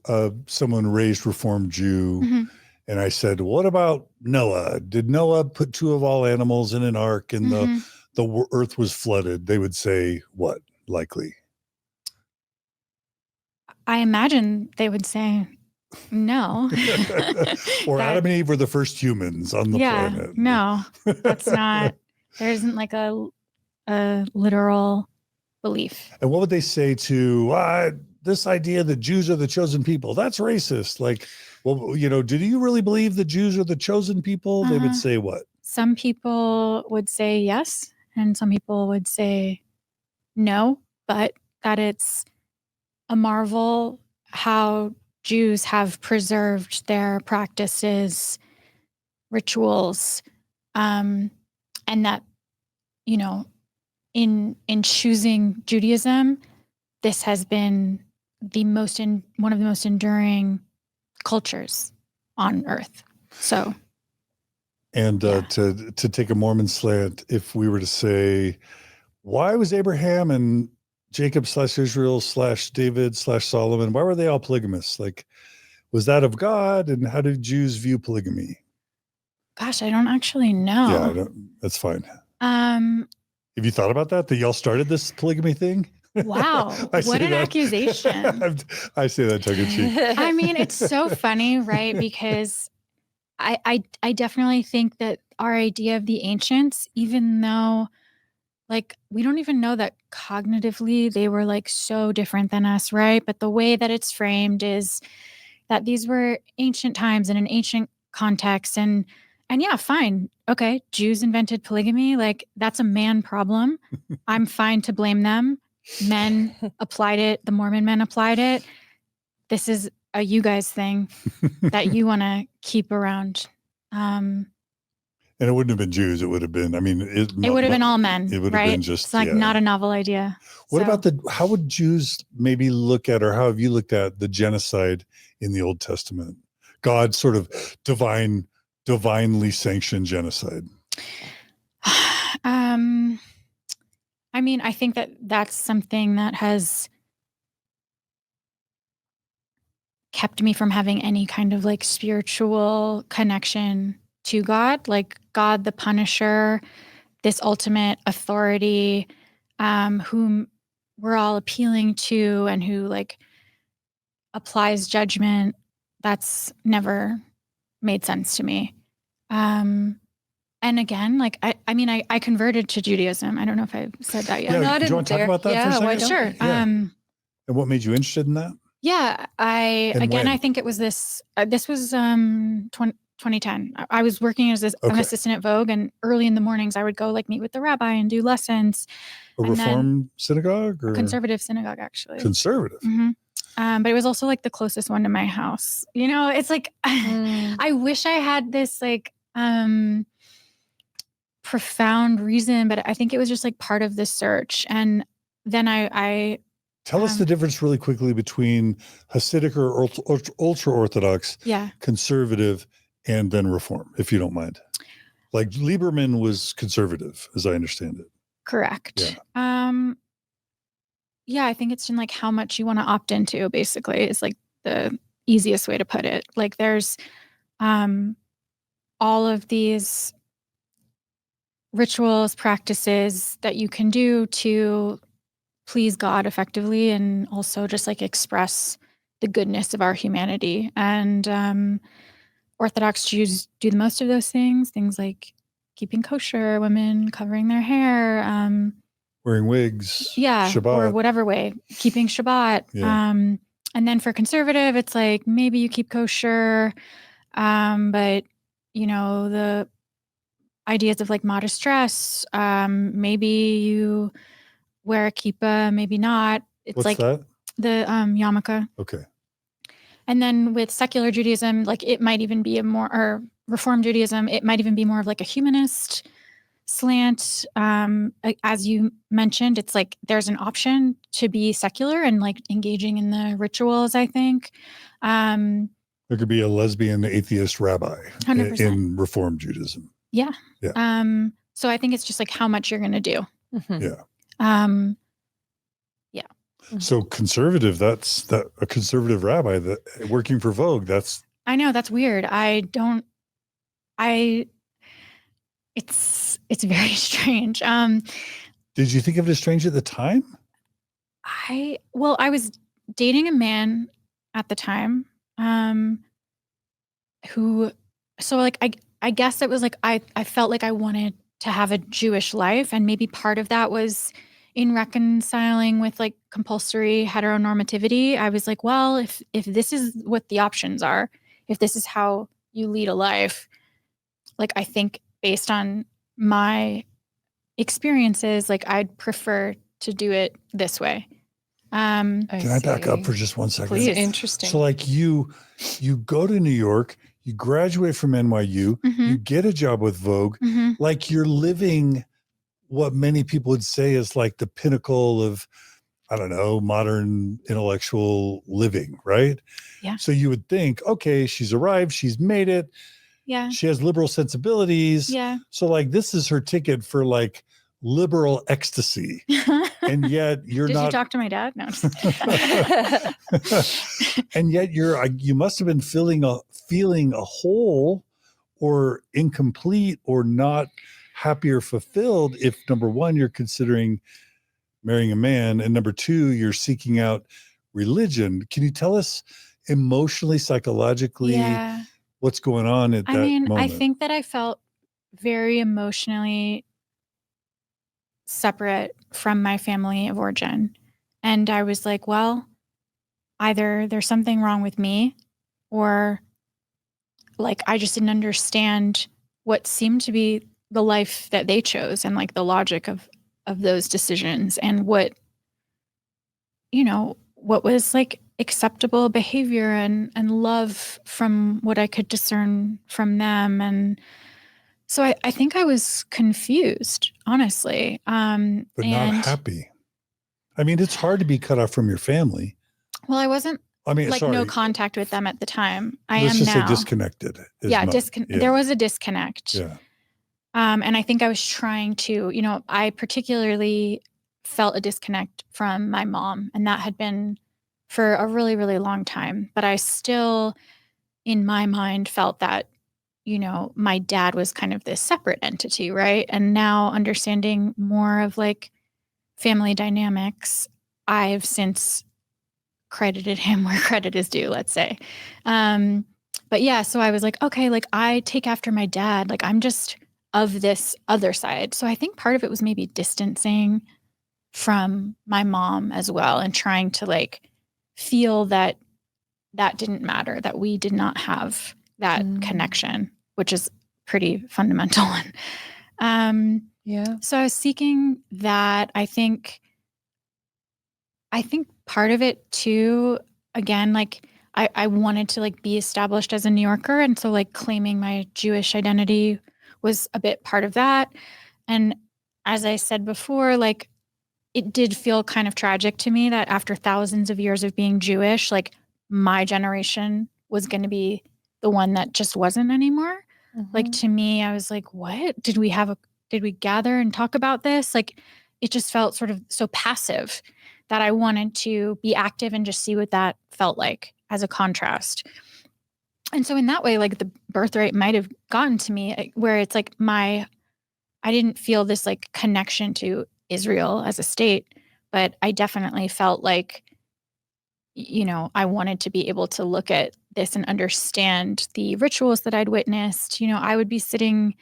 someone raised Reformed Jew, Mhm. and I said, what about Noah? Did Noah put two of all animals in an ark and Mhm. the earth was flooded? They would say what, likely? I imagine they would say no. Or That- Adam and Eve were the first humans on the planet. No, that's not, there isn't like a literal belief. And what would they say to this idea that Jews are the chosen people? That's racist. Like, well, do you really believe the Jews are the chosen people? They would say what? Some people would say yes, and some people would say no, but that it's a marvel how Jews have preserved their practices, rituals, and that, in choosing Judaism, this has been one of the most enduring cultures on earth. So, and to take a Mormon slant, if we were to say, why was Abraham and Jacob /Israel /David /Solomon, why were they all polygamous? Like, was that of God? And how did Jews view polygamy? gosh, I don't actually know. Yeah, that's fine. Have you thought about that y'all started this polygamy thing? Wow, what an accusation. I say that tongue in cheek. I mean, it's so funny, right? Because I definitely think that our idea of the ancients, even though like we don't even know that cognitively they were like so different than us, right? But the way that it's framed is that these were ancient times in an ancient context, and yeah, fine. Okay, Jews invented polygamy. Like, that's a man problem. I'm fine to blame them. Men applied it. The Mormon men applied it. This is a you guys thing that you want to keep around. And it wouldn't have been Jews. It would have been, it would have been all men. It would right? have been just, it's like not a novel idea. What about how would Jews maybe look at, or how have you looked at the genocide in the Old Testament? God's sort of divinely sanctioned genocide. I think that that's something that has kept me from having any kind of like spiritual connection to God, like God the Punisher, this ultimate authority, whom we're all appealing to and who like applies judgment. That's never made sense to me. And again, like I converted to Judaism. I don't know if I've said that yet. Yeah, do you want to talk about that for a second? why don't Sure. we? Yeah. And what made you interested in that? Yeah, I think it was this. This was 2010. I was working as an assistant at Vogue, and early in the mornings, I would go like meet with the rabbi and do lessons. A Reform synagogue or a conservative synagogue, actually. Conservative. Mm-hmm. But it was also like the closest one to my house. It's like I wish I had this like profound reason, but I think it was just like part of the search. And then I Tell us the difference really quickly between Hasidic or ultra-Orthodox, conservative, and then Reform, if you don't mind. Like Lieberman was conservative, as I understand it. Correct. Yeah. I think it's in like how much you want to opt into, basically, is like the easiest way to put it. Like there's all of these rituals, practices that you can do to please God effectively, and also just like express the goodness of our humanity. And Orthodox Jews do the most of those things like keeping kosher, women covering their hair, wearing wigs, Shabbat, or whatever way, keeping Shabbat. And then for conservative, it's like maybe you keep kosher, but the ideas of like modest dress, maybe you wear a kippah, maybe not. It's What's like that? The yarmulke. Okay. And then with secular Judaism, like it might even be or Reform Judaism, it might even be more of like a humanist slant. As you mentioned, it's like there's an option to be secular and like engaging in the rituals, I think. There could be a lesbian atheist rabbi 100%. in Reform Judaism. Yeah. So I think it's just like how much you're going to do. Mm-hmm. So conservative, that's a conservative rabbi that working for Vogue. I know, that's weird. It's very strange. Did you think of it as strange at the time? I was dating a man at the time, I guess it was like, I felt like I wanted to have a Jewish life. And maybe part of that was in reconciling with like compulsory heteronormativity. I was like, well, if this is what the options are, if this is how you lead a life, like I think based on my experiences, like I'd prefer to do it this way. Can I back up for just 1 second? Please. Interesting. So like you go to New York, you graduate from NYU, you get a job with Vogue, like you're living what many people would say is like the pinnacle of, I don't know, modern intellectual living, right? Yeah. So you would think, okay, she's arrived, she's made it. Yeah. She has liberal sensibilities. Yeah. So like this is her ticket for like liberal ecstasy. And yet you're Did not. you talk to my dad? No. And yet you must have been feeling a hole or incomplete or not happy or fulfilled if, number one, you're considering marrying a man, and number two, you're seeking out religion. Can you tell us emotionally, psychologically, what's going on at that moment? I think that I felt very emotionally separate from my family of origin. And I was like, well, either there's something wrong with me, or like I just didn't understand what seemed to be the life that they chose and like the logic of those decisions, and what was like acceptable behavior and love from what I could discern from them. And so I think I was confused, honestly. But not happy. I mean, it's hard to be cut off from your family. Well, I wasn't no contact with them at the time. Let's just say disconnected. There was a disconnect. Yeah. And I think I was trying to, I particularly felt a disconnect from my mom, and that had been for a really, really long time. But I still, in my mind, felt that, my dad was kind of this separate entity, right? And now understanding more of like family dynamics, I've since credited him where credit is due, let's say. But yeah, so I was like, okay, like I take after my dad, like I'm just of this other side. So I think part of it was maybe distancing from my mom as well, and trying to like feel that didn't matter, that we did not have that connection, which is pretty fundamental. So I was seeking that. I think part of it too, again, like I wanted to like be established as a New Yorker. And so like claiming my Jewish identity was a bit part of that. And as I said before, like it did feel kind of tragic to me that after thousands of years of being Jewish, like my generation was going to be the one that just wasn't anymore. Like to me, I was like, what? Did we gather and talk about this? Like it just felt sort of so passive that I wanted to be active and just see what that felt like as a contrast. And so in that way, like the birthright might have gotten to me where it's like I didn't feel this like connection to Israel as a state, but I definitely felt like, I wanted to be able to look at this and understand the rituals that I'd witnessed. I would be sitting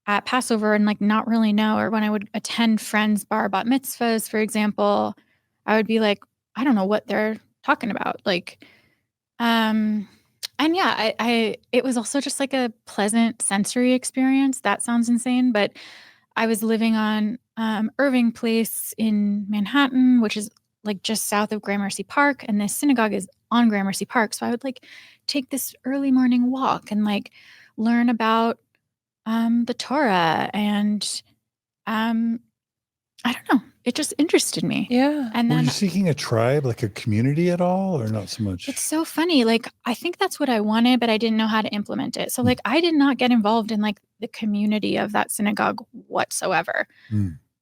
at Passover and like not really know, or when I would attend friends' bar bat mitzvahs, for example, I would be like, I don't know what they're talking about. Like, and yeah, it was also just like a pleasant sensory experience. That sounds insane, but I was living on Irving Place in Manhattan, which is like just south of Gramercy Park, and this synagogue is on Gramercy Park. So I would like take this early morning walk and like learn about the Torah, and I don't know, it just interested me. Yeah. And Were then you seeking a tribe, like a community at all, or not so much? it's so funny. Like, I think that's what I wanted, but I didn't know how to implement it. So like, I did not get involved in like the community of that synagogue whatsoever.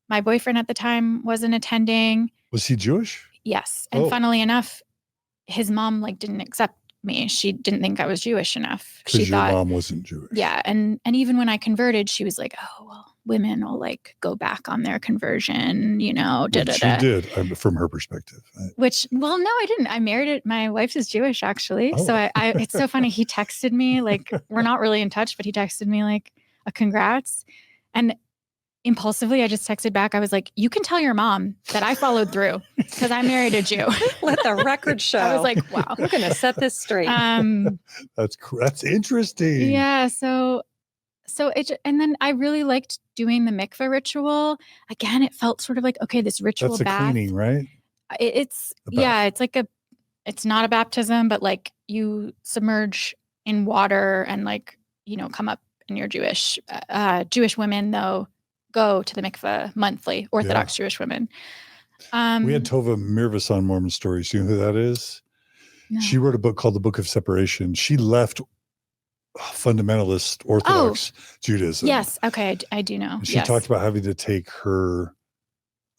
My boyfriend at the time wasn't attending. Was he Jewish? Yes. And funnily enough, his mom like didn't accept me. She didn't think I was Jewish enough. She Because your thought, mom wasn't Jewish. yeah. And even when I converted, she was like, oh, well, women will like go back on their conversion, Which she did, from her perspective. Which, well, no, I didn't. I married it. My wife is Jewish, actually. Oh. So I it's so funny. He texted me, like, we're not really in touch, but he texted me like a congrats. And impulsively, I just texted back. I was like, you can tell your mom that I followed through because I married a Jew. Let the record show. I was like, wow. We're going to set this straight. That's interesting. Yeah. So and then I really liked doing the mikveh ritual. Again, it felt sort of like, okay, this ritual That's a bath. cleaning, right? It's A bath. yeah, it's like it's not a baptism, but like you submerge in water and like, come up, and you're Jewish. Jewish women though go to the mikveh monthly, Orthodox Jewish women. We had Tova Mirvis on Mormon Stories. You know who that is? No. She wrote a book called The Book of Separation. She left fundamentalist Orthodox Judaism. Yes. Okay. I do know. And she talked about having to take her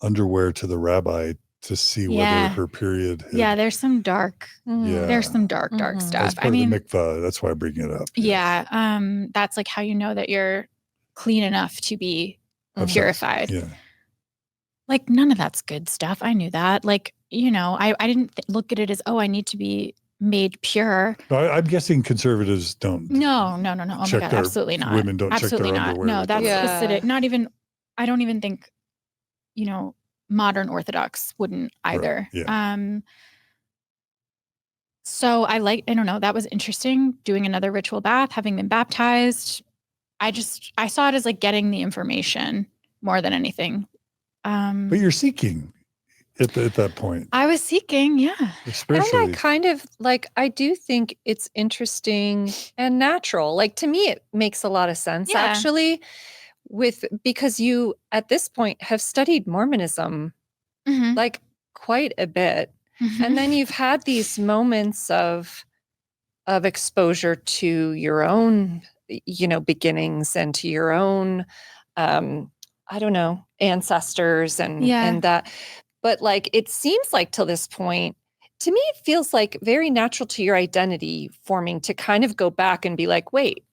underwear to the rabbi to see whether her period had, yeah, there's some dark there's some dark stuff. That's part of the mikvah. That's why I bring it up. Yeah. That's like how you know that you're clean enough to be purified. Yeah. Like none of that's good stuff. I knew that. Like, I didn't look at it as, I need to be made pure. No, I'm guessing conservatives don't. No. Oh my God, absolutely not. Women don't absolutely check their not. underwear. No, that's Hasidic. Not even, I don't even think, modern Orthodox wouldn't either. Right. Yeah. So I don't know, that was interesting, doing another ritual bath, having been baptized. I saw it as like getting the information more than anything. But you're seeking at that point. I was seeking, yeah. Spiritually. And I kind of like, I do think it's interesting and natural. Like to me, it makes a lot of sense actually because you at this point have studied Mormonism like quite a bit. And then you've had these moments of exposure to your own, beginnings and to your own, I don't know, ancestors and that. But like, it seems like till this point, to me, it feels like very natural to your identity forming to kind of go back and be like, wait,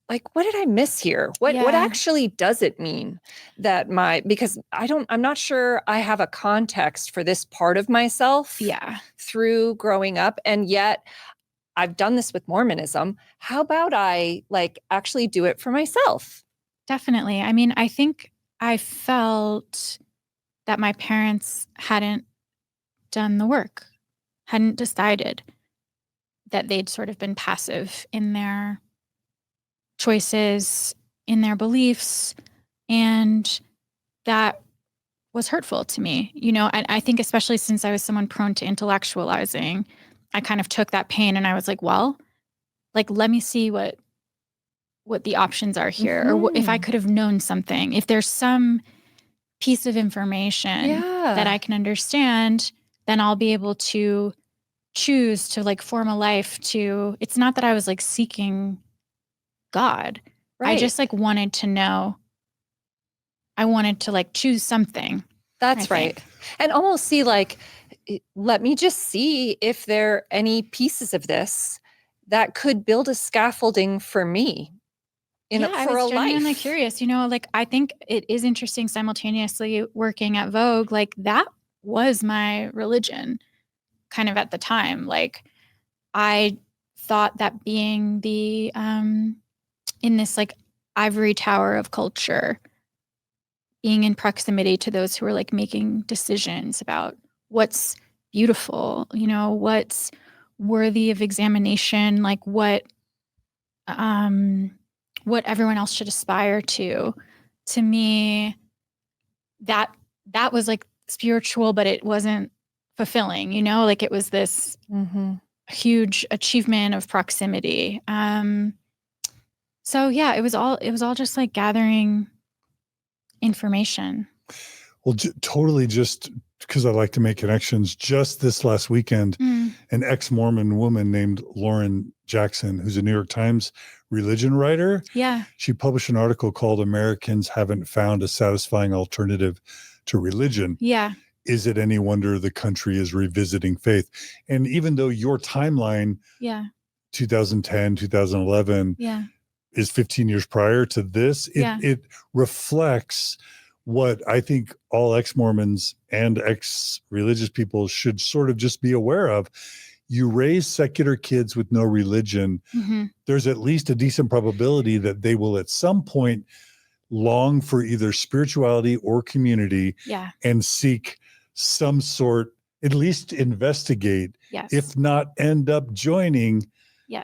like, what did I miss here? What actually does it mean that because I'm not sure I have a context for this part of myself through growing up. And yet I've done this with Mormonism. How about I like actually do it for myself? Definitely. I mean, I think I felt that my parents hadn't done the work, hadn't decided, that they'd sort of been passive in their choices, in their beliefs, and that was hurtful to me. I think especially since I was someone prone to intellectualizing, I kind of took that pain and I was like, well, like, let me see what the options are here, or if I could have known something, if there's some piece of information Yeah. that I can understand, then I'll be able to choose to like form a life to, it's not that I was like seeking God. I Right. just like wanted to know. I wanted to like choose something. That's I right. think. And almost see like, let me just see if there are any pieces of this that could build a scaffolding for me I for was a genuinely life. curious. Like I think it is interesting simultaneously working at Vogue. Like that was my religion kind of at the time. Like I thought that being the in this like ivory tower of culture, being in proximity to those who are like making decisions about what's beautiful, what's worthy of examination, like what everyone else should aspire to me, that was like spiritual, but it wasn't fulfilling, like it was this huge achievement of proximity. So yeah, it was all just like gathering information. Well, totally, just because I like to make connections. Just this last weekend, an ex-Mormon woman named Lauren Jackson, who's a New York Times religion writer, she published an article called "Americans Haven't Found a Satisfying Alternative to Religion." Is it any wonder the country is revisiting faith? And even though your timeline, 2010, 2011, is 15 years prior to this, it reflects what I think all ex-Mormons and ex-religious people should sort of just be aware of. You raise secular kids with no religion, there's at least a decent probability that they will at some point long for either spirituality or community and seek some sort, at least investigate, if not end up joining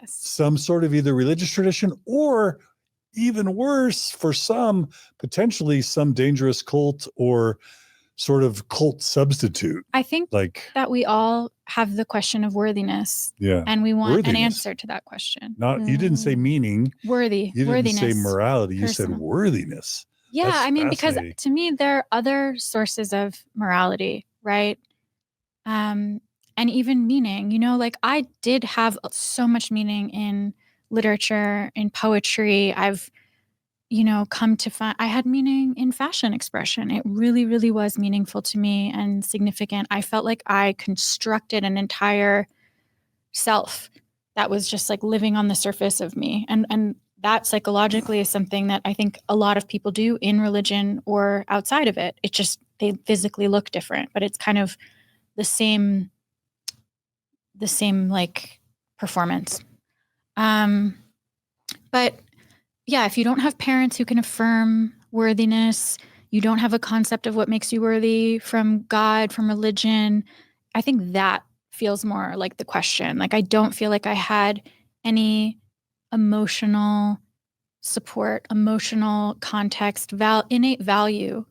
some sort of either religious tradition or, even worse for some, potentially some dangerous cult or sort of cult substitute. I think that we all have the question of worthiness. And we want an answer to that question. You didn't say meaning. Worthiness. You didn't say morality. You said worthiness. Yeah, That's I mean, because to me, there are other sources of morality, right? And even meaning, like I did have so much meaning in literature, in poetry. I've, come to find I had meaning in fashion expression. It really, really was meaningful to me and significant. I felt like I constructed an entire self that was just like living on the surface of me. And that psychologically is something that I think a lot of people do in religion or outside of it. It just, they physically look different, but it's kind of the same like performance. But yeah, if you don't have parents who can affirm worthiness, you don't have a concept of what makes you worthy from God, from religion, I think that feels more like the question. Like I don't feel like I had any emotional support, emotional context, innate value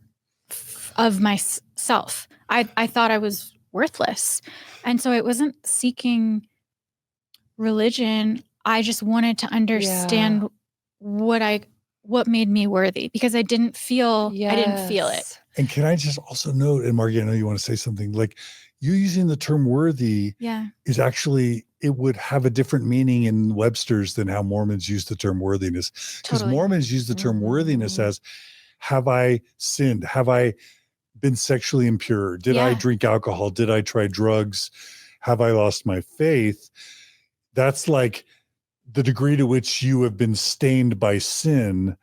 of myself. I thought I was worthless. And so it wasn't seeking religion. I just wanted to understand what made me worthy, because I didn't feel it. And can I just also note, and Margie, I know you want to say something, like you using the term worthy is actually, it would have a different meaning in Webster's than how Mormons use the term worthiness. Because Mormons use the term worthiness as, have I sinned? Have I been sexually impure? Did I drink alcohol? Did I try drugs? Have I lost my faith? That's like the degree to which you have been stained by sin.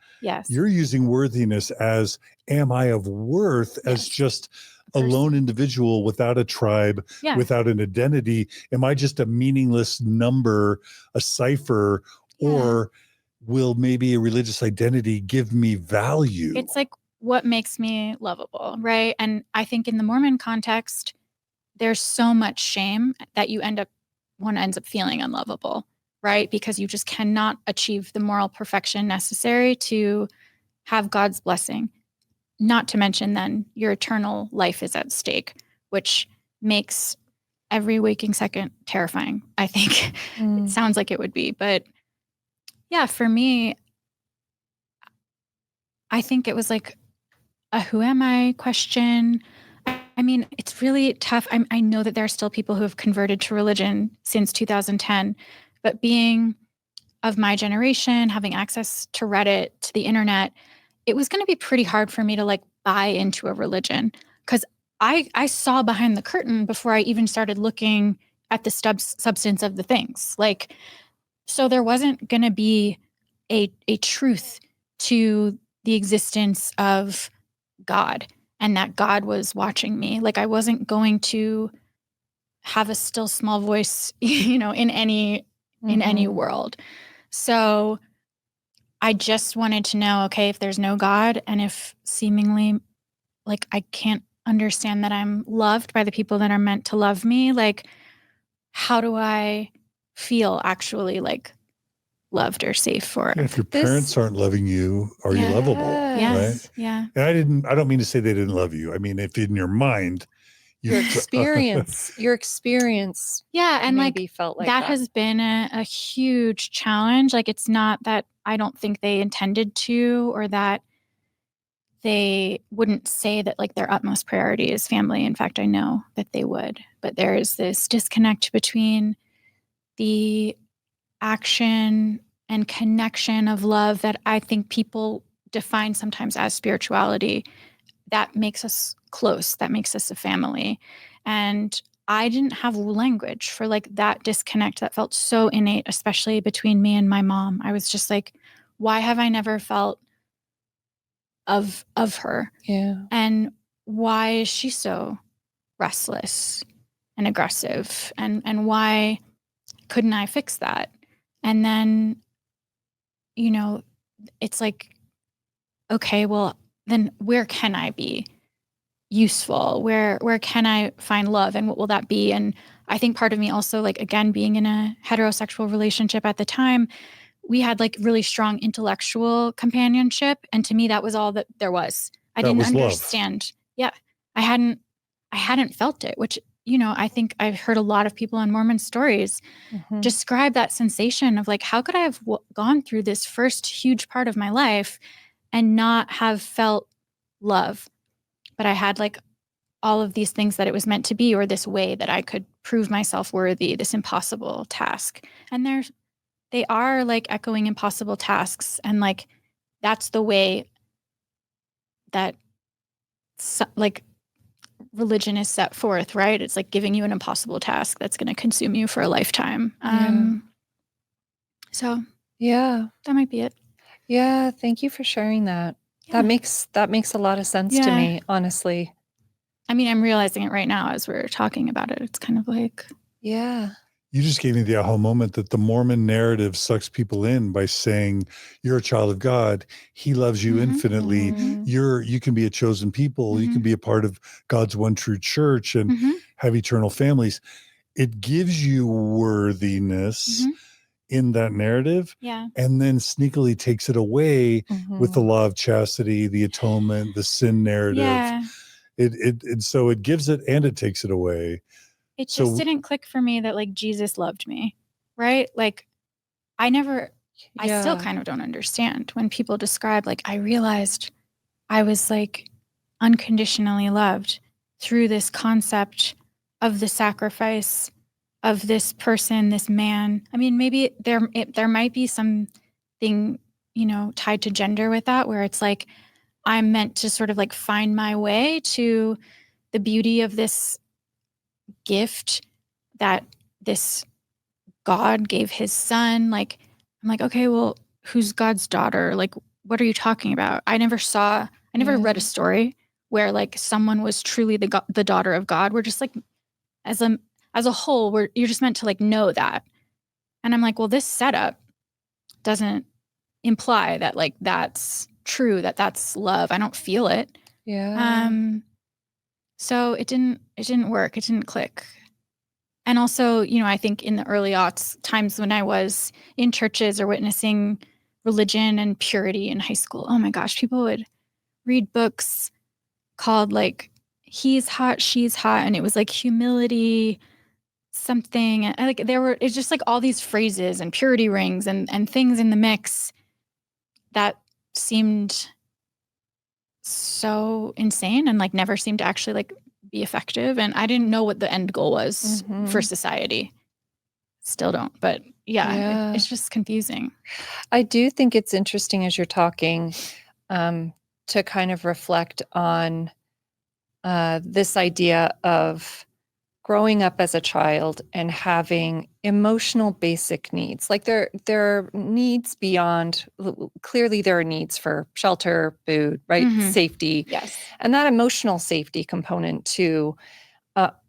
You're using worthiness as, am I of worth as just a lone individual without a tribe, without an identity? Am I just a meaningless number, a cipher, or will maybe a religious identity give me value? It's like what makes me lovable, right? And I think in the Mormon context, there's so much shame that one ends up feeling unlovable, right? Because you just cannot achieve the moral perfection necessary to have God's blessing. Not to mention then your eternal life is at stake, which makes every waking second terrifying, I think. It sounds like it would be. But yeah, for me, I think it was like who am I question. I mean, it's really tough. I know that there are still people who have converted to religion since 2010, but being of my generation, having access to Reddit, to the internet, it was going to be pretty hard for me to like buy into a religion because I saw behind the curtain before I even started looking at the substance of the things. Like, so there wasn't going to be a truth to the existence of God and that God was watching me. Like, I wasn't going to have a still small voice, in any world. So I just wanted to know, okay, if there's no God and if seemingly like I can't understand that I'm loved by the people that are meant to love me, like how do I feel actually like loved or safe or If your parents aren't loving you, are you lovable? Yes. Right? Yeah. And I don't mean to say they didn't love you. I mean, if in your mind, your experience and maybe like felt like that has been a huge challenge. Like it's not that I don't think they intended to or that they wouldn't say that like their utmost priority is family. In fact, I know that they would, but there is this disconnect between the action and connection of love that I think people define sometimes as spirituality that makes us close, that makes us a family. And I didn't have language for like that disconnect that felt so innate, especially between me and my mom. I was just like, why have I never felt of her? Yeah. And why is she so restless and aggressive? And why couldn't I fix that? And then, it's like, okay, well, then where can I be useful? Where can I find love? And what will that be? And I think part of me also, like, again, being in a heterosexual relationship at the time, we had like really strong intellectual companionship. And to me, that was all that there was. I didn't understand. Love. Yeah. I hadn't felt it, which, I think I've heard a lot of people on Mormon Stories describe that sensation of like, how could I have gone through this first huge part of my life and not have felt love? But I had like all of these things that it was meant to be, or this way that I could prove myself worthy, this impossible task. And they are like echoing impossible tasks. And like, that's the way that like religion is set forth, right? It's like giving you an impossible task that's going to consume you for a lifetime. So yeah, that might be it. Yeah. Thank you for sharing that. Yeah. That makes a lot of sense to me, honestly. I mean, I'm realizing it right now as we're talking about it. It's kind of like, yeah. You just gave me the aha moment that the Mormon narrative sucks people in by saying you're a child of God. He loves you infinitely. You can be a chosen people. You can be a part of God's one true church and have eternal families. It gives you worthiness in that narrative, and then sneakily takes it away with the law of chastity, the atonement, the sin narrative. So it gives it and it takes it away. It just didn't click for me that like Jesus loved me, right? Like I still kind of don't understand when people describe, like, I realized I was like unconditionally loved through this concept of the sacrifice of this person, this man. I mean, maybe there might be something, tied to gender with that, where it's like, I'm meant to sort of like find my way to the beauty of this gift that this God gave his son. Like, I'm like, okay, well, who's God's daughter? Like, what are you talking about? I never read a story where like someone was truly the daughter of God. We're just like, as a whole, you're just meant to like know that. And I'm like, well, this setup doesn't imply that like that's true, that that's love. I don't feel it. Yeah. So it didn't work. It didn't click. And also, I think in the early aughts, times when I was in churches or witnessing religion and purity in high school, oh my gosh, people would read books called like He's Hot, She's Hot. And it was like humility, something. And like it's just like all these phrases and purity rings and things in the mix that seemed so insane and like never seemed to actually like be effective. And I didn't know what the end goal was for society. Still don't, but yeah. It's just confusing. I do think it's interesting as you're talking to kind of reflect on this idea of growing up as a child and having emotional basic needs. Like there are needs beyond, clearly there are needs for shelter, food, right? Safety. Yes. And that emotional safety component too,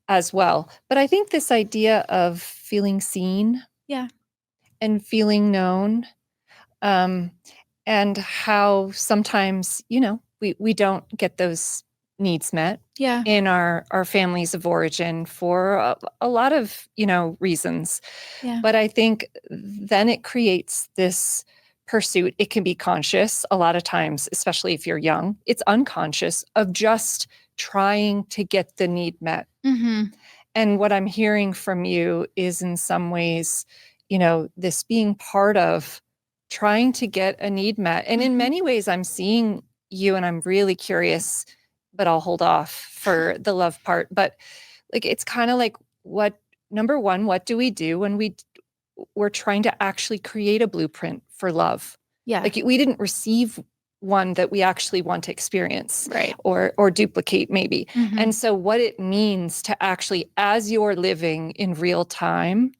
as well. But I think this idea of feeling seen and feeling known, and how sometimes, we don't get those needs met in our families of origin for a lot of, reasons. But I think then it creates this pursuit. It can be conscious a lot of times, especially if you're young. It's unconscious of just trying to get the need met. And what I'm hearing from you is in some ways, this being part of trying to get a need met. And in many ways, I'm seeing you, and I'm really curious, but I'll hold off for the love part. But like, it's kind of like, number one, what do we do when we're trying to actually create a blueprint for love? Like we didn't receive one that we actually want to experience, right? Or duplicate maybe. And so what it means to actually, as you're living in real time,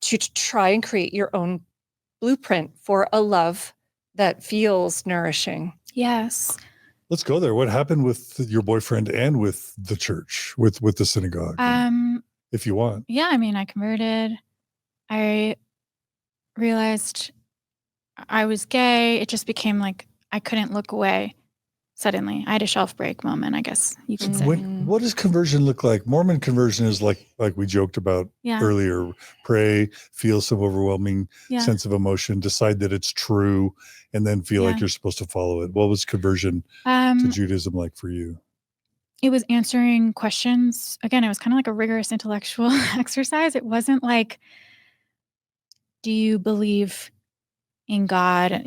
to try and create your own blueprint for a love that feels nourishing. Yes. Let's go there. What happened with your boyfriend and with the church, with the synagogue? If you want. Yeah, I mean, I converted. I realized I was gay. It just became like I couldn't look away suddenly. I had a shelf break moment, I guess you could say. What does conversion look like? Mormon conversion is like we joked about earlier. Pray, feel some overwhelming sense of emotion, decide that it's true, and then feel like you're supposed to follow it. What was conversion to Judaism like for you? It was answering questions. Again, it was kind of like a rigorous intellectual exercise. It wasn't like, do you believe in God?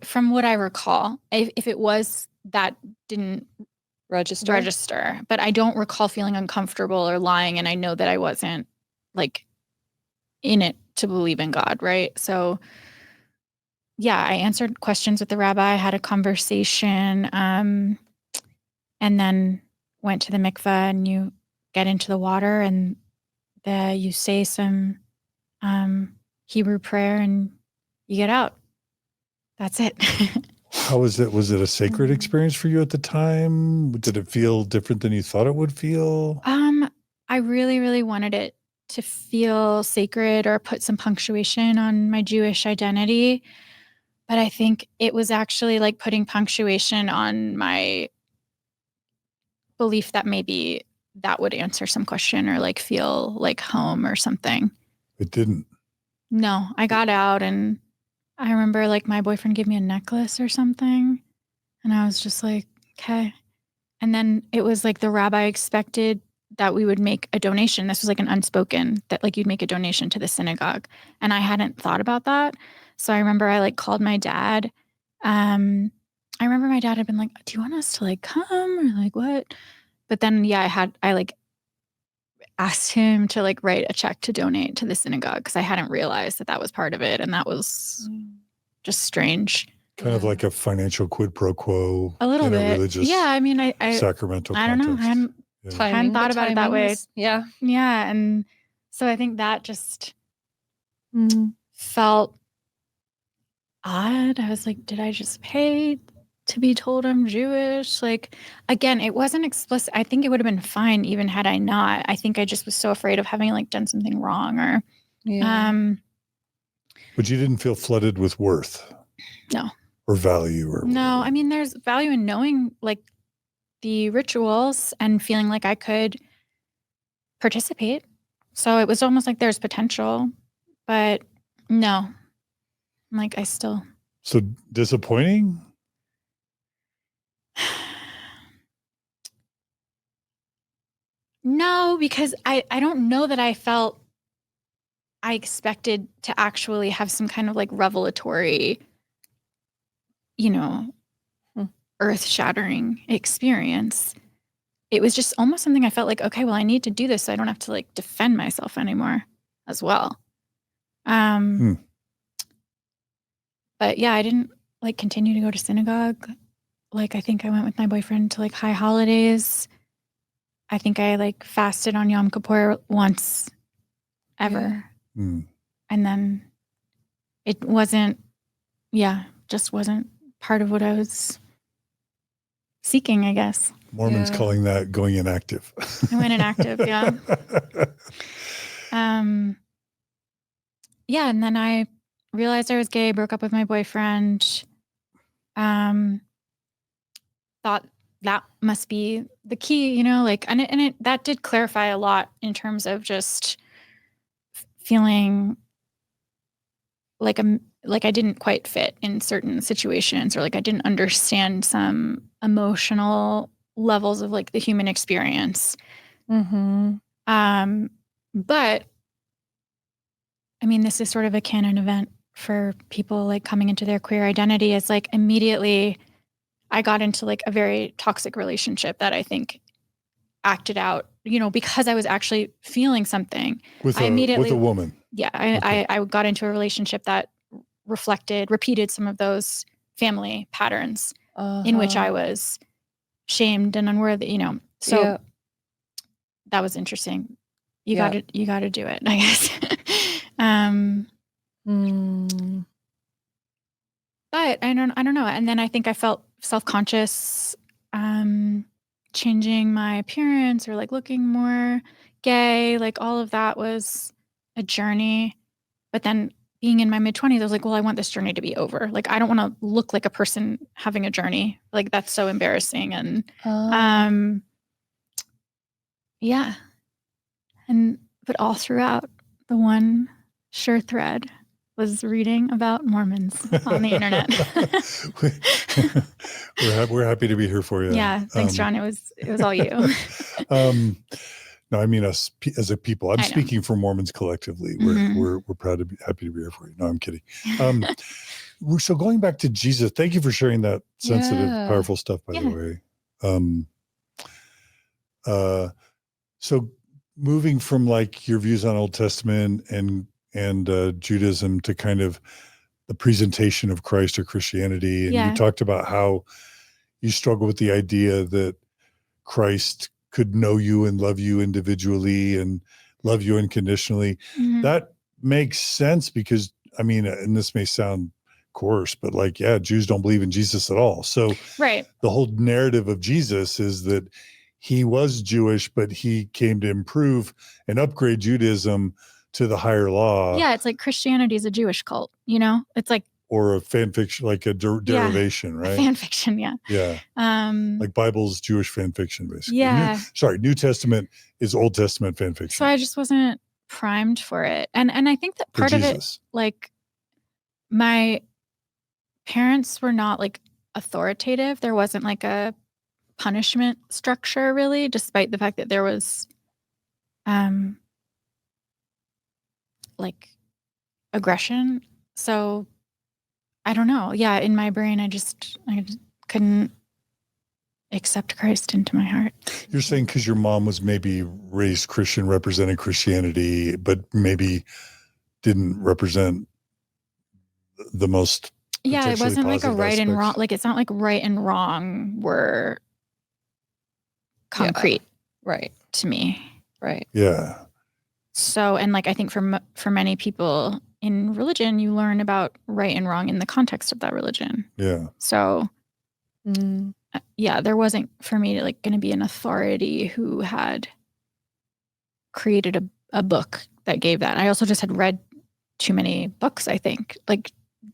From what I recall, if it was, that didn't register, but I don't recall feeling uncomfortable or lying. And I know that I wasn't like in it to believe in God. Right. So I answered questions with the rabbi, had a conversation, and then went to the mikveh, and you get into the water and you say some Hebrew prayer and you get out. That's it. How was it? Was it a sacred experience for you at the time? Did it feel different than you thought it would feel? I really, really wanted it to feel sacred or put some punctuation on my Jewish identity. But I think it was actually like putting punctuation on my belief that maybe that would answer some question or like feel like home or something. It didn't. No, I got out, and I remember like my boyfriend gave me a necklace or something, and I was just like, okay. And then it was like the rabbi expected that we would make a donation. This was like an unspoken, that like you'd make a donation to the synagogue. And I hadn't thought about that. So I remember I like called my dad. I remember my dad had been like, do you want us to like come or like what? But then, I like asked him to like write a check to donate to the synagogue because I hadn't realized that was part of it. And that was just strange. Kind of like a financial quid pro quo. A little bit. Religious. Yeah. I mean, I sacramental I don't know. context. I hadn't thought about it that way. Yeah. Yeah. And so I think that just felt odd. I was like, did I just pay to be told I'm Jewish? Like, again, it wasn't explicit. I think it would have been fine even had I not. I think I just was so afraid of having like done something wrong or, But you didn't feel flooded with worth? No. Or value? Or no, whatever. I mean, there's value in knowing like the rituals and feeling like I could participate. So it was almost like there's potential, but no, like I still. So disappointing? No, because I don't know that I felt I expected to actually have some kind of like revelatory, earth-shattering experience. It was just almost something I felt like, okay, well, I need to do this so I don't have to like defend myself anymore as well. But yeah, I didn't like continue to go to synagogue. Like, I think I went with my boyfriend to like high holidays. I think I like fasted on Yom Kippur once ever. And then it wasn't, just wasn't part of what I was seeking, I guess. Mormons calling that going inactive. I went inactive, yeah. Yeah, and then I realized I was gay, broke up with my boyfriend. Thought that must be the key, you know, like, and it that did clarify a lot in terms of just feeling like I didn't quite fit in certain situations, or like I didn't understand some emotional levels of like the human experience. But I mean, this is sort of a canon event for people like coming into their queer identity. It's like immediately I got into like a very toxic relationship that I think acted out, you know, because I was actually feeling something. With a woman. Yeah. I got into a relationship that repeated some of those family patterns in which I was shamed and unworthy, you know. So that was interesting. You got to do it, I guess. But I don't know. And then I think I felt self-conscious, changing my appearance or like looking more gay, like all of that was a journey. But then being in my mid-20s, I was like, well, I want this journey to be over. Like, I don't want to look like a person having a journey. Like, that's so embarrassing. And but all throughout, the one sure thread was reading about Mormons on the internet. We're happy to be here for you. Yeah, thanks, John. It was all you. No, I mean us as a people. I'm speaking for Mormons collectively. We're proud to be happy to be here for you. No, I'm kidding. So going back to Jesus, thank you for sharing that sensitive, powerful stuff. By the way, so moving from like your views on Old Testament and Judaism to kind of the presentation of Christ or Christianity, and you talked about how you struggle with the idea that Christ could know you and love you individually and love you unconditionally. That makes sense because, I mean, and this may sound coarse, but like, Jews don't believe in Jesus at all. So the whole narrative of Jesus is that he was Jewish, but he came to improve and upgrade Judaism to the higher law. Yeah, it's like Christianity is a Jewish cult, you know? It's like, or a fan fiction, like a derivation, right? Fan fiction, yeah. Like Bible's Jewish fan fiction, basically. Yeah. New Testament is Old Testament fan fiction. So I just wasn't primed for it. And I think that part of it, like, my parents were not like authoritative. There wasn't like a punishment structure really, despite the fact that there was like aggression. So I don't know. Yeah, in my brain, I just couldn't accept Christ into my heart. You're saying because your mom was maybe raised Christian, represented Christianity, but maybe didn't represent the most. Yeah, it wasn't like a right and wrong. Like, it's not like right and wrong were concrete, to me. Right. Yeah. So, and like, I think for many people in religion, you learn about right and wrong in the context of that religion. Yeah. So, there wasn't for me like going to be an authority who had created a book that gave that. I also just had read too many books. I think like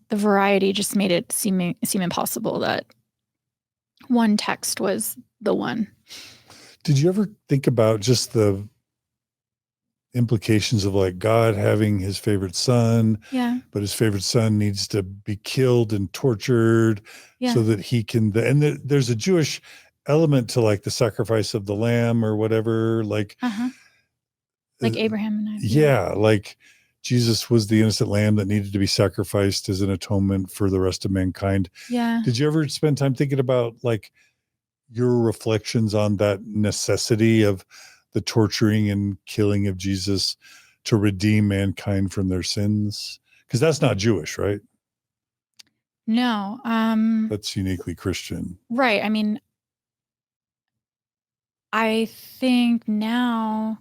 the variety just made it seem impossible that one text was the one. Did you ever think about just the implications of like God having his favorite son, but his favorite son needs to be killed and tortured so that he can, and there's a Jewish element to like the sacrifice of the lamb or whatever, like Abraham and I. Yeah. Like, Jesus was the innocent lamb that needed to be sacrificed as an atonement for the rest of mankind. Yeah. Did you ever spend time thinking about like your reflections on that necessity of the torturing and killing of Jesus to redeem mankind from their sins? Because that's not Jewish, right? No. That's uniquely Christian. Right. I mean, I think now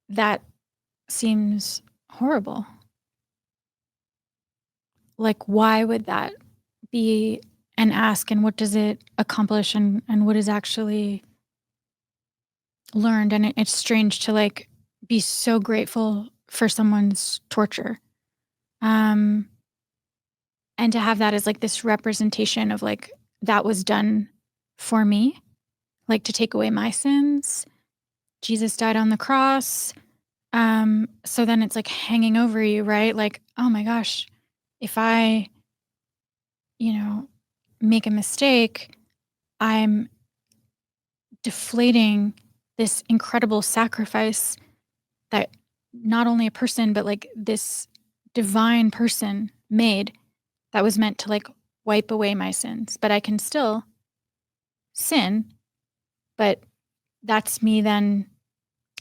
that seems horrible. Like, why would that be an ask, and what does it accomplish, and what is actually learned? And it's strange to like be so grateful for someone's torture. And to have that as like this representation of like, that was done for me, like to take away my sins. Jesus died on the cross. So then it's like hanging over you, right? Like, oh my gosh, if I, make a mistake, I'm deflating this incredible sacrifice that not only a person, but like this divine person made that was meant to like wipe away my sins. But I can still sin, but that's me then.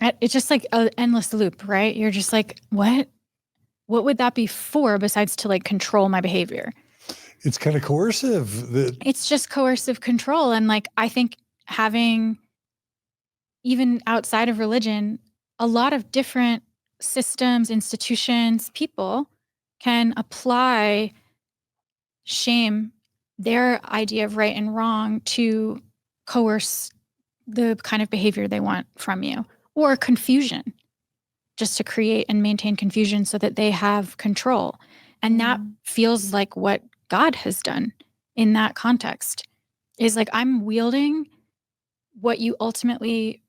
It's just like an endless loop, right? You're just like, what would that be for besides to like control my behavior? It's kind of coercive. It's just coercive control. And like, I think having, even outside of religion, a lot of different systems, institutions, people can apply shame, their idea of right and wrong, to coerce the kind of behavior they want from you, or confusion, just to create and maintain confusion so that they have control. And that feels like what God has done in that context, is like, I'm wielding what you ultimately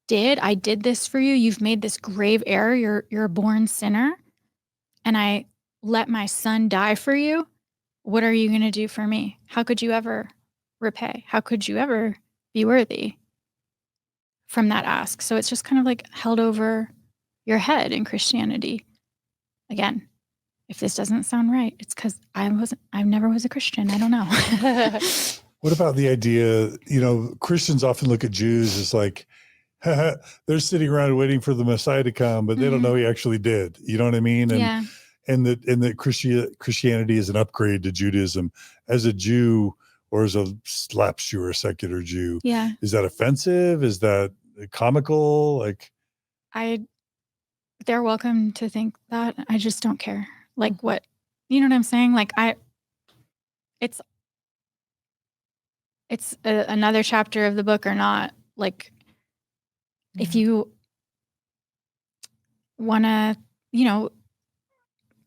did. I did this for you. You've made this grave error. You're a born sinner. And I let my son die for you. What are you going to do for me? How could you ever repay? How could you ever be worthy from that ask? So it's just kind of like held over your head in Christianity. Again, if this doesn't sound right, it's because I never was a Christian. I don't know. What about the idea, Christians often look at Jews as like, they're sitting around waiting for the Messiah to come, but they don't know he actually did. You know what I mean? And that Christianity is an upgrade to Judaism. As a Jew, or as a slaps you or a secular Jew, is that offensive? Is that comical? Like, they're welcome to think that. I just don't care. Like, what, you know what I'm saying? Like, it's another chapter of the book or not. Like, if you want to,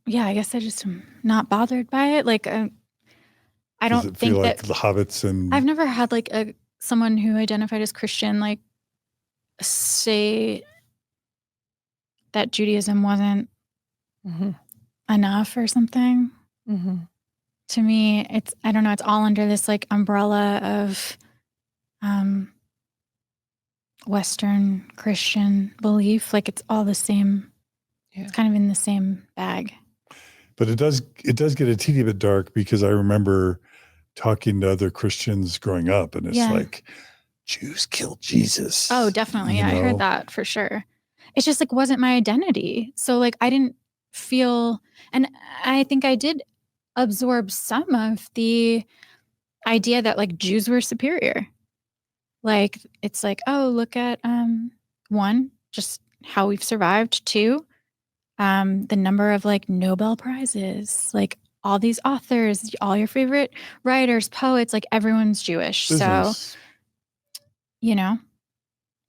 I guess I just am not bothered by it. Like, I don't think like that the hobbits, and I've never had like someone who identified as Christian like say that Judaism wasn't enough or something. To me, I don't know, it's all under this like umbrella of Western Christian belief. Like, it's all the same. It's kind of in the same bag. But it does get a teeny bit dark, because I remember talking to other Christians growing up, and it's like, Jews killed Jesus. Oh, definitely. Yeah, I heard that for sure. It's just like, wasn't my identity. So like, I didn't feel, and I think I did absorb some of the idea that like Jews were superior. Like, it's like, oh, look at one, just how we've survived. Two, the number of like Nobel Prizes, like all these authors, all your favorite writers, poets, like everyone's Jewish. Business. So,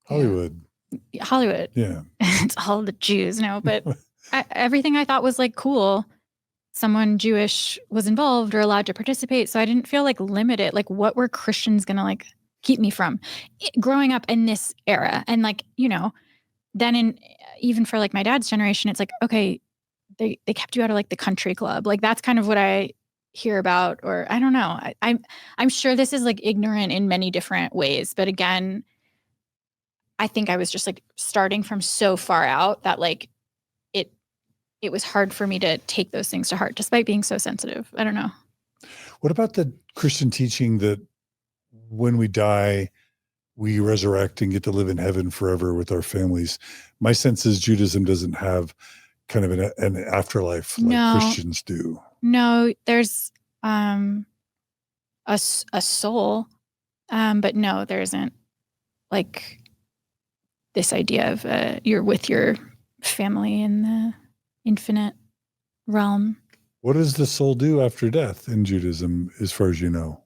Hollywood. Yeah. It's all the Jews, but everything I thought was like cool, someone Jewish was involved or allowed to participate. So I didn't feel like limited. Like, what were Christians going to like keep me from growing up in this era? And like, then even for like my dad's generation, it's like, okay, they kept you out of like the country club. Like, that's kind of what I hear about, or I don't know. I'm sure this is like ignorant in many different ways. But again, I think I was just like starting from so far out that like it was hard for me to take those things to heart, despite being so sensitive. I don't know. What about the Christian teaching that when we die, we resurrect and get to live in heaven forever with our families? My sense is Judaism doesn't have kind of an afterlife like Christians do. No, there's a soul, but no, there isn't like this idea of you're with your family in the infinite realm. What does the soul do after death in Judaism, as far as you know?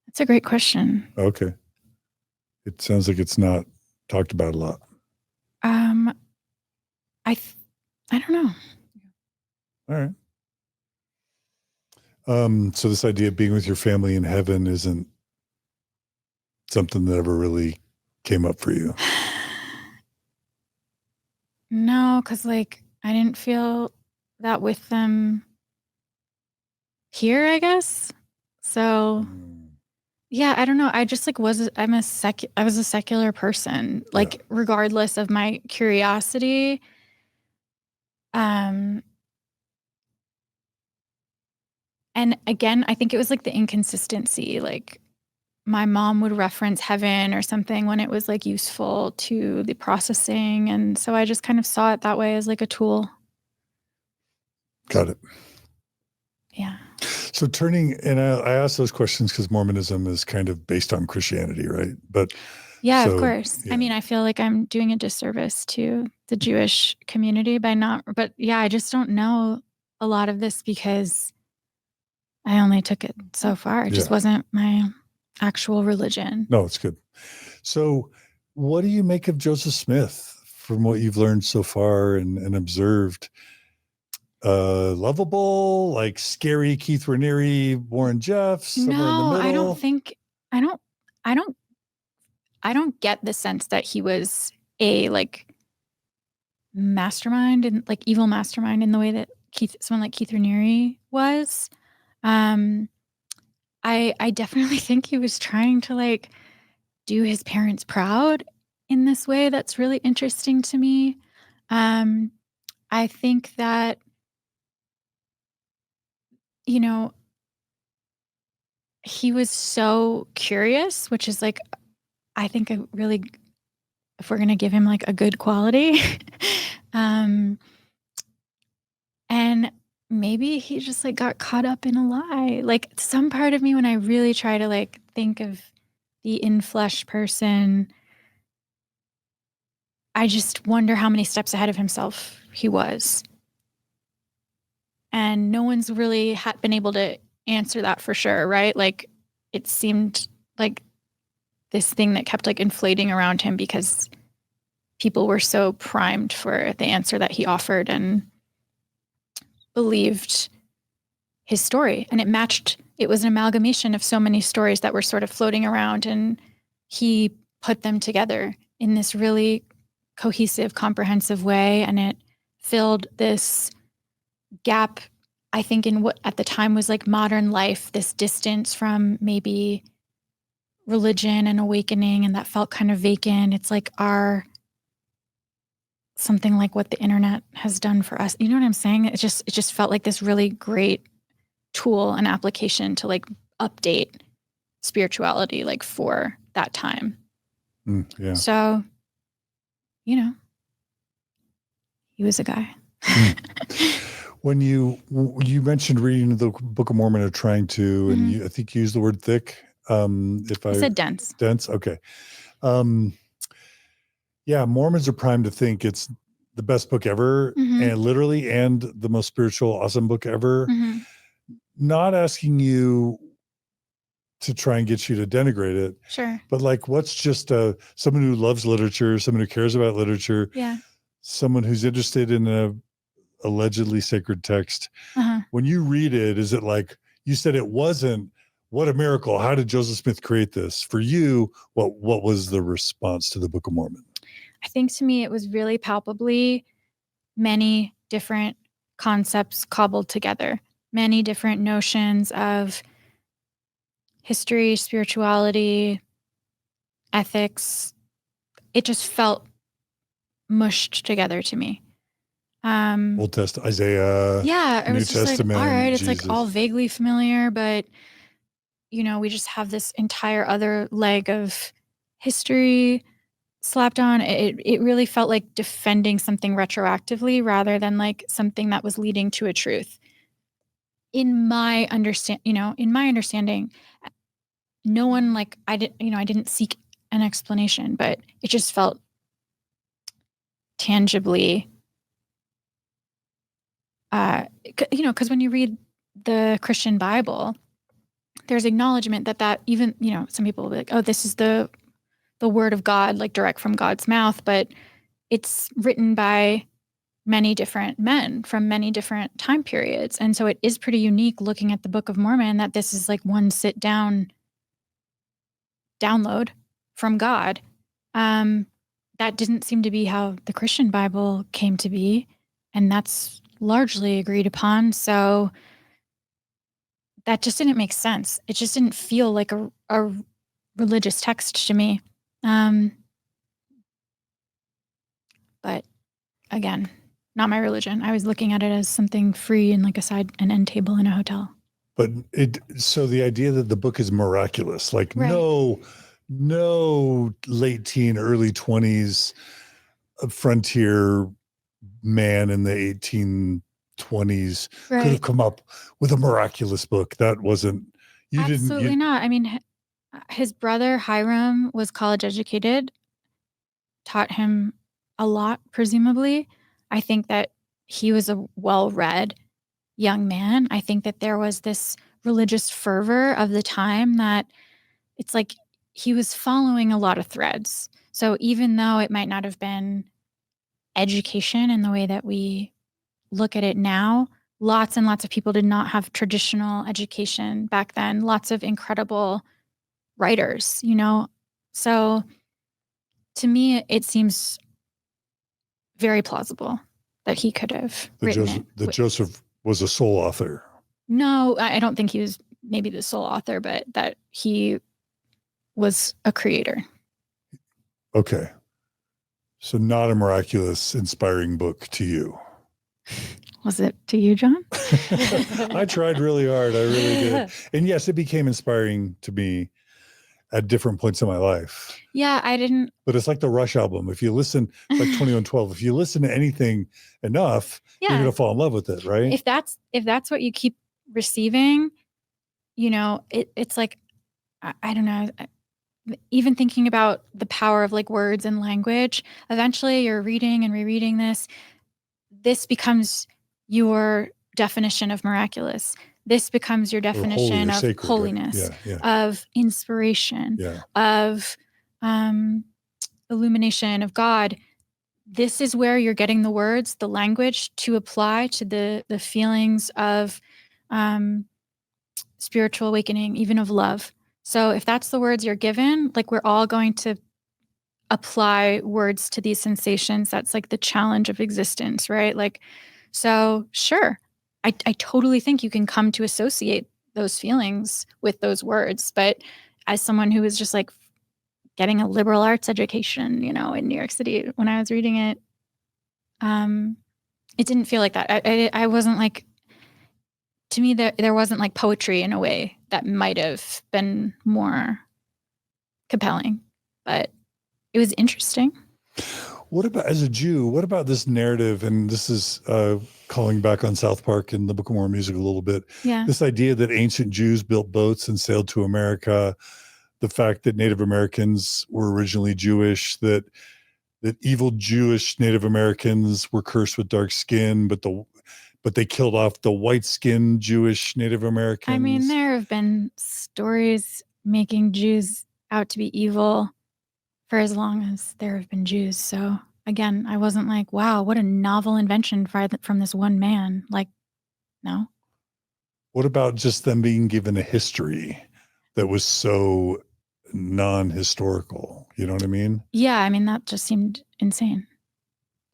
That's a great question. Okay. It sounds like it's not talked about a lot. I don't know. All right. So this idea of being with your family in heaven isn't something that ever really came up for you? No, because like I didn't feel that with them here, I guess. So yeah, I don't know. I just like I was a secular person, like regardless of my curiosity. And again, I think it was like the inconsistency. Like my mom would reference heaven or something when it was like useful to the processing. And so I just kind of saw it that way as like a tool. Got it. Yeah. So I ask those questions because Mormonism is kind of based on Christianity, right? But yeah, of course. Yeah. I mean, I feel like I'm doing a disservice to the Jewish community by but yeah, I just don't know a lot of this because I only took it so far. It just wasn't my actual religion. No, it's good. So what do you make of Joseph Smith from what you've learned so far and observed? Lovable, like scary Keith Raniere, Warren Jeffs, somewhere in the middle? I don't get the sense that he was a like mastermind and like evil mastermind in the way that someone like Keith Raniere was. I definitely think he was trying to like do his parents proud in this way. That's really interesting to me. I think that, you know, he was so curious, which is like, I think a really, if we're going to give him like a good quality, and maybe he just like got caught up in a lie. Like some part of me, when I really try to like think of the in-flesh person, I just wonder how many steps ahead of himself he was. And no one's really been able to answer that for sure, right? Like it seemed like this thing that kept like inflating around him because people were so primed for the answer that he offered and believed his story. And it was an amalgamation of so many stories that were sort of floating around, and he put them together in this really cohesive, comprehensive way. And it filled this gap, I think, in what at the time was like modern life, this distance from maybe religion and awakening, and that felt kind of vacant. It's like something like what the internet has done for us. You know what I'm saying? It just felt like this really great tool and application to like update spirituality like for that time. Yeah. So, you know, he was a guy. When you mentioned reading the Book of Mormon or trying to, and I think you used the word thick. I said dense. Dense. Okay. Yeah, Mormons are primed to think it's the best book ever, and literally, and the most spiritual, awesome book ever. Not asking you to try and get you to denigrate it. Sure. But like, what's just someone who loves literature, someone who cares about literature, someone who's interested in a allegedly sacred text. When you read it, is it like, you said it wasn't, what a miracle, how did Joseph Smith create this? For you, what was the response to the Book of Mormon? I think to me, it was really palpably many different concepts cobbled together, many different notions of history, spirituality, ethics. It just felt mushed together to me. Old Testament, Isaiah. Yeah, it New was just Testament, like, all right, it's Jesus. like all vaguely familiar, but we just have this entire other leg of history slapped on. It really felt like defending something retroactively rather than like something that was leading to a truth. In my understanding, no one like I didn't seek an explanation, but it just felt tangibly, because when you read the Christian Bible, there's acknowledgement that even, some people will be like, oh, this is the word of God, like direct from God's mouth, but it's written by many different men from many different time periods. And so it is pretty unique looking at the Book of Mormon that this is like one sit down download from God. That didn't seem to be how the Christian Bible came to be. And that's largely agreed upon. So that just didn't make sense. It just didn't feel like a religious text to me. But again, not my religion. I was looking at it as something free and like an end table in a hotel. But so the idea that the book is miraculous, like Right. no late teen, early 20s frontier man in the 1820s Right. could have come up with a miraculous book. That wasn't, Absolutely not. I mean, his brother Hiram was college educated, taught him a lot, presumably. I think that he was a well-read young man. I think that there was this religious fervor of the time that it's like he was following a lot of threads. So even though it might not have been education in the way that we look at it now, lots and lots of people did not have traditional education back then. Lots of incredible writers, So to me, it seems very plausible that he could have written it. Joseph was a sole author. No, I don't think he was maybe the sole author, but that he was a creator. Okay. So not a miraculous, inspiring book to you. Was it to you, John? I tried really hard. I really did. And yes, it became inspiring to me at different points in my life. Yeah, I didn't. But it's like the Rush album. If you listen, it's like 2112. If you listen to anything enough, you're going to fall in love with it, right? If that's what you keep receiving, it's like, I don't know. Even thinking about the power of like words and language, eventually you're reading and rereading this becomes your definition of miraculous. This becomes your definition of sacred, holiness, right? of inspiration, of illumination of God. This is where you're getting the words, the language to apply to the feelings of spiritual awakening, even of love. So if that's the words you're given, like we're all going to apply words to these sensations. That's like the challenge of existence, right? Like, so sure, I totally think you can come to associate those feelings with those words. But as someone who was just like getting a liberal arts education, in New York City, when I was reading it, it didn't feel like that. I wasn't like, to me, there wasn't like poetry in a way that might have been more compelling, but it was interesting. What about, as a Jew, what about this narrative? And this is calling back on South Park and the Book of Mormon music a little bit. Yeah. This idea that ancient Jews built boats and sailed to America, the fact that Native Americans were originally Jewish, that evil Jewish Native Americans were cursed with dark skin, but they killed off the white-skinned Jewish Native Americans. I mean, there have been stories making Jews out to be evil for as long as there have been Jews. So again, I wasn't like, wow, what a novel invention from this one man. Like, no. What about just them being given a history that was so non-historical? You know what I mean? Yeah, I mean, that just seemed insane.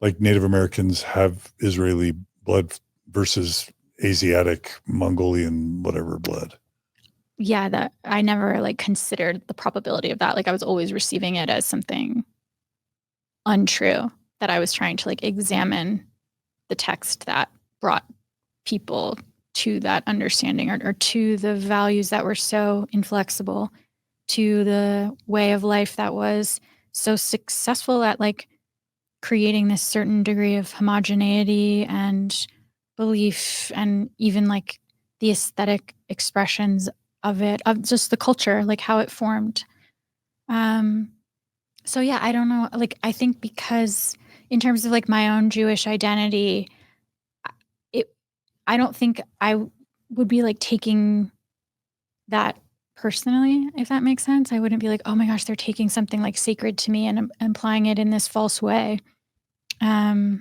Like Native Americans have Israeli blood versus Asiatic, Mongolian, whatever blood. Yeah, that I never like considered the probability of that. Like I was always receiving it as something untrue, that I was trying to like examine the text that brought people to that understanding or to the values that were so inflexible, to the way of life that was so successful at like creating this certain degree of homogeneity and belief, and even like the aesthetic expressions of it, of just the culture, like how it formed. So yeah, I don't know. Like, I think because in terms of like my own Jewish identity, I don't think I would be like taking that personally, if that makes sense. I wouldn't be like, oh my gosh, they're taking something like sacred to me and implying it in this false way. Yeah.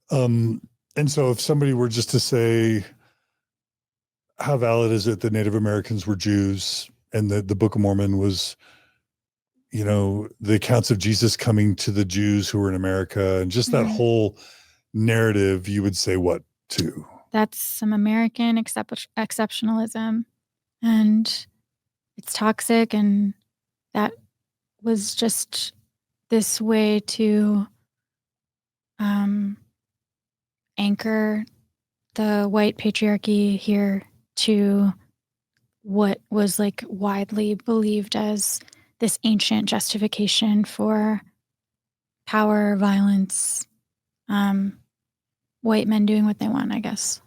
And so if somebody were just to say, how valid is it that Native Americans were Jews and that the Book of Mormon was, the accounts of Jesus coming to the Jews who were in America, and just that whole narrative, you would say what to? That's some American exceptionalism, and it's toxic, and that was just this way to anchor the white patriarchy here to what was like widely believed as this ancient justification for power, violence, white men doing what they want, I guess.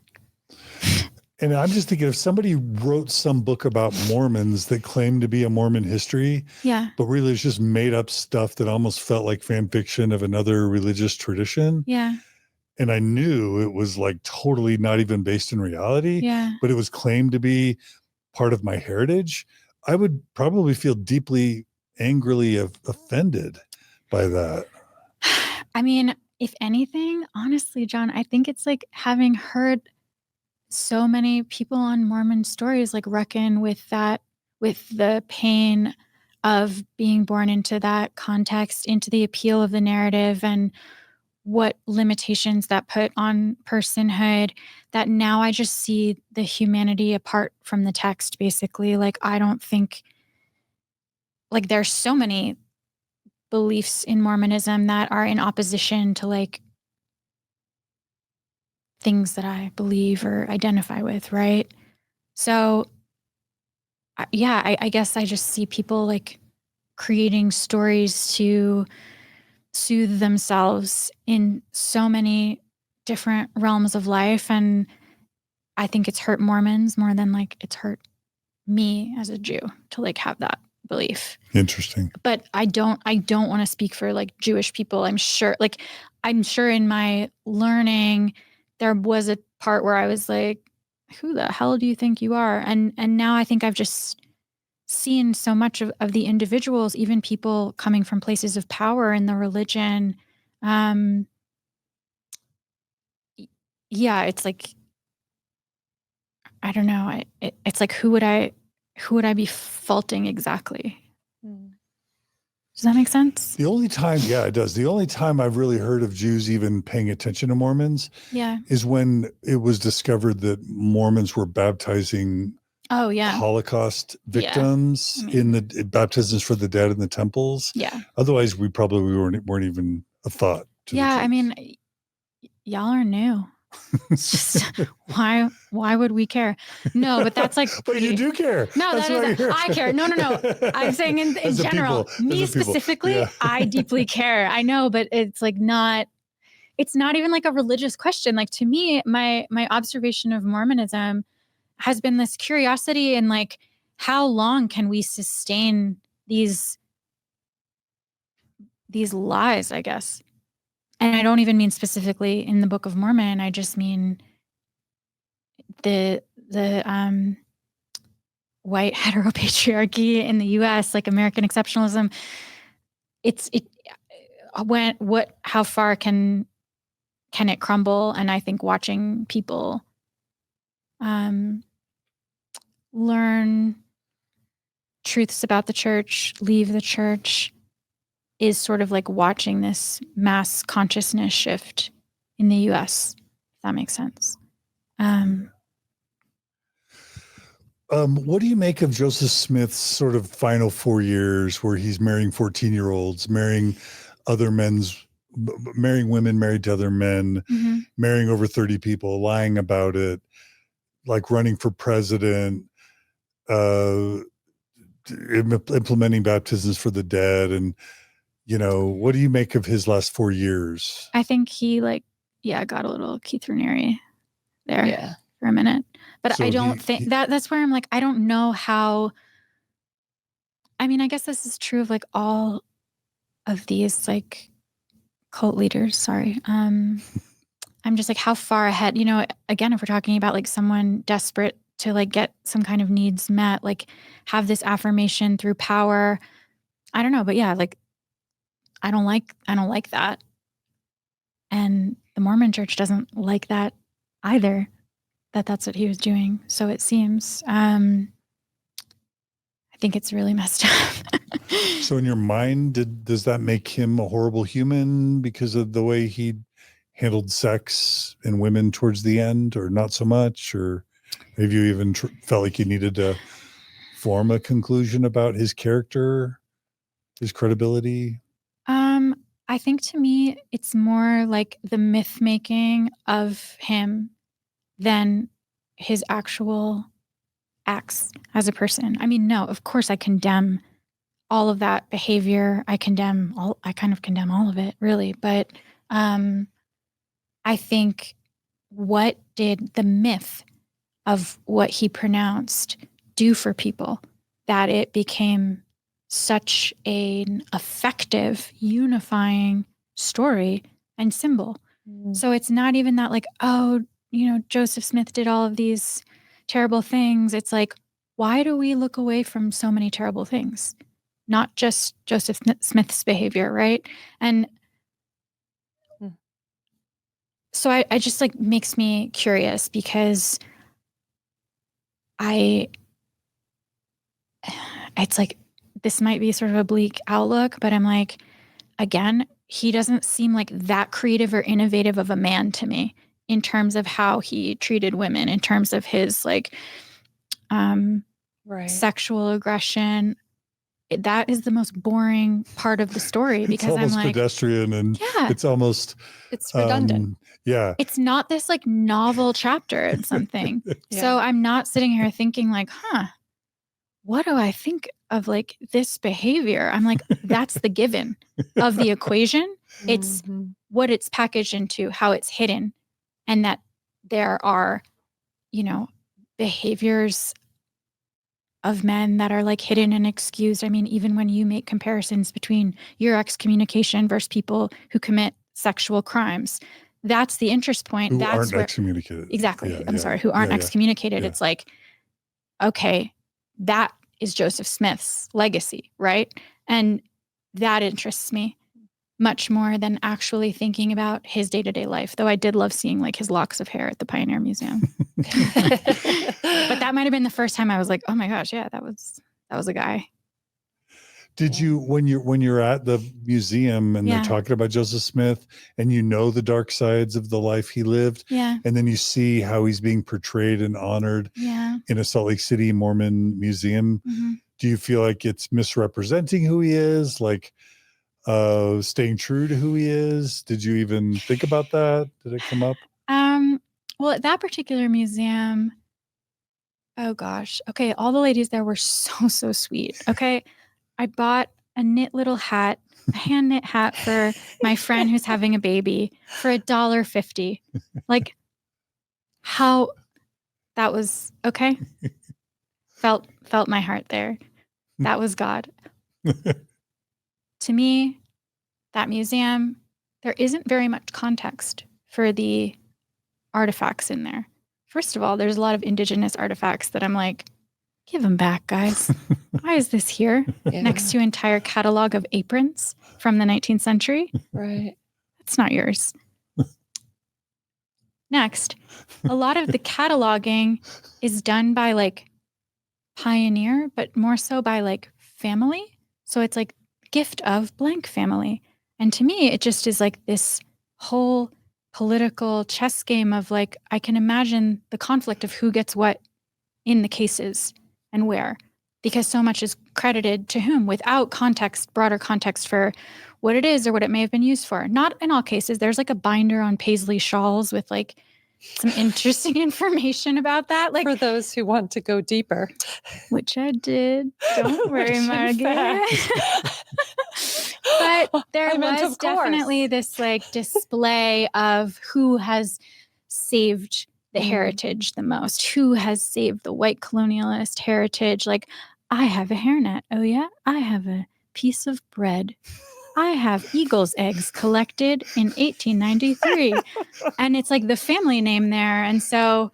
And I'm just thinking, if somebody wrote some book about Mormons that claimed to be a Mormon history, Yeah. but really it's just made up stuff that almost felt like fan fiction of another religious tradition. Yeah. And I knew it was like totally not even based in reality, Yeah. but it was claimed to be part of my heritage, I would probably feel deeply, angrily offended by that. I mean, if anything, honestly, John, I think it's like having heard so many people on Mormon Stories like reckon with that, with the pain of being born into that context, into the appeal of the narrative and what limitations that put on personhood, that now I just see the humanity apart from the text, basically. Like, I don't think, like, there's so many beliefs in Mormonism that are in opposition to like things that I believe or identify with, right? So I guess I just see people like creating stories to soothe themselves in so many different realms of life, and I think it's hurt Mormons more than like it's hurt me as a Jew to like have that belief. Interesting. But I don't want to speak for like Jewish people. I'm sure in my learning there was a part where I was like, who the hell do you think you are? And now I think I've just seen so much of the individuals, even people coming from places of power in the religion. Yeah, it's like, I don't know. It's like, who would I be faulting exactly? Does that make sense? The only time, yeah, it does. The only time I've really heard of Jews even paying attention to Mormons is when it was discovered that Mormons were baptizing Holocaust victims in the baptisms for the dead in the temples. Yeah. Otherwise, we probably weren't even a thought. I mean, y'all are new. It's just, why would we care? No, but that's like but you do care. No, I care. No. I'm saying in general, me specifically, I deeply care. I know, but it's like it's not even like a religious question. Like, to me, my observation of Mormonism has been this curiosity in like, how long can we sustain these lies, I guess. And I don't even mean specifically in the Book of Mormon. I just mean the white heteropatriarchy in the U.S., like American exceptionalism. How far can it crumble? And I think watching people learn truths about the church, leave the church, is sort of like watching this mass consciousness shift in the U.S., if that makes sense. What do you make of Joseph Smith's sort of final 4 years where he's marrying 14-year-olds, marrying women married to other men, marrying over 30 people, lying about it, like running for president, implementing baptisms for the dead? And, what do you make of his last 4 years? I think he got a little Keith Raniere there for a minute. But So I don't think that's where I'm like, I don't know how. I mean, I guess this is true of like all of these like cult leaders. Sorry. I'm just like, how far ahead, again, if we're talking about like someone desperate to like get some kind of needs met, like have this affirmation through power. I don't know, but yeah, like I don't like that. And the Mormon Church doesn't like that either, that's what he was doing. So it seems, I think it's really messed up. So in your mind, does that make him a horrible human because of the way he handled sex and women towards the end, or not so much? Or have you even felt like you needed to form a conclusion about his character, his credibility? I think to me, it's more like the myth making of him than his actual acts as a person. I mean, no, of course I condemn all of that behavior. I kind of condemn all of it, really. But I think, what did the myth of what he pronounced do for people that it became such an effective, unifying story and symbol? So it's not even that like, Joseph Smith did all of these terrible things. It's like, why do we look away from so many terrible things? Not just Joseph Smith's behavior, right? And so I just like makes me curious, because it's like, this might be sort of a bleak outlook, but I'm like, again, he doesn't seem like that creative or innovative of a man to me in terms of how he treated women, in terms of his like sexual aggression. That is the most boring part of the story, because it's almost I'm like, pedestrian, and it's redundant. It's not this like novel chapter in something. So I'm not sitting here thinking like, what do I think of like this behavior? I'm like, that's the given of the equation. It's what it's packaged into, how it's hidden, and that there are, behaviors of men that are like hidden and excused. I mean, even when you make comparisons between your excommunication versus people who commit sexual crimes, that's the interest point. Who that's aren't where, excommunicated. Exactly. I'm sorry. Who aren't excommunicated. Yeah. It's like, okay, that is Joseph Smith's legacy, right? And that interests me much more than actually thinking about his day-to-day life. Though I did love seeing like his locks of hair at the Pioneer Museum. But that might have been the first time I was like, oh my gosh, yeah, that was a guy. Did you, when you're at the museum and they're talking about Joseph Smith, and the dark sides of the life he lived, and then you see how he's being portrayed and honored in a Salt Lake City Mormon museum, do you feel like it's misrepresenting who he is, like staying true to who he is? Did you even think about that? Did it come up? Well, at that particular museum, oh gosh, okay, all the ladies there were so sweet. Okay, I bought a knit little hat, a hand knit hat for my friend who's having a baby for $1.50. Like, how that was okay. Felt my heart there. That was God. To me, that museum, there isn't very much context for the artifacts in there. First of all, there's a lot of indigenous artifacts that I'm like, give them back, guys. Why is this here next to an entire catalog of aprons from the 19th century? Right. It's not yours. Next, a lot of the cataloging is done by like Pioneer, but more so by like family. So it's like gift of blank family. And to me, it just is like this whole political chess game of like, I can imagine the conflict of who gets what in the cases and where, because so much is credited to whom without context, broader context for what it is or what it may have been used for. Not in all cases. There's like a binder on paisley shawls with like some interesting information about that. Like for those who want to go deeper. Which I did. Don't worry, Margaret. But there was definitely this like display of who has saved the heritage the most, who has saved the white colonialist heritage. Like, I have a hairnet. Oh yeah? I have a piece of bread. I have eagle's eggs collected in 1893. And it's like the family name there. And so,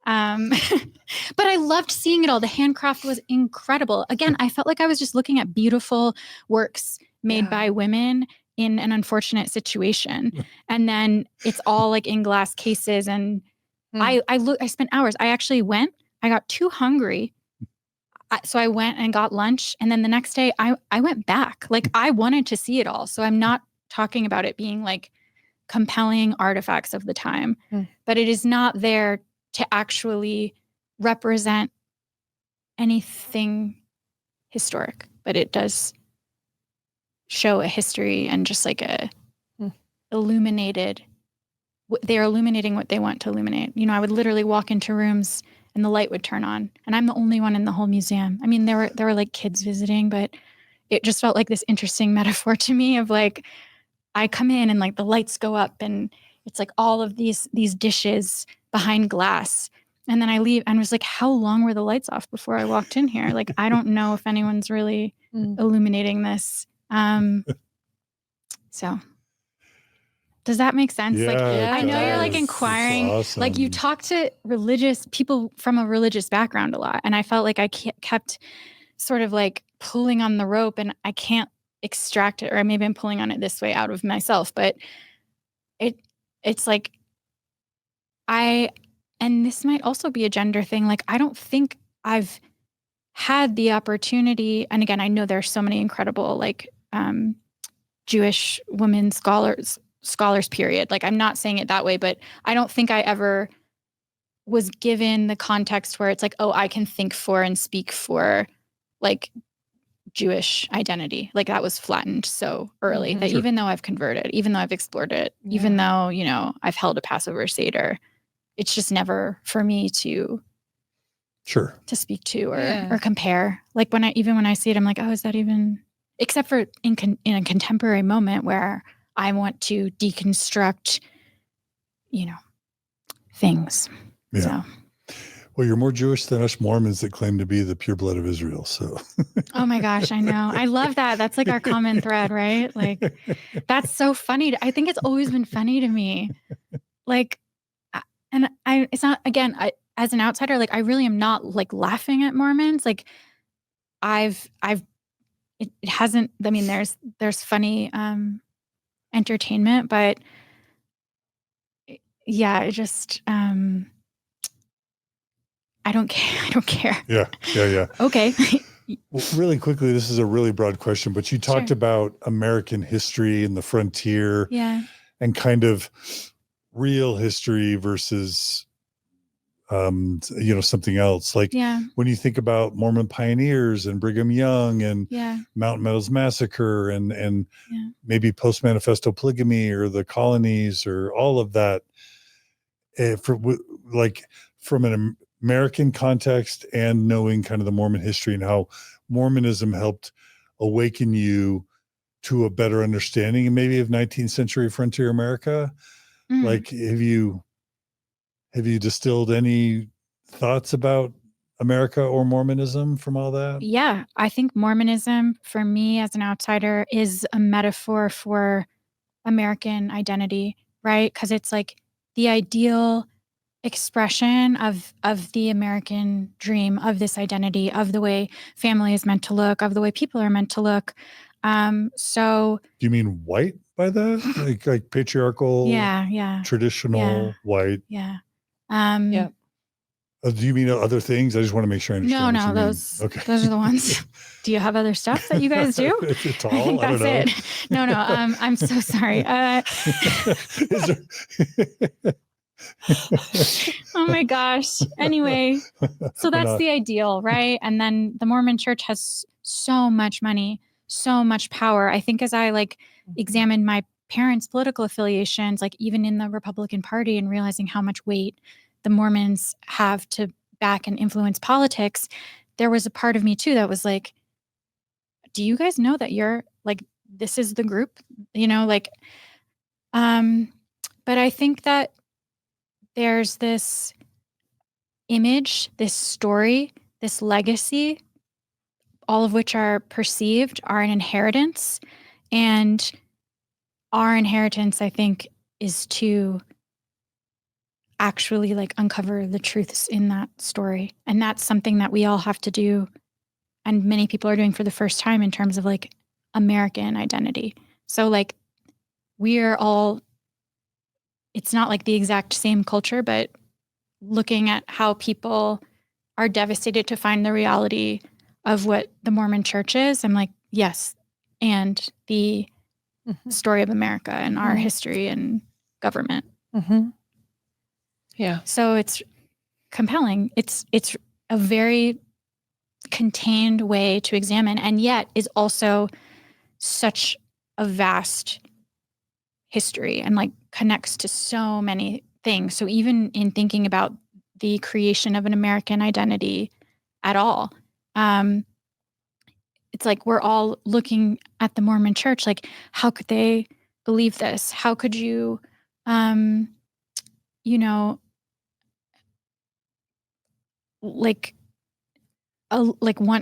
but I loved seeing it all. The handcraft was incredible. Again, I felt like I was just looking at beautiful works made by women in an unfortunate situation. And then it's all like in glass cases. And I spent hours. I actually went, I got too hungry. So I went and got lunch. And then the next day I went back. Like I wanted to see it all. So I'm not talking about it being like compelling artifacts of the time, but it is not there to actually represent anything historic, but it does show a history and just like a illuminated, they're illuminating what they want to illuminate. You know, I would literally walk into rooms and the light would turn on and I'm the only one in the whole museum. I mean, there were like kids visiting, but it just felt like this interesting metaphor to me of like, I come in and like the lights go up and it's like all of these dishes behind glass. And then I leave and was like, how long were the lights off before I walked in here? Like, I don't know if anyone's really illuminating this. So does that make sense? Yeah, like, I know does. you're like inquiring, Awesome. like you talk to religious people from a religious background a lot. And I felt like I kept sort of like pulling on the rope and I can't extract it, or maybe I'm pulling on it this way out of myself, but it's like, and this might also be a gender thing. Like, I don't think I've had the opportunity. And again, I know there's so many incredible, like, Jewish women scholars period. Like, I'm not saying it that way, but I don't think I ever was given the context where it's like, oh, I can think for and speak for like Jewish identity. Like that was flattened so early that even though I've converted, even though I've explored it, even though, you know, I've held a Passover Seder, it's just never for me to speak to or compare. Like when I see it, I'm like, oh, is that even, except for in a contemporary moment where I want to deconstruct, you know, things. Yeah. So. Well, you're more Jewish than us Mormons that claim to be the pure blood of Israel. So. Oh my gosh, I know. I love that. That's like our common thread, right? Like, that's so funny. I think it's always been funny to me. Like, and it's not, again, as an outsider, like I really am not like laughing at Mormons. Like it hasn't, I mean, there's funny entertainment, but yeah, it just, I don't care. Yeah. Okay. Well, really quickly, this is a really broad question, but you talked about American history and the frontier and kind of real history versus, you know, something else. Like when you think about Mormon pioneers and Brigham Young and Mountain Meadows Massacre and maybe post-manifesto polygamy or the colonies or all of that, from an American context and knowing kind of the Mormon history and how Mormonism helped awaken you to a better understanding and maybe of 19th century frontier America. Like, have you distilled any thoughts about America or Mormonism from all that? Yeah, I think Mormonism for me as an outsider is a metaphor for American identity, right? Because it's like the ideal expression of the American dream, of this identity, of the way family is meant to look, of the way people are meant to look. So do you mean white by that? like patriarchal, traditional white? Yeah. Do you mean other things? I just want to make sure I understand. No, those are the ones. Do you have other stuff that you guys do? It's all, I think that's it. No. I'm so sorry. Oh my gosh. Anyway, so that's the ideal, right? And then the Mormon Church has so much money, so much power. I think as I examined my parents' political affiliations, like even in the Republican Party, and realizing how much weight the Mormons have to back and influence politics, there was a part of me too that was like, do you guys know that you're like, this is the group, but I think that there's this image, this story, this legacy, all of which are perceived, are an inheritance. And our inheritance, I think, is to actually uncover the truths in that story. And that's something that we all have to do. And many people are doing for the first time in terms of American identity. So we're all, it's not the exact same culture, but looking at how people are devastated to find the reality of what the Mormon Church is, I'm like, yes. And the story of America and our history and government. Yeah. So it's compelling. It's a very contained way to examine, and yet is also such a vast history and connects to so many things. So even in thinking about the creation of an American identity at all, it's we're all looking at the Mormon Church, how could they believe this? How could you, want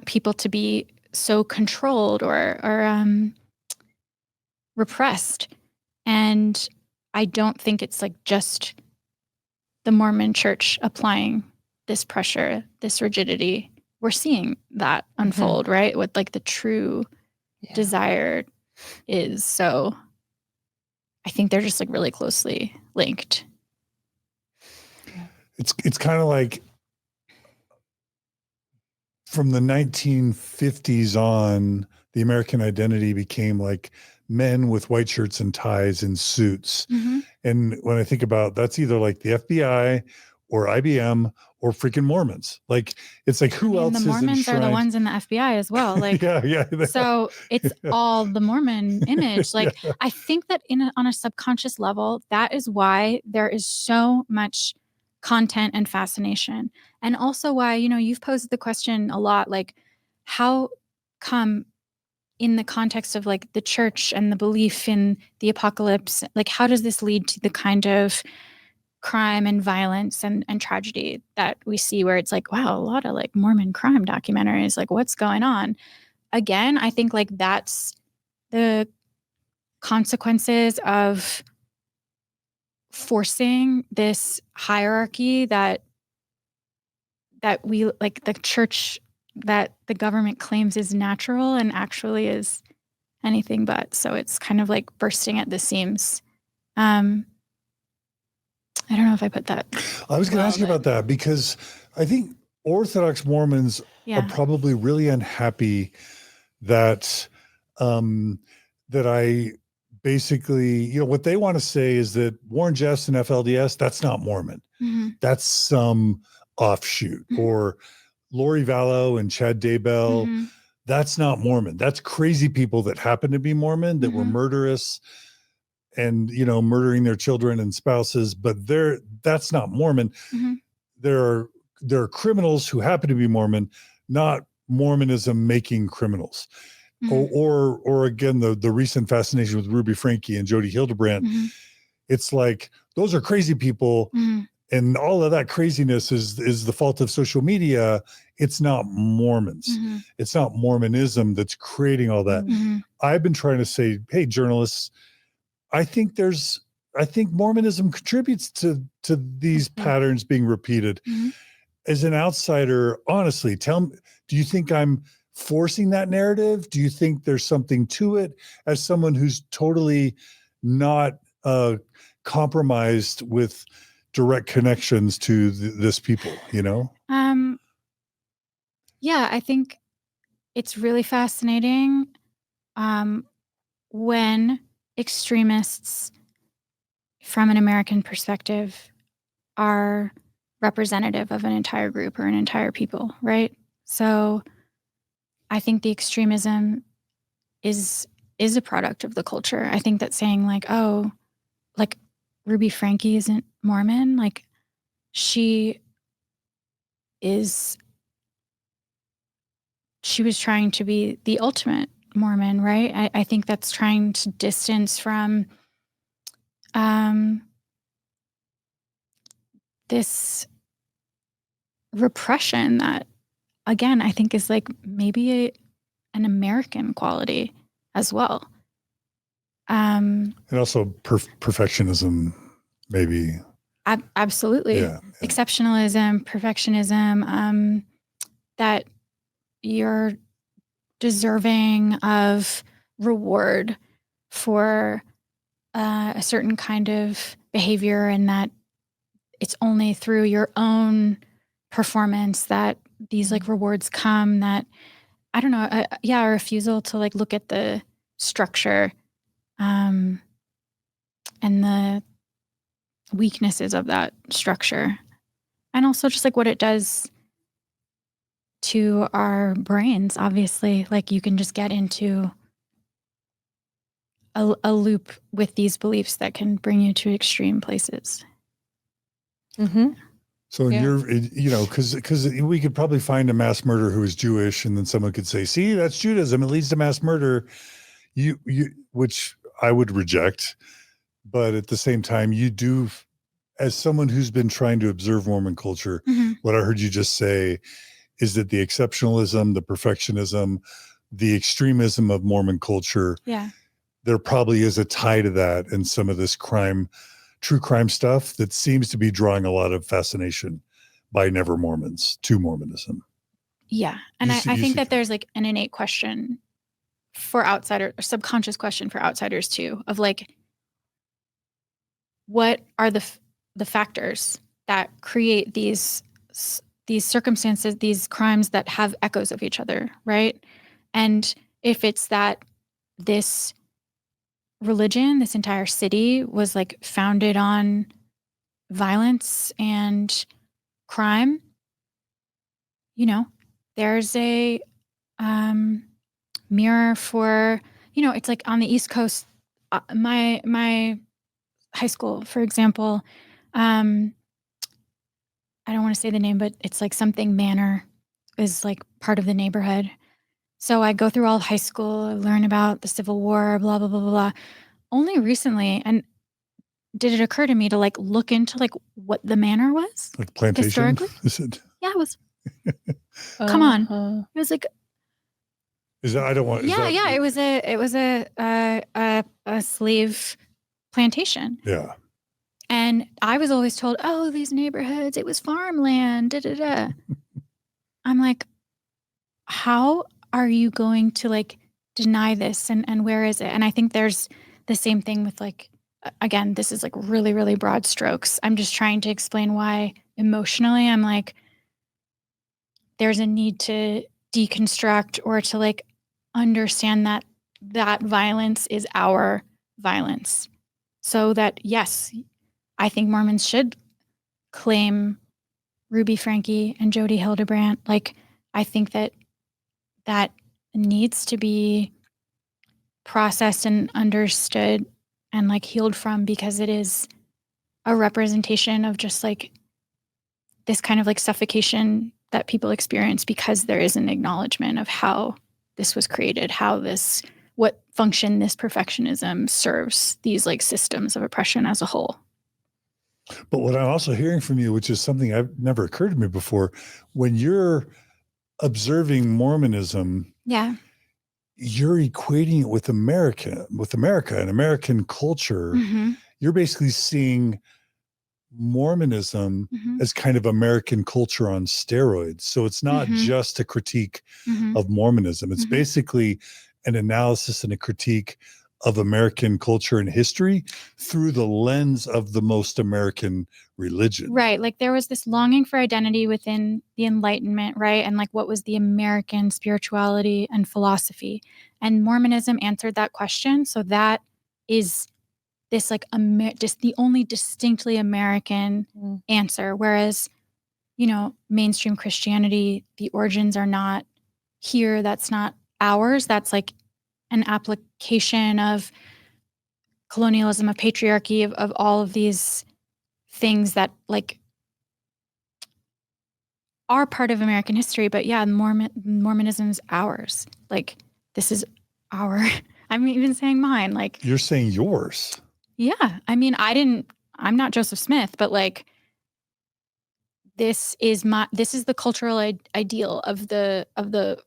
people to be so controlled or repressed? And I don't think it's just the Mormon Church applying this pressure, this rigidity. We're seeing that unfold, right? What the true desire is. So I think they're just really closely linked. It's kind of like from the 1950s on, the American identity became men with white shirts and ties and suits. And when I think about, that's either the FBI or IBM or freaking Mormons. It's who else is the Mormons enshrined? are the ones in the FBI as well. Yeah. So it's all the Mormon image. I think that on a subconscious level, that is why there is so much content and fascination. And also why, you've posed the question a lot, how come in the context of the church and the belief in the apocalypse, how does this lead to the kind of crime and violence and tragedy that we see, where it's wow, a lot of Mormon crime documentaries, what's going on? Again, I think that's the consequences of forcing this hierarchy that we the church, that the government claims is natural and actually is anything but. So it's kind of bursting at the seams. I don't know if I put that. I was going to ask you about that, because I think Orthodox Mormons are probably really unhappy that that I basically, what they want to say is that Warren Jeffs and FLDS, that's not Mormon. That's some offshoot. Or Lori Vallow and Chad Daybell, that's not Mormon. That's crazy people that happen to be Mormon, that were murderous and, murdering their children and spouses, but that's not Mormon. There are criminals who happen to be Mormon, not Mormonism making criminals. Or again, the recent fascination with Ruby Franke and Jody Hildebrandt. It's those are crazy people. And all of that craziness is the fault of social media. It's not Mormons. It's not Mormonism that's creating all that. I've been trying to say, hey, journalists, I think Mormonism contributes to these patterns being repeated. As an outsider, honestly, tell me, do you think I'm forcing that narrative? Do you think there's something to it? As someone who's totally not compromised with direct connections to this people, Yeah, I think it's really fascinating when extremists, from an American perspective, are representative of an entire group or an entire people, right? So I think the extremism is a product of the culture. I think that saying like, oh, like Ruby Franke isn't Mormon, like she was trying to be the ultimate Mormon, right? I think that's trying to distance from this repression that, again, I think is like maybe an American quality as well. And also perfectionism, maybe. Absolutely. Yeah. Exceptionalism, perfectionism, that you're deserving of reward for a certain kind of behavior, and that it's only through your own performance that these like rewards come. That, I don't know, a refusal to like look at the structure and the weaknesses of that structure, and also just like what it does to our brains. Obviously, like you can just get into a loop with these beliefs that can bring you to extreme places. Mm-hmm. So because we could probably find a mass murderer who is Jewish, and then someone could say, see, that's Judaism, it leads to mass murder, which I would reject. But at the same time, you do, as someone who's been trying to observe Mormon culture, what I heard you just say is that the exceptionalism, the perfectionism, the extremism of Mormon culture, there probably is a tie to that in some of this true crime stuff that seems to be drawing a lot of fascination by Never-Mormons to Mormonism. Yeah. And I think that there's like an innate question for outsiders, or subconscious question for outsiders too, of like, what are the factors that create these circumstances, these crimes that have echoes of each other, right? And if it's that this religion, this entire city was like founded on violence and crime, there's a mirror for, it's like on the East Coast, my high school, for example, I don't want to say the name, but it's like something Manor is like part of the neighborhood. So I go through all of high school, learn about the Civil War, blah, blah, blah, blah, blah. Only recently, and did it occur to me to like look into like what the Manor was? Like plantation? Historically? Is it? Yeah, it was. Come on. It was like, is that, I don't want. Yeah, yeah. It was a slave plantation. Yeah. And I was always told, oh, these neighborhoods, it was farmland, da da da. I'm like, how are you going to like deny this, and where is it? And I think there's the same thing with like, again, this is like really, really broad strokes. I'm just trying to explain why emotionally I'm like, there's a need to deconstruct or to like understand that violence is our violence. So that, yes, I think Mormons should claim Ruby Franke and Jody Hildebrandt. Like, I think that needs to be processed and understood and like healed from, because it is a representation of just like this kind of like suffocation that people experience because there is an acknowledgement of how this was created, what function this perfectionism serves these like systems of oppression as a whole. But what I'm also hearing from you, which is something I've never occurred to me before, when you're observing Mormonism, you're equating it with America and American culture. You're basically seeing Mormonism as kind of American culture on steroids. So it's not just a critique of Mormonism. It's basically an analysis and a critique of American culture and history through the lens of the most American religion. Right. Like there was this longing for identity within the Enlightenment, right? And like what was the American spirituality and philosophy? And Mormonism answered that question. So that is this like just the only distinctly American answer. Whereas, mainstream Christianity, the origins are not here. That's not ours. That's like an application of colonialism, of patriarchy, of all of these things that like are part of American history. But yeah, Mormonism is ours. Like, this is our, I'm even saying mine. Like, You're saying yours. Yeah. I mean, I'm not Joseph Smith, but like, this is the cultural ideal of the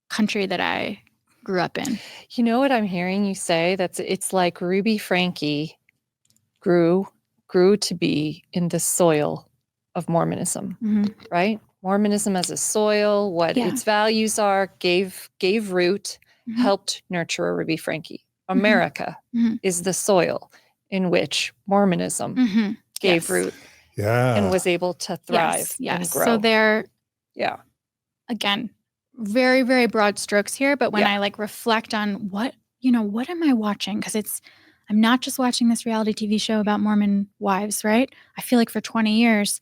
country that I grew up in. You know what I'm hearing you say? It's like Ruby Franke grew to be in the soil of Mormonism, right? Mormonism as a soil, what its values are, gave root, helped nurture a Ruby Franke. America is the soil in which Mormonism gave root and was able to thrive and grow. So they're, again, very, very broad strokes here. But when I like reflect on what am I watching? Because I'm not just watching this reality TV show about Mormon wives, right? I feel like for 20 years,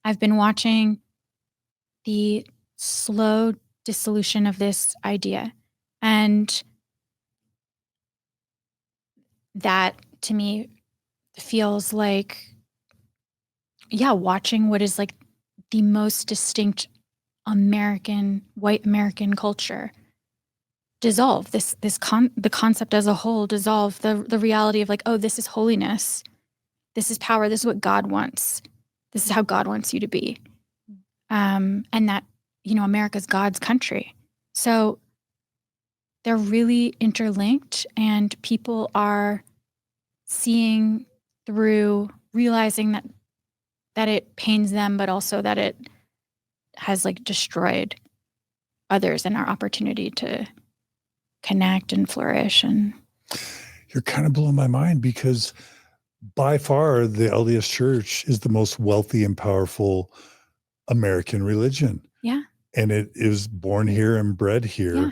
I've been watching the slow dissolution of this idea. And that to me feels like, watching what is like the most distinct white American culture dissolve, the concept as a whole dissolve, the reality of like, oh, this is holiness, this is power, this is what God wants, this is how God wants you to be, and that America's God's country. So they're really interlinked, and people are seeing through, realizing that it pains them, but also that it has like destroyed others and our opportunity to connect and flourish. And you're kind of blowing my mind, because by far the LDS Church is the most wealthy and powerful American religion. Yeah. And it was born here and bred here. Yeah.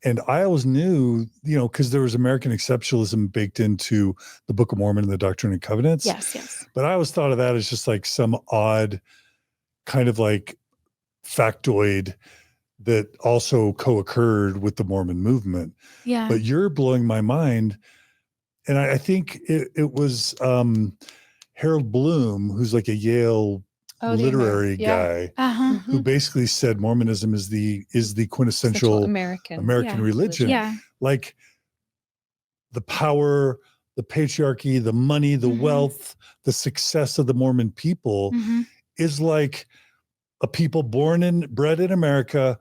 And I always knew, because there was American exceptionalism baked into the Book of Mormon and the Doctrine and Covenants. Yes. But I always thought of that as just like some odd kind of like factoid that also co-occurred with the Mormon movement. Yeah. But you're blowing my mind. And I think it was Harold Bloom, who's like a Yale literary guy, who basically said Mormonism is the quintessential American religion. Yeah. Like the power, the patriarchy, the money, the wealth, the success of the Mormon people is like a people born and bred in America,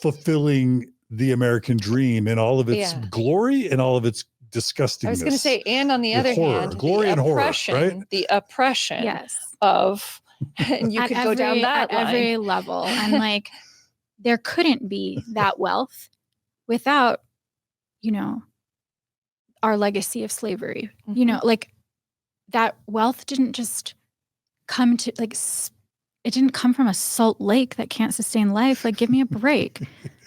fulfilling the American dream in all of its glory and all of its disgustingness. I was going to say, and on the other hand, glory and horror, right? The oppression of, and you could go down that line. At every level. And like, there couldn't be that wealth without, our legacy of slavery. Like that wealth didn't just come to like, it didn't come from a salt lake that can't sustain life. Like, give me a break.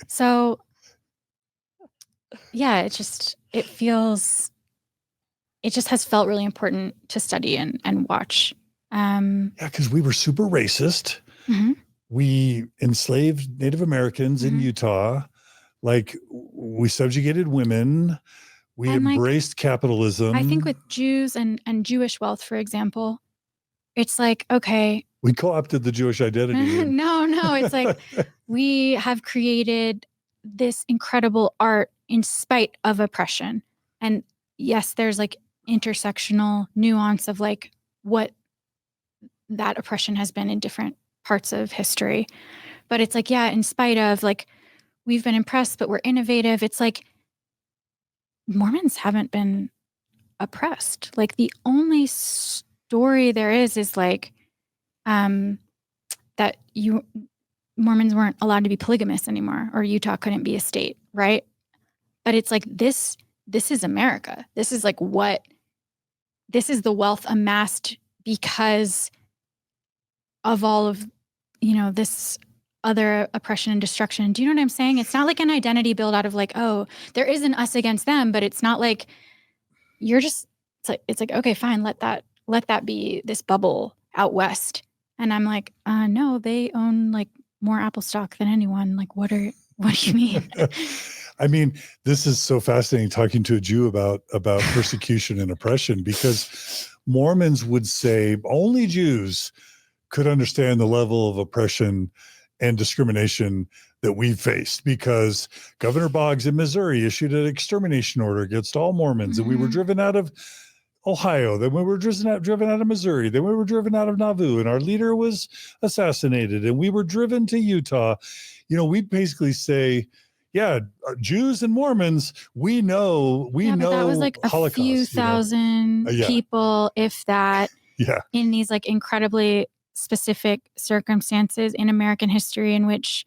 So yeah, it just has felt really important to study and watch. Because we were super racist. We enslaved Native Americans in Utah. Like, we subjugated women. We embraced capitalism. I think with Jews and Jewish wealth, for example, it's like, okay. We co-opted the Jewish identity. No, it's like we have created this incredible art in spite of oppression. And yes, there's like intersectional nuance of like what that oppression has been in different parts of history. But it's like, in spite of like, we've been impressed, but we're innovative. It's like Mormons haven't been oppressed. Like the only story there is like, that Mormons weren't allowed to be polygamous anymore, or Utah couldn't be a state, right? But it's like this is America. This is like this is the wealth amassed because of all of, this other oppression and destruction. Do you know what I'm saying? It's not like an identity build out of like, oh, there is an us against them, but it's not like you're just it's like, okay, fine, let that be this bubble out west. And I'm like, no, they own like more Apple stock than anyone. Like, what do you mean? I mean, this is so fascinating talking to a Jew about persecution and oppression, because Mormons would say only Jews could understand the level of oppression and discrimination that we've faced, because Governor Boggs in Missouri issued an extermination order against all Mormons, and we were driven out of Ohio, then we were driven out of Missouri, then we were driven out of Nauvoo, and our leader was assassinated, and we were driven to Utah. We'd basically say, yeah, Jews and Mormons, we know but that was like Holocaust, a few thousand people, if that, in these like incredibly specific circumstances in American history in which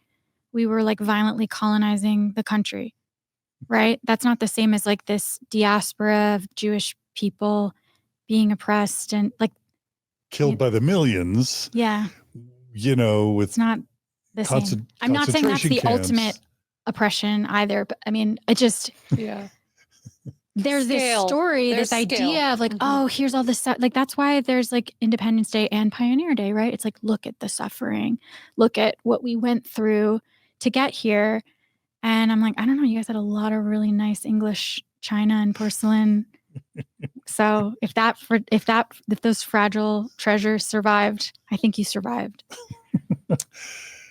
we were like violently colonizing the country, right? That's not the same as like this diaspora of Jewish people being oppressed and like killed by the millions. Yeah. It's not the same. I'm not saying that's the ultimate oppression either, but I mean, it just, there's this story, this idea of like, oh, here's all this stuff. Like, that's why there's like Independence Day and Pioneer Day, right? It's like, look at the suffering, look at what we went through to get here. And I'm like, I don't know, you guys had a lot of really nice English china and porcelain. So if those fragile treasures survived, I think you survived.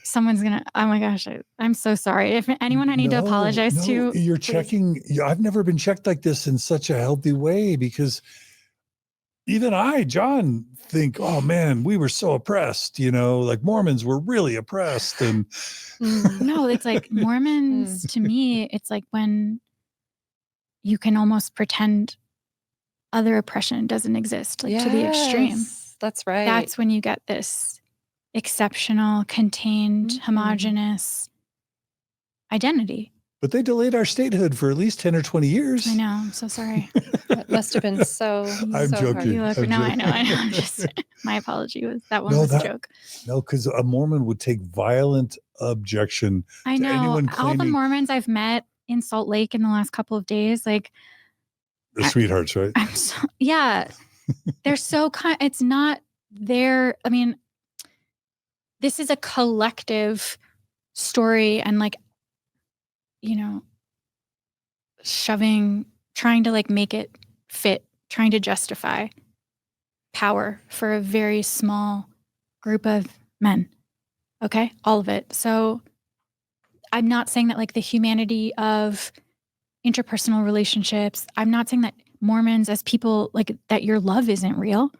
Someone's gonna, oh my gosh, I'm so sorry. If anyone I need to apologize to. You're checking. I've never been checked like this in such a healthy way, because even John, think, oh man, we were so oppressed, like Mormons were really oppressed. And no, it's like Mormons to me, it's like when you can almost pretend other oppression doesn't exist, like to the extreme. That's right. That's when you get this exceptional, contained, homogenous identity. But they delayed our statehood for at least 10 or 20 years. I know. I'm so sorry. That must have been so. I'm joking. I know. I'm just, my apology was that one was a joke. No, because a Mormon would take violent objection. I know. To anyone claiming, all the Mormons I've met in Salt Lake in the last couple of days, like, they're sweethearts, right? They're so kind. It's not their. I mean, this is a collective story, and like, trying to like make it fit, trying to justify power for a very small group of men. Okay, all of it. So I'm not saying that like the humanity of interpersonal relationships, I'm not saying that Mormons as people, like that your love isn't real.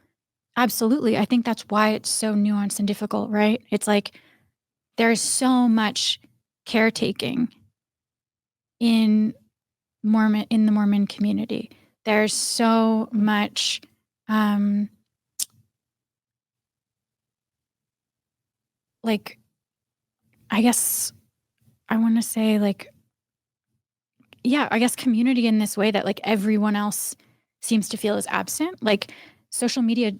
Absolutely. I think that's why it's so nuanced and difficult, right? It's like there's so much caretaking in the Mormon community. There's so much like, I guess I want to say like, I guess community in this way that like everyone else seems to feel is absent. Like social media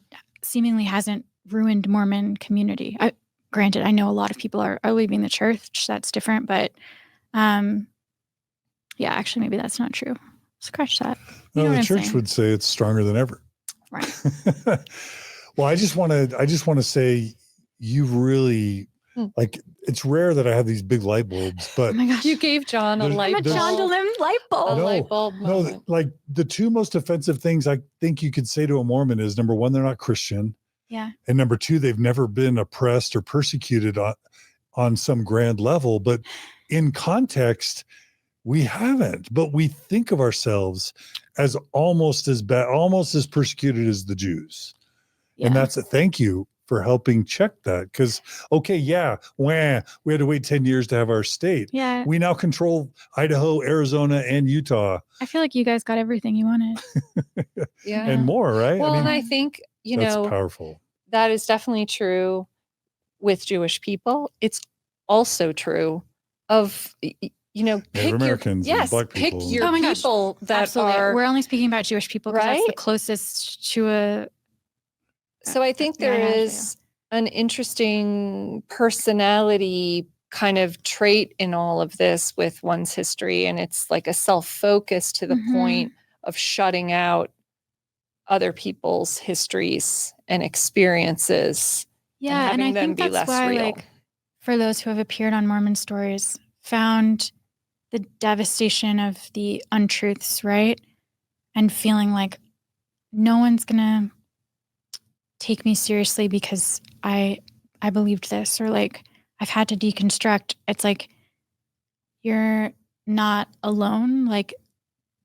seemingly hasn't ruined Mormon community. Granted, I know a lot of people are leaving the church. That's different, but actually maybe that's not true. Scratch that. No, the church would say it's stronger than ever. Right. Well, I just want to say you really like, it's rare that I have these big light bulbs, but oh my gosh, you gave John a light bulb. I'm a John DeLim light bulb. Light bulb moment. No, like the two most offensive things I think you could say to a Mormon is, number one, they're not Christian. Yeah. And number two, they've never been oppressed or persecuted on some grand level. But in context, we haven't. But we think of ourselves as almost as bad, almost as persecuted as the Jews. Yeah. And that's a thank you for helping check that. Because, we had to wait 10 years to have our state. Yeah. We now control Idaho, Arizona, and Utah. I feel like you guys got everything you wanted. Yeah. And more, right? Well, and I think, that's powerful. That is definitely true with Jewish people. It's also true of, pick Americans, Black people. Pick your people that absolutely. are. We're only speaking about Jewish people because that's the closest to a. So I think there is an interesting personality kind of trait in all of this with one's history. And it's like a self-focus to the point of shutting out other people's histories and experiences. Yeah, and having I them think be that's less why, real. like, for those who have appeared on Mormon Stories, found the devastation of the untruths, right? And feeling like no one's gonna take me seriously because I believed this, or like I've had to deconstruct. It's like you're not alone. Like,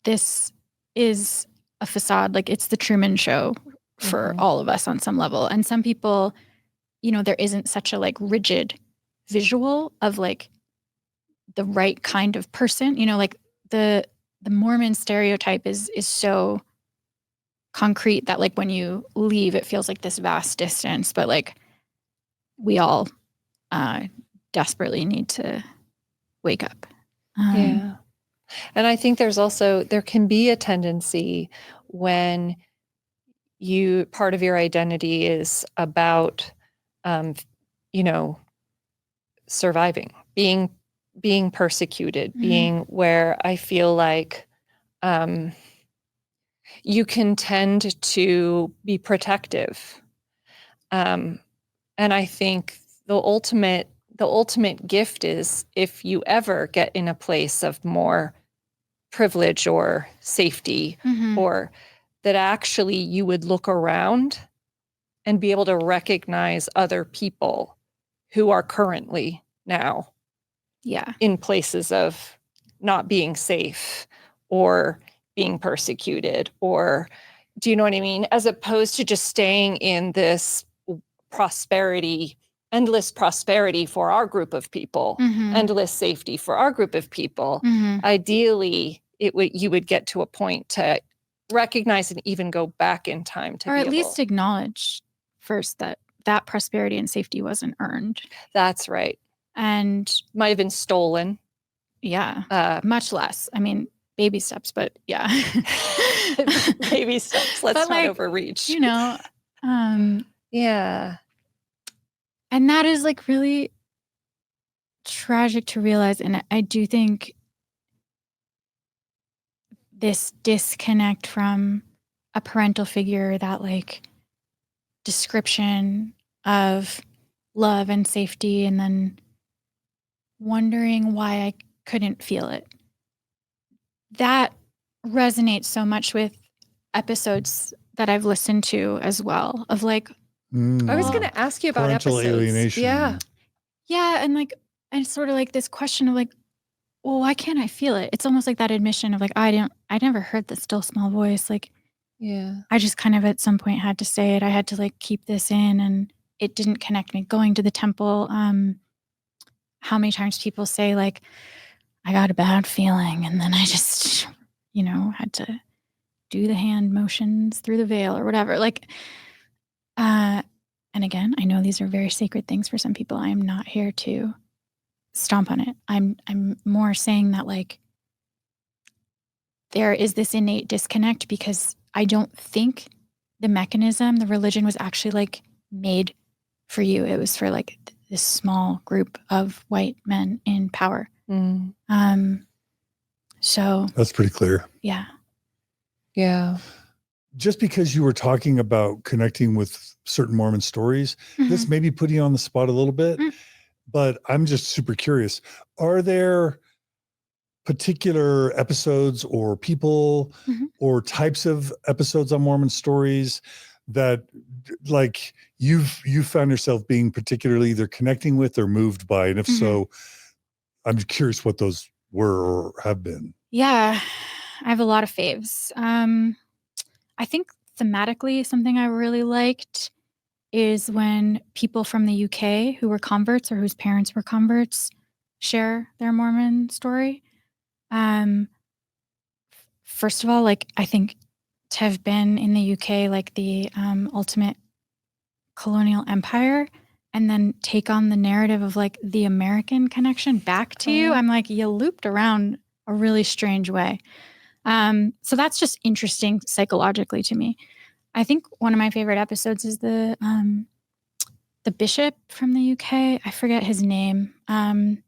this is a facade. Like, it's the Truman Show for all of us on some level. And some people, there isn't such a like rigid visual of like the right kind of person. Like the Mormon stereotype is so concrete that like when you leave, it feels like this vast distance. But like we all desperately need to wake up. Yeah. And I think there can be a tendency when part of your identity is about, surviving, being persecuted, being where I feel like you can tend to be protective. And I think the ultimate gift is if you ever get in a place of more privilege or safety, or that actually you would look around and be able to recognize other people who are currently now in places of not being safe or being persecuted, or do you know what I mean? As opposed to just staying in this endless prosperity for our group of people, endless safety for our group of people. Ideally, you would get to a point to recognize and even go back in time to or at least acknowledge first that prosperity and safety wasn't earned. That's right. And might have been stolen. Yeah. Much less. I mean, baby steps, but yeah. Baby steps. Let's not overreach. Yeah. And that is like really tragic to realize. And I do think this disconnect from a parental figure, that like description of love and safety, and then wondering why I couldn't feel it. That resonates so much with episodes that I've listened to as well, of like, I was going to ask you about parental episodes. alienation. Yeah. And like, and sort of like this question of like, well, why can't I feel it? It's almost like that admission of like, I never heard the still small voice. Like, I just kind of at some point had to say it. I had to like keep this in, and it didn't connect me. Going to the temple, how many times people say like, I got a bad feeling, and then I just, had to do the hand motions through the veil or whatever. Like, and again, I know these are very sacred things for some people. I am not here to stomp on it. I'm more saying that like there is this innate disconnect because I don't think the religion was actually like made for you. It was for like this small group of white men in power. So that's pretty clear. Yeah. Just because you were talking about connecting with certain Mormon stories, this may be putting you on the spot a little bit, but I'm just super curious. Are there particular episodes or people or types of episodes on Mormon stories that like you found yourself being particularly either connecting with or moved by? And if so, I'm curious what those were or have been. Yeah, I have a lot of faves. I think thematically, something I really liked is when people from the UK who were converts or whose parents were converts share their Mormon story. First of all, like I think to have been in the UK, like the ultimate colonial empire, and then take on the narrative of like the American connection back to you, I'm like, you looped around a really strange way. So that's just interesting psychologically to me. I think one of my favorite episodes is the bishop from the UK. I forget his name. The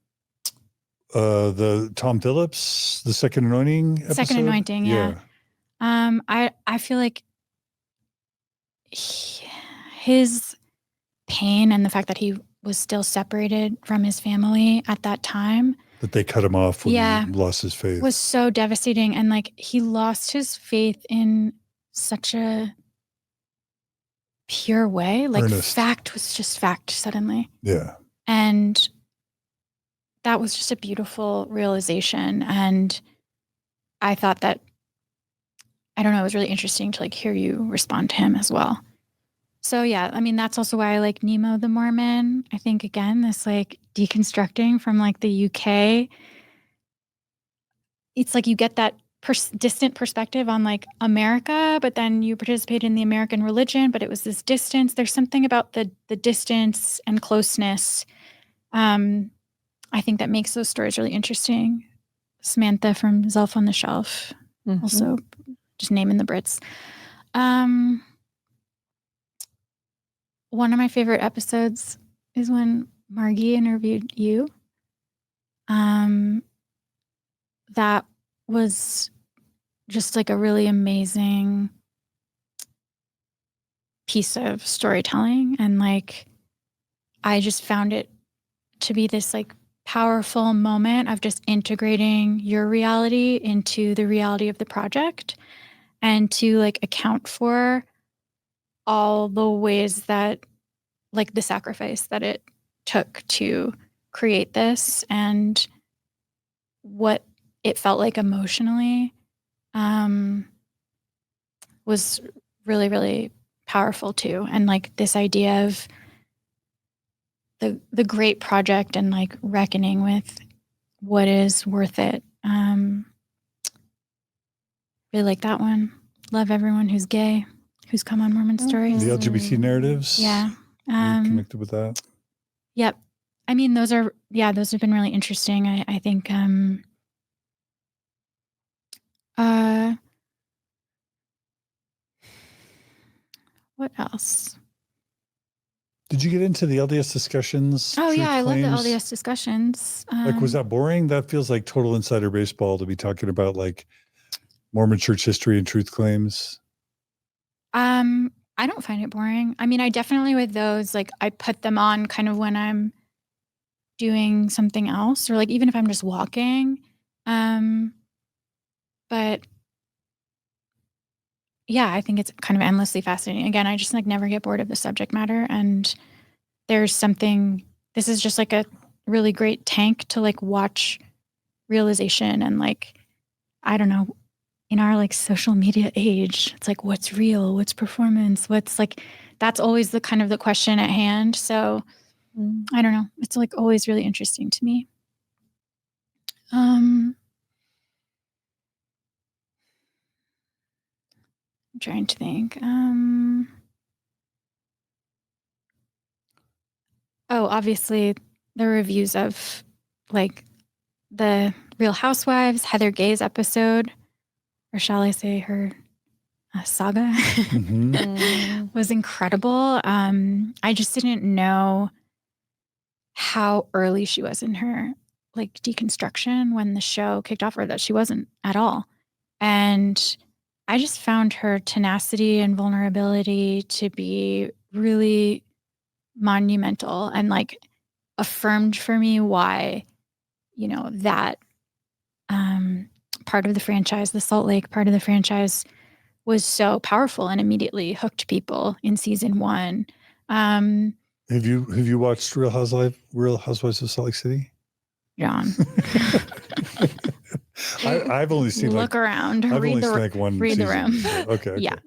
Tom Phillips, the Second Anointing episode? Second Anointing, yeah. I feel like his pain and the fact that he was still separated from his family at that time. That they cut him off when he lost his faith. Was so devastating. And like he lost his faith in such a pure way. Like Earnest. Fact was just fact suddenly. Yeah. And that was just a beautiful realization. And I thought that, I don't know, it was really interesting to like hear you respond to him as well. So yeah, I mean, that's also why I like Nemo the Mormon. I think again, this like deconstructing from like the UK, it's like you get that distant perspective on like America, but then you participate in the American religion, but it was this distance. There's something about the distance and closeness. I think that makes those stories really interesting. Samantha from Zelf on the Shelf, also just naming the Brits. One of my favorite episodes is when Margie interviewed you. That was just like a really amazing piece of storytelling. And like, I just found it to be this like powerful moment of just integrating your reality into the reality of the project and to like account for all the ways that like the sacrifice that it took to create this and what it felt like emotionally was really, really powerful too. And like this idea of the great project and like reckoning with what is worth it. Really like that one. Love everyone who's gay, who's come on Mormon Stories. The LGBT narratives. Yeah. Connected with that. Yep. I mean, those have been really interesting. I think, what else? Did you get into the LDS discussions? Oh yeah, I love the claims? LDS discussions. Like, was that boring? That feels like total insider baseball to be talking about like Mormon church history and truth claims. I don't find it boring. I mean, I definitely with those, like I put them on kind of when I'm doing something else or like even if I'm just walking. But yeah, I think it's kind of endlessly fascinating. Again, I just like never get bored of the subject matter. And there's something, this is just like a really great tank to like watch realization and like, I don't know, in our like social media age, it's like, what's real? What's performance? What's like, that's always the kind of the question at hand. So I don't know. It's like always really interesting to me. I'm trying to think. Obviously the reviews of like the Real Housewives, Heather Gay's episode, or shall I say her saga, was incredible. I just didn't know how early she was in her like deconstruction when the show kicked off, or that she wasn't at all. And I just found her tenacity and vulnerability to be really monumental and like affirmed for me why, you know, that part of the franchise, the Salt Lake part of the franchise, was so powerful and immediately hooked people in season 1. Have you watched Real Housewives of Salt Lake City? John. I've only seen look around, I've read only the seen like one read the season. room. Okay. Yeah.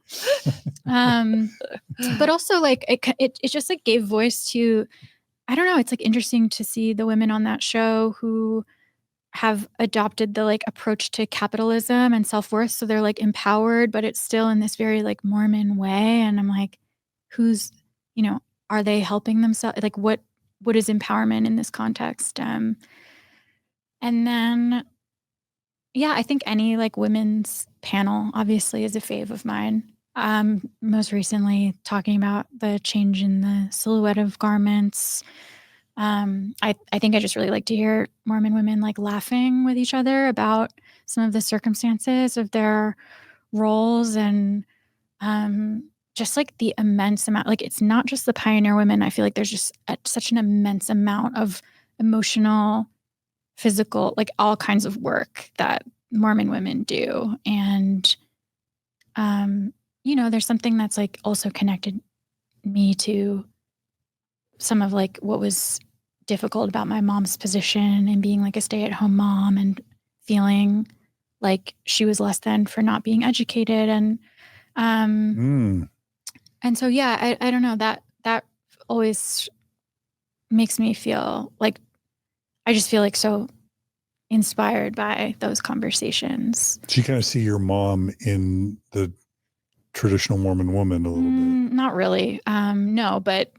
But also like it just like gave voice to, I don't know, it's like interesting to see the women on that show who have adopted the like approach to capitalism and self-worth. So they're like empowered, but it's still in this very like Mormon way. And I'm like, who's, you know, are they helping themselves? Like what is empowerment in this context? And then, yeah, I think any like women's panel obviously is a fave of mine. Most recently talking about the change in the silhouette of garments. I think I just really like to hear Mormon women like laughing with each other about some of the circumstances of their roles and just like the immense amount, like it's not just the pioneer women. I feel like there's just such an immense amount of emotional, physical, like all kinds of work that Mormon women do. And, there's something that's like also connected me to some of like what was difficult about my mom's position and being like a stay-at-home mom and feeling like she was less than for not being educated. And so, yeah, I don't know, that always makes me feel like, I just feel like so inspired by those conversations. So you kind of see your mom in the traditional Mormon woman a little bit. Not really. No, but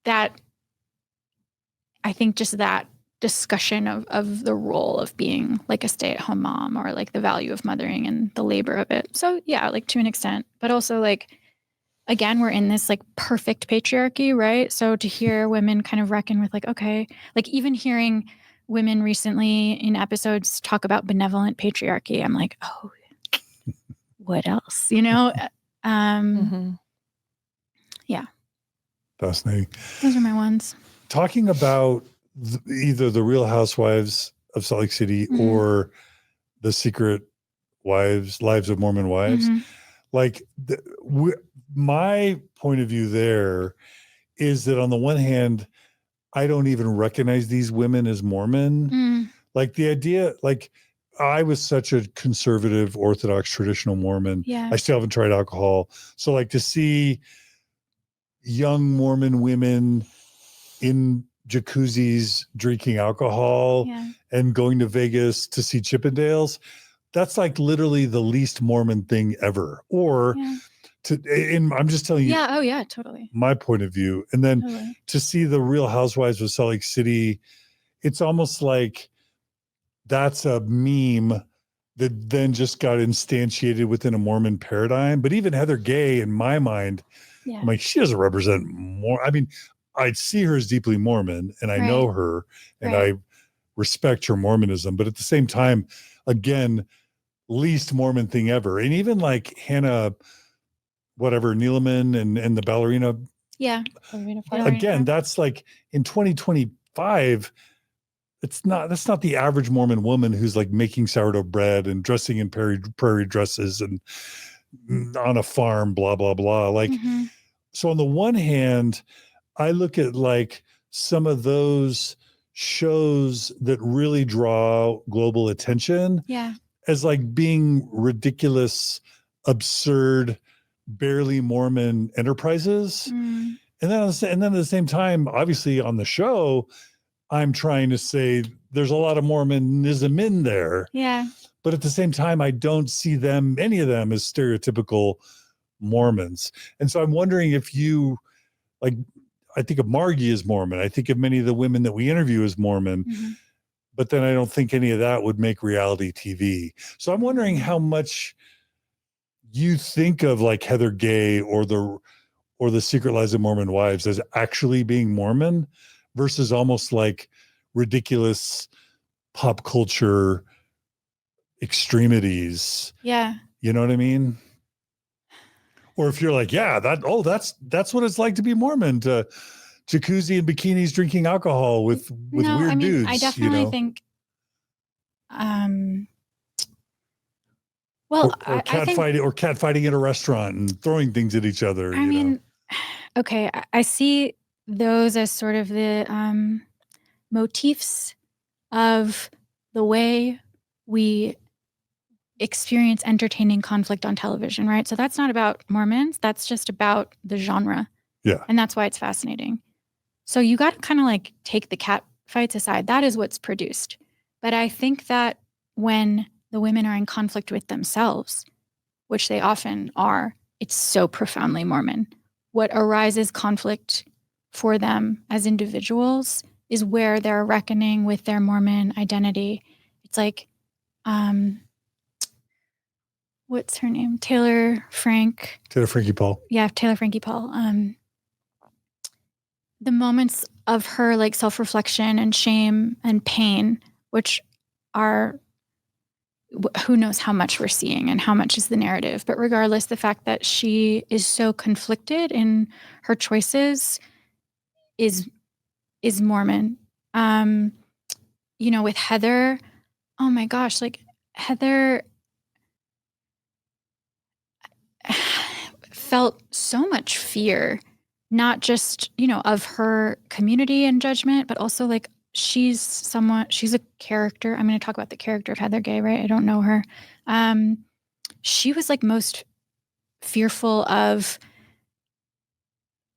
that, I think just that discussion of the role of being like a stay-at-home mom, or like the value of mothering and the labor of it. So yeah, like to an extent, but also like, again, we're in this like perfect patriarchy, right? So to hear women kind of reckon with like, okay, like even hearing women recently in episodes talk about benevolent patriarchy, I'm like, oh, what else? Yeah. Fascinating. Those are my ones. Talking about either the Real Housewives of Salt Lake City or the Secret Lives of Mormon Wives, like my point of view there is that on the one hand, I don't even recognize these women as Mormon. Like the idea, like I was such a conservative, Orthodox, traditional Mormon. Yeah. I still haven't tried alcohol. So like to see young Mormon women in jacuzzis drinking alcohol and going to Vegas to see Chippendales, that's like literally the least Mormon thing ever. Or I'm just telling you. Yeah. Oh yeah, totally. My point of view. And then to see the Real Housewives of Salt Lake City, it's almost like that's a meme that then just got instantiated within a Mormon paradigm. But even Heather Gay, in my mind, I'm like, she doesn't represent more. I mean, I'd see her as deeply Mormon, and I know her, and I respect her Mormonism. But at the same time, again, least Mormon thing ever. And even like Hannah, whatever, Neeleman and the ballerina. Yeah. Again, that's like in 2025, that's not the average Mormon woman who's like making sourdough bread and dressing in prairie dresses and on a farm, blah, blah, blah. Like, so on the one hand, I look at like some of those shows that really draw global attention as like being ridiculous, absurd, barely Mormon enterprises. And then at the same time, obviously on the show, I'm trying to say there's a lot of Mormonism in there. Yeah. But at the same time, I don't see any of them as stereotypical Mormons. And so I'm wondering if you, like, I think of Margie as Mormon. I think of many of the women that we interview as Mormon. But then I don't think any of that would make reality TV. So I'm wondering how much you think of like Heather Gay or the Secret Lives of Mormon Wives as actually being Mormon versus almost like ridiculous pop culture extremities. Yeah. You know what I mean? Or if you're like, that's what it's like to be Mormon, to jacuzzi and bikinis drinking alcohol with weird dudes. I definitely think well, or cat fighting at a restaurant and throwing things at each other. I mean, okay, I see those as sort of the motifs of the way we experience entertaining conflict on television, right? So that's not about Mormons. That's just about the genre. Yeah. And that's why it's fascinating. So you got to kind of like take the cat fights aside. That is what's produced. But I think that when the women are in conflict with themselves, which they often are, it's so profoundly Mormon. What arises conflict for them as individuals is where they're reckoning with their Mormon identity. It's like, what's her name? Taylor Frankie Paul. Yeah, Taylor Frankie Paul. The moments of her like self-reflection and shame and pain, which are who knows how much we're seeing and how much is the narrative. But regardless, the fact that she is so conflicted in her choices is Mormon. With Heather, oh my gosh, like Heather felt so much fear, not just, of her community and judgment, but also like she's a character. I'm going to talk about the character of Heather Gay, right? I don't know her. She was like most fearful of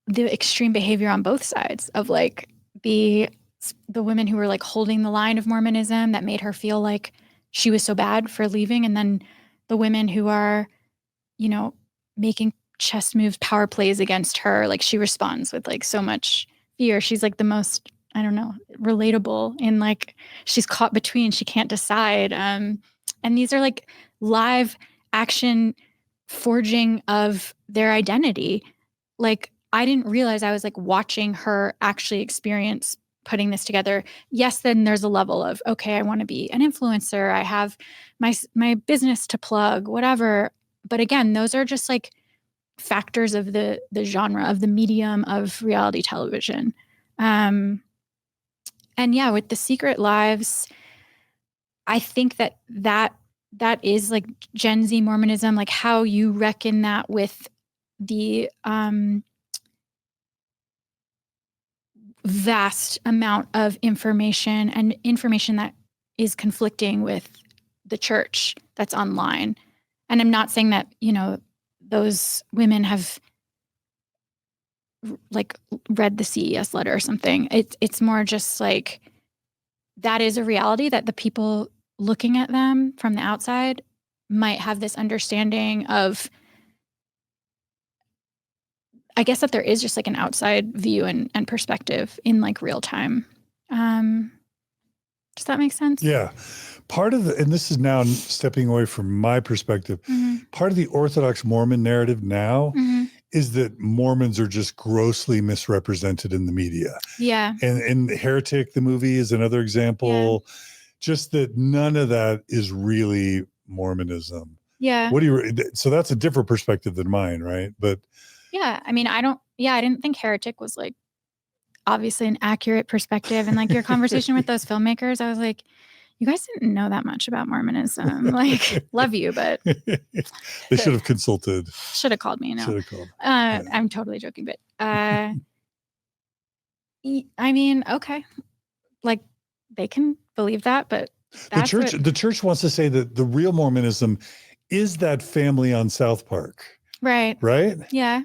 the extreme behavior on both sides of like the women who were like holding the line of Mormonism that made her feel like she was so bad for leaving. And then the women who are, making chess moves, power plays against her. Like she responds with like so much fear. She's like the most, I don't know, relatable in like she's caught between, she can't decide. And these are like live action forging of their identity. Like I didn't realize I was like watching her actually experience putting this together. Yes, then there's a level of, okay, I want to be an influencer. I have my business to plug, whatever. But again, those are just like factors of the genre, of the medium of reality television. And yeah, with The Secret Lives, I think that is like Gen Z Mormonism, like how you reckon that with the vast amount of information and information that is conflicting with the church that's online. And I'm not saying that, those women have like read the CES letter or something. It's more just like that is a reality that the people looking at them from the outside might have this understanding of, I guess that there is just like an outside view and perspective in like real time. Does that make sense? Yeah. Part of and this is now stepping away from my perspective, part of the Orthodox Mormon narrative now is that Mormons are just grossly misrepresented in the media. Yeah. And Heretic, the movie, is another example. Yeah. Just that none of that is really Mormonism. Yeah. So that's a different perspective than mine, right? But yeah, I mean, I didn't think Heretic was like obviously an accurate perspective. And like your conversation with those filmmakers, I was like, you guys didn't know that much about Mormonism. Like, love you, but they should have consulted. Should have called me. No, should have called. Yeah. I'm totally joking, but I mean, okay, like they can believe that, but the church wants to say that the real Mormonism is that family on South Park, right? Right? Yeah.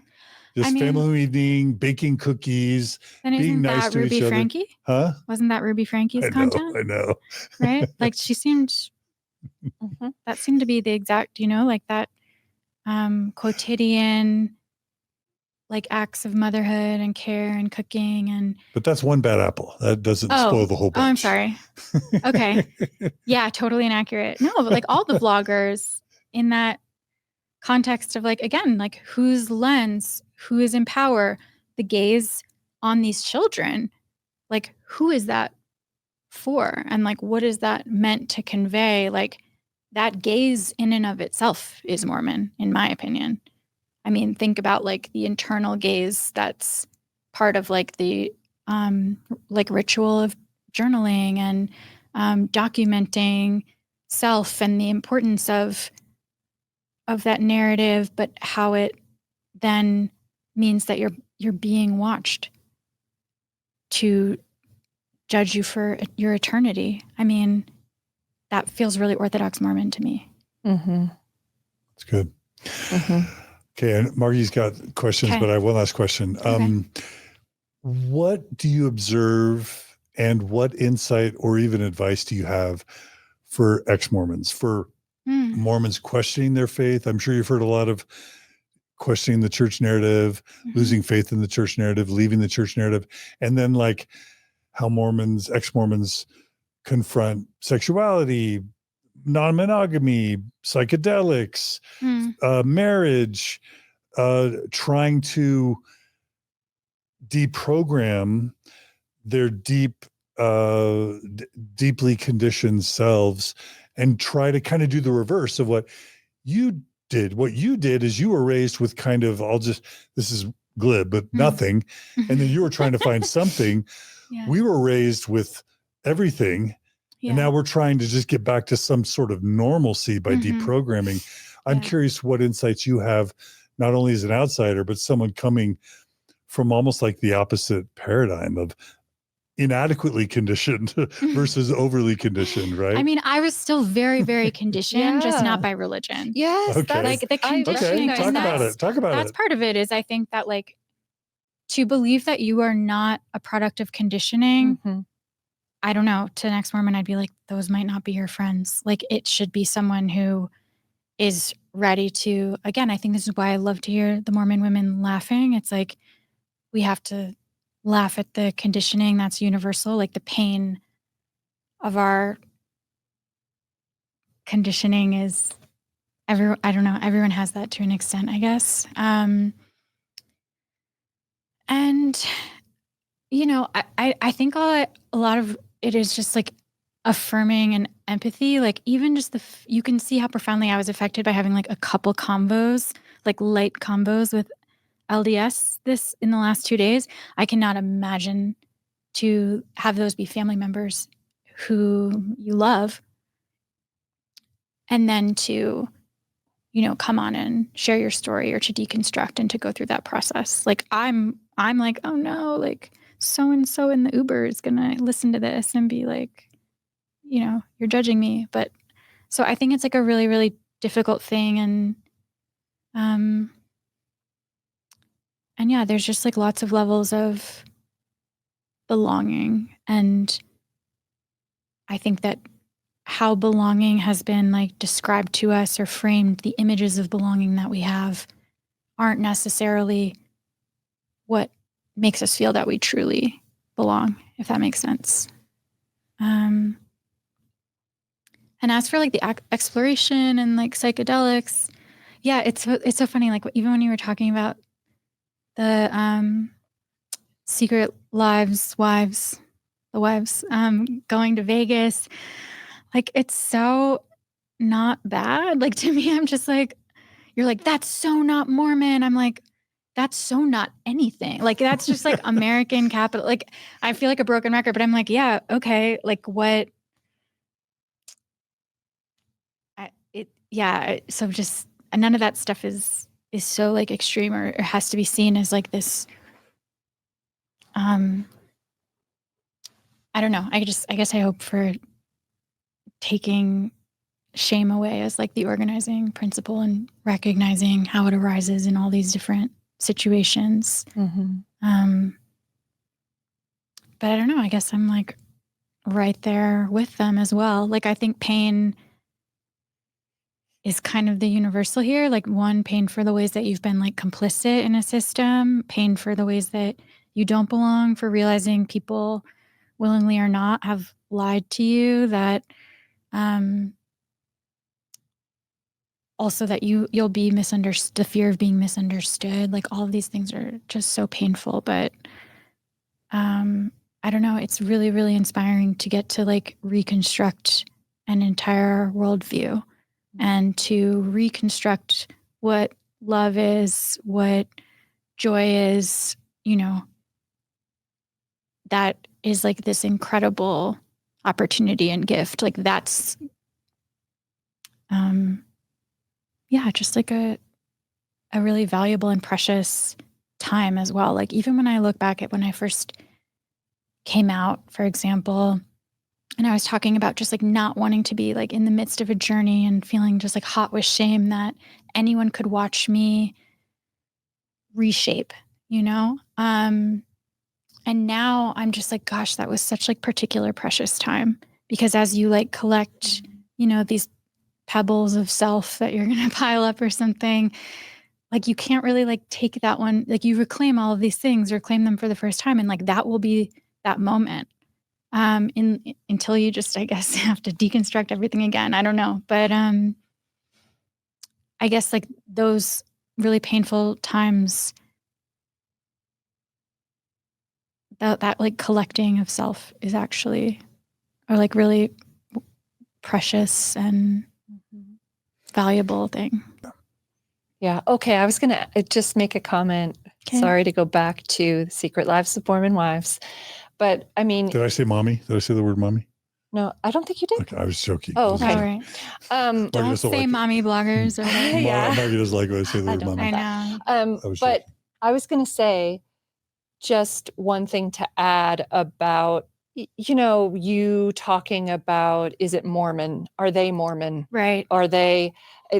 Just family eating, baking cookies, being nice to Ruby each Frankie? Other. Huh? Wasn't that Ruby Frankie's content? I know. Right? Like she seemed, that seemed to be the exact, like that quotidian, like acts of motherhood and care and cooking But that's one bad apple. That doesn't spoil the whole bunch. Oh, I'm sorry. Okay. Yeah, totally inaccurate. No, but like all the vloggers in that context of like, again, like whose lens, who is in power, the gaze on these children, like who is that for? And like, what is that meant to convey? Like that gaze in and of itself is Mormon, in my opinion. I mean, think about like the internal gaze that's part of like the like ritual of journaling and documenting self and the importance of that narrative, but how it then means that you're being watched to judge you for your eternity. I mean, that feels really Orthodox Mormon to me. Mm-hmm. That's good. Okay, and Margie's got questions, but I have one last question. Okay. What do you observe and what insight or even advice do you have for ex-Mormons, for Mormons questioning their faith? I'm sure you've heard a lot of questioning the church narrative, losing faith in the church narrative, leaving the church narrative, and then like how ex-Mormons confront sexuality, non-monogamy, psychedelics, marriage, trying to deprogram their deeply conditioned selves and try to kind of do the reverse of what you did. What you did is you were raised with kind of, this is glib, but nothing. And then you were trying to find something. Yeah. We were raised with everything. Yeah. And now we're trying to just get back to some sort of normalcy by deprogramming. I'm curious what insights you have, not only as an outsider, but someone coming from almost like the opposite paradigm of inadequately conditioned versus overly conditioned, right? I mean, I was still very, very conditioned, just not Yeah. by religion. Yes. Okay. That's, Like the I conditioning. recognize Talk and about that's- it. Talk about That's it. part of it is I think that like to believe that you are not a product of conditioning, Mhm. I don't know, to an ex-Mormon, I'd be like, those might not be your friends. Like it should be someone who is ready to, again, I think this is why I love to hear the Mormon women laughing. It's like, we have to laugh at the conditioning that's universal, like the pain of our conditioning is I don't know, everyone has that to an extent, I guess. And you know, I think a lot of it is just like affirming and empathy. Like even just you can see how profoundly I was affected by having like a couple combos, like light combos with LDS this in the last 2 days. I cannot imagine to have those be family members who you love and then to, you know, come on and share your story or to deconstruct and to go through that process. Like I'm like, oh no, like so-and-so in the Uber is going to listen to this and be like, you know, you're judging me. But so I think it's like a really, really difficult thing. And yeah, there's just like lots of levels of belonging. And I think that how belonging has been like described to us or framed, the images of belonging that we have aren't necessarily what makes us feel that we truly belong, if that makes sense. And as for like the exploration and like psychedelics, yeah, it's so funny. Like even when you were talking about the secret wives, going to Vegas, like it's so not bad. Like to me, I'm just like, you're like, that's so not Mormon. I'm like, that's so not anything. Like that's just like American capital. Like I feel like a broken record, but I'm like, yeah, okay. Like what? So just none of that stuff is so like extreme or has to be seen as like this. I don't know. I guess I hope for taking shame away as like the organizing principle and recognizing how it arises in all these different situations. Mm-hmm. But I don't know. I guess I'm like right there with them as well. Like I think pain is kind of the universal here. Like one, pain for the ways that you've been like complicit in a system, pain for the ways that you don't belong, for realizing people willingly or not have lied to you, that also that you'll be misunderstood, the fear of being misunderstood. Like all of these things are just so painful. But I don't know. It's really, really inspiring to get to like reconstruct an entire worldview and to reconstruct what love is, what joy is, you know, that is like this incredible opportunity and gift. Like that's, just like a really valuable and precious time as well. Like even when I look back at when I first came out, for example, and I was talking about just like not wanting to be like in the midst of a journey and feeling just like hot with shame that anyone could watch me reshape, you know? And now I'm just like, gosh, that was such like particular precious time, because as you like collect, you know, these pebbles of self that you're going to pile up or something, like you can't really like take that one, like you reclaim all of these things, reclaim them for the first time. And like, that will be that moment. Until you just, I guess, have to deconstruct everything again. I don't know. But I guess like those really painful times, that like collecting of self is actually, or like really precious and valuable thing. Yeah. Okay. I was going to just make a comment. Okay. Sorry to go back to the Secret Lives of Mormon Wives. But I mean, Did I say mommy? Did I say the word mommy? no, I don't think you did. Okay, I was joking. Oh, All okay. right. Margie Don't doesn't say like it. mommy bloggers or whatever. Yeah. Margie doesn't like when I say the I word don't mommy. I know. I was But joking. I was going to say just one thing to add about, you talking about, is it Mormon? Are they Mormon? Right. Are they,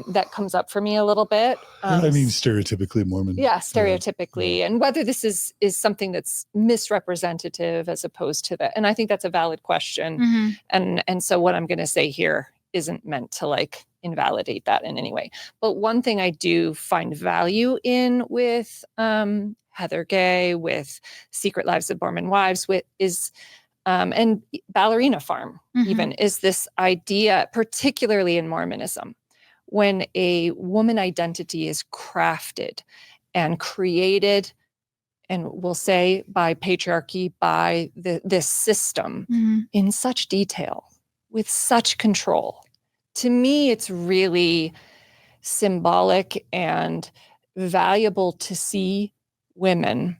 that comes up for me a little bit. I mean, stereotypically Mormon. Yeah, stereotypically, and whether this is something that's misrepresentative as opposed to that. And I think that's a valid question. Mm-hmm. And so what I'm going to say here isn't meant to like invalidate that in any way. But one thing I do find value in with Heather Gay, with Secret Lives of Mormon Wives, is and Ballerina Farm, even, is this idea, particularly in Mormonism, when a woman identity is crafted and created, and we'll say by patriarchy, by this system, in such detail, with such control. To me, it's really symbolic and valuable to see women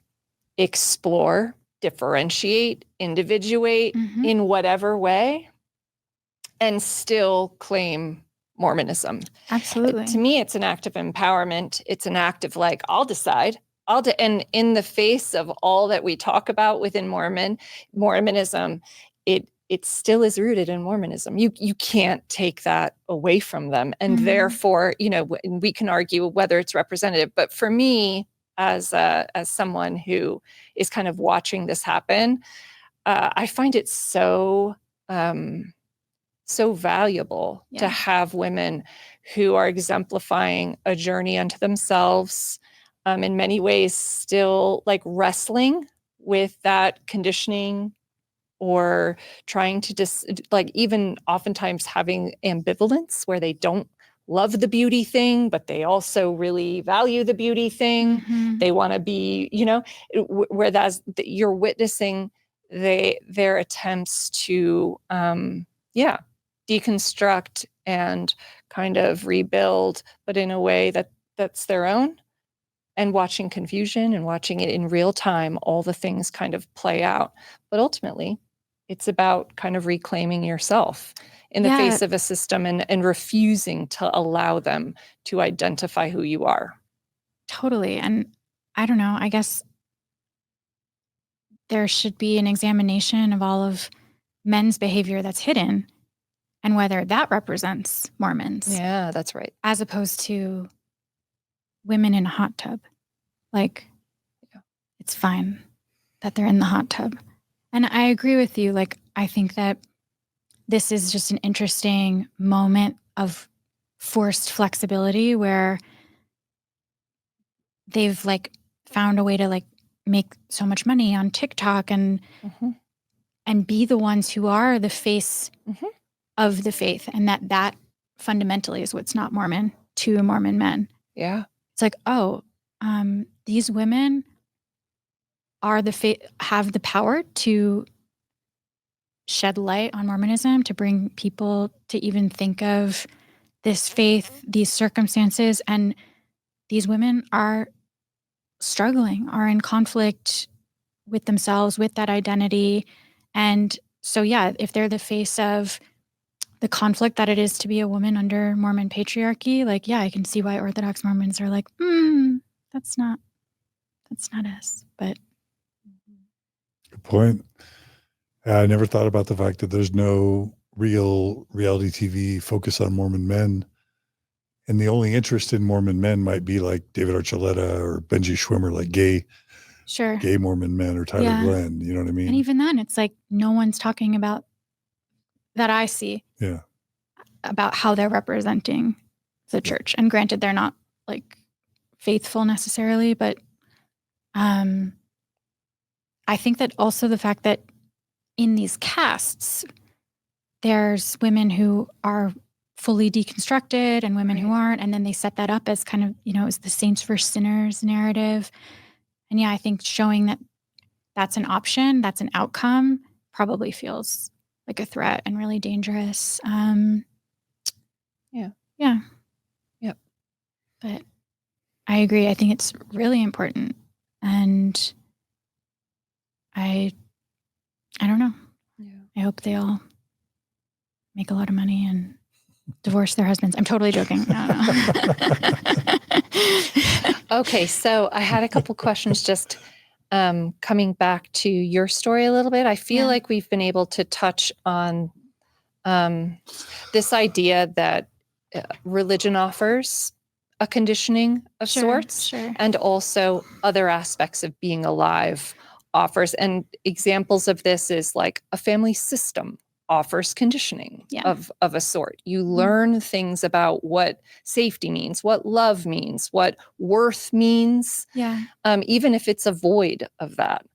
explore, differentiate, individuate in whatever way, and still claim Mormonism. Absolutely. To me, it's an act of empowerment. It's an act of like, I'll decide. And in the face of all that we talk about within Mormonism, it still is rooted in Mormonism. You can't take that away from them. And therefore, we can argue whether it's representative. But for me, as someone who is kind of watching this happen, I find it so valuable to have women who are exemplifying a journey unto themselves, in many ways still like wrestling with that conditioning, or trying to just like even oftentimes having ambivalence where they don't love the beauty thing, but they also really value the beauty thing. They want to be, whereas you're witnessing their attempts to, deconstruct and kind of rebuild, but in a way that's their own, and watching confusion and watching it in real time, all the things kind of play out. But ultimately, it's about kind of reclaiming yourself in the face of a system and refusing to allow them to identify who you are. Totally. And I don't know, I guess there should be an examination of all of men's behavior that's hidden and whether that represents Mormons. Yeah, that's right. As opposed to women in a hot tub. Like, it's fine that they're in the hot tub. And I agree with you. Like, I think that this is just an interesting moment of forced flexibility where they've like found a way to like make so much money on TikTok and be the ones who are the face of the faith. And that fundamentally is what's not Mormon to Mormon men. Yeah. It's like, these women are have the power to shed light on Mormonism, to bring people to even think of this faith, these circumstances. And these women are struggling, are in conflict with themselves, with that identity. And so, if they're the face of the conflict that it is to be a woman under Mormon patriarchy, like, I can see why Orthodox Mormons are like, that's not us. But good point. I never thought about the fact that there's no real reality TV focus on Mormon men. And the only interest in Mormon men might be like David Archuleta or Benji Schwimmer, like gay Mormon men, or Tyler Glenn. You know what I mean? And even then, it's like no one's talking about that. I see. Yeah. About how they're representing the church. And granted, they're not like faithful necessarily, but I think that also the fact that in these casts, there's women who are fully deconstructed and women who aren't. And then they set that up as kind of, as the saints versus sinners narrative. And I think showing that that's an option, that's an outcome, probably feels like a threat and really dangerous. Yeah. Yep. But I agree. I think it's really important. And I don't know. Yeah. I hope they all make a lot of money and divorce their husbands. I'm totally joking. I don't know. Okay, so I had a couple questions just coming back to your story a little bit. I feel like we've been able to touch on this idea that religion offers a conditioning of sorts, and also other aspects of being alive offers. And examples of this is like a family system offers conditioning of a sort. You learn things about what safety means, what love means, what worth means, even if it's a void of that.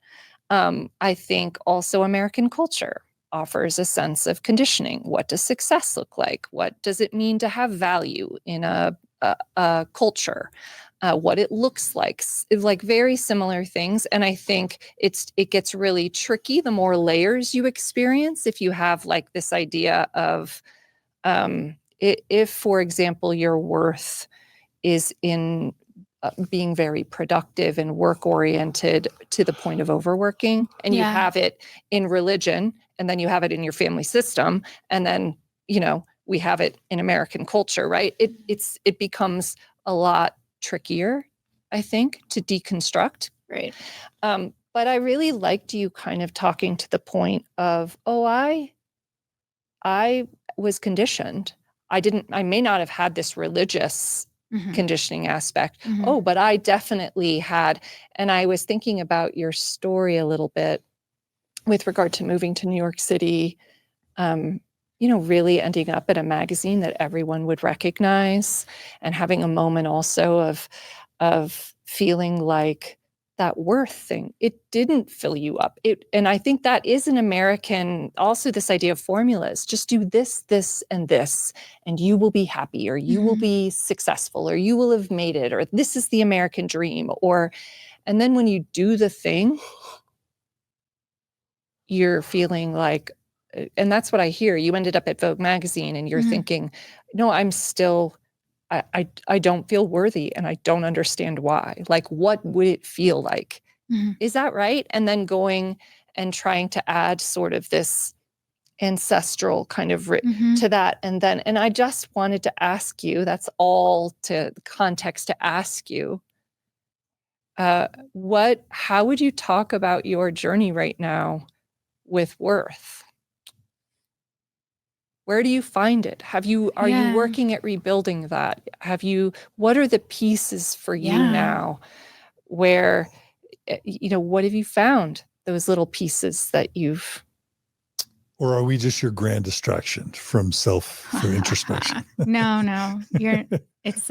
I think also American culture offers a sense of conditioning. What does success look like? What does it mean to have value in a culture? What it looks like very similar things. And I think it gets really tricky the more layers you experience. If you have like this idea of, if, for example, your worth is in being very productive and work-oriented to the point of overworking, and you have it in religion, and then you have it in your family system, and then, we have it in American culture, right? It becomes a lot trickier, I think, to deconstruct. Right. But I really liked you kind of talking to the point of, I was conditioned. I may not have had this religious conditioning aspect. But I definitely had. And I was thinking about your story a little bit with regard to moving to New York City, really ending up at a magazine that everyone would recognize, and having a moment also of feeling like that worth thing, it didn't fill you up. And I think that is an American, also this idea of formulas, just do this, this, and this, and you will be happy, or you will be successful, or you will have made it, or this is the American dream, and then when you do the thing, you're feeling like, and that's what I hear. You ended up at Vogue Magazine and you're thinking, no, I'm still, I don't feel worthy, and I don't understand why. Like, what would it feel like? Is that right? And then going and trying to add sort of this ancestral kind of to that. And I just wanted to ask you, that's all to context to ask you, how would you talk about your journey right now with worth? Where do you find it? Are you working at rebuilding that? What are the pieces for you now where, what have you found? Those little pieces that you've. Or are we just your grand distraction from for introspection? No, it's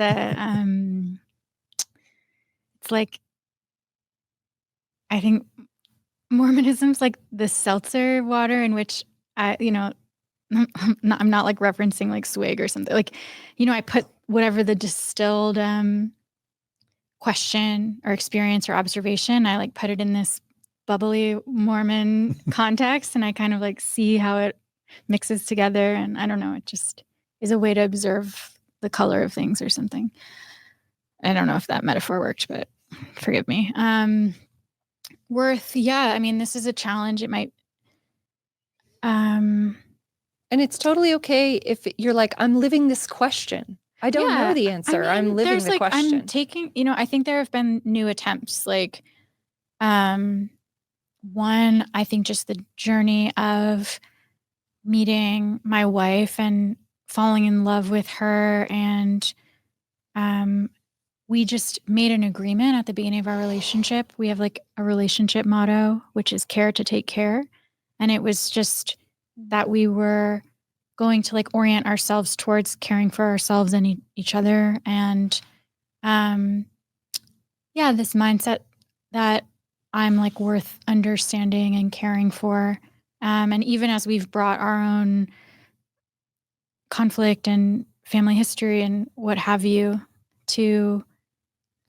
like, I think Mormonism's like the seltzer water in which I'm not like referencing like swig or something. Like, I put whatever the distilled question or experience or observation, I like put it in this bubbly Mormon context, and I kind of like see how it mixes together. And I don't know, it just is a way to observe the color of things or something. I don't know if that metaphor worked, but forgive me. Worth, I mean, this is a challenge. It might and it's totally okay if you're like, I'm living this question. I don't know the answer. I'm living the question. I'm taking, I think there have been new attempts. Like, one, I think just the journey of meeting my wife and falling in love with her. And we just made an agreement at the beginning of our relationship. We have like a relationship motto, which is care to take care. And it was just that we were going to like orient ourselves towards caring for ourselves and each other. And this mindset that I'm like worth understanding and caring for. And even as we've brought our own conflict and family history and what have you to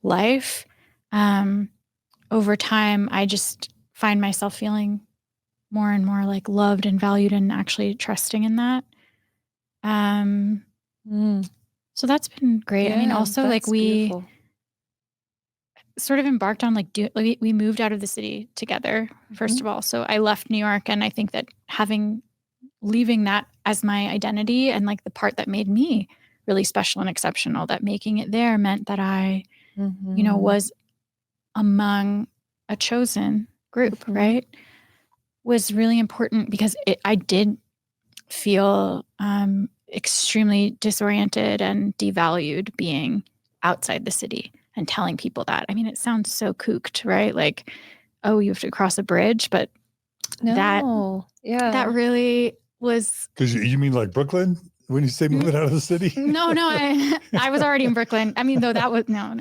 life, over time, I just find myself feeling more and more like loved and valued and actually trusting in that. So that's been great. I mean, also like we sort of embarked on like we moved out of the city together, first of all. So I left New York, and I think that leaving that as my identity and like the part that made me really special and exceptional, that making it there meant that I, was among a chosen group, right? Was really important because I did feel extremely disoriented and devalued being outside the city and telling people that. I mean, it sounds so kooked, right? Like, oh, you have to cross a bridge, but that really was. Because you mean like Brooklyn when you say moving out of the city? No, I was already in Brooklyn. I mean, though that was no.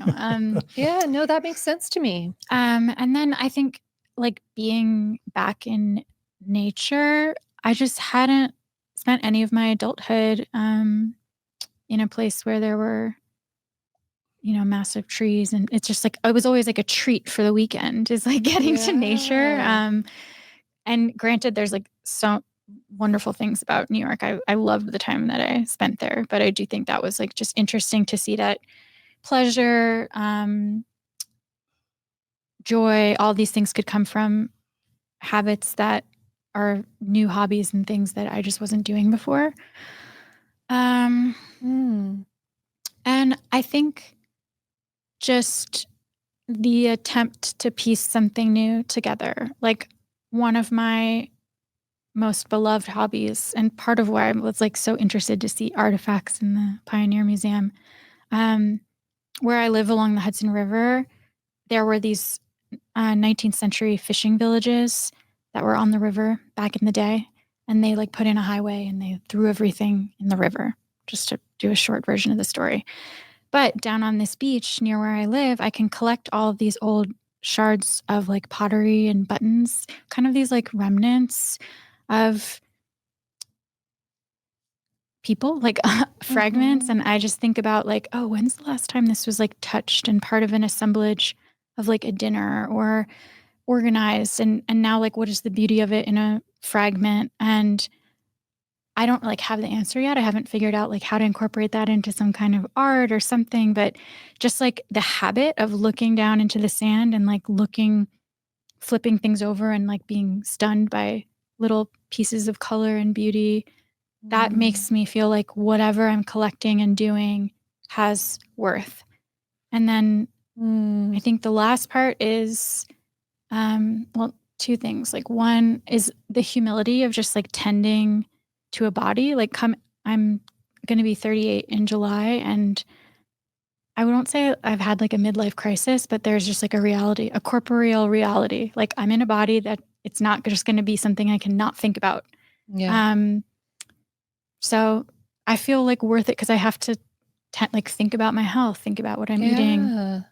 That makes sense to me. And then I think like being back in nature, I just hadn't spent any of my adulthood in a place where there were, massive trees, and it's just like it was always like a treat for the weekend is like getting to nature. And granted, there's like so wonderful things about New York. I loved the time that I spent there, but I do think that was like just interesting to see that pleasure, joy, all these things could come from habits that are new hobbies and things that I just wasn't doing before. And I think just the attempt to piece something new together, like one of my most beloved hobbies, and part of why I was like so interested to see artifacts in the Pioneer Museum, where I live along the Hudson River, there were these 19th century fishing villages that were on the river back in the day, and they like put in a highway and they threw everything in the river, just to do a short version of the story. But down on this beach near where I live, I can collect all of these old shards of like pottery and buttons, kind of these like remnants of people, like fragments. And I just think about like, oh, when's the last time this was like touched and part of an assemblage of like a dinner or organized? And now like, what is the beauty of it in a fragment? And I don't like have the answer yet. I haven't figured out like how to incorporate that into some kind of art or something, but just like the habit of looking down into the sand and like flipping things over and like being stunned by little pieces of color and beauty, that makes me feel like whatever I'm collecting and doing has worth. And then I think the last part is, two things. Like one is the humility of just like tending to a body. Like I'm going to be 38 in July, and I won't say I've had like a midlife crisis, but there's just like a reality, a corporeal reality. Like I'm in a body that it's not just going to be something I can not think about. So I feel like worth it because I have to like think about my health, think about what I'm eating.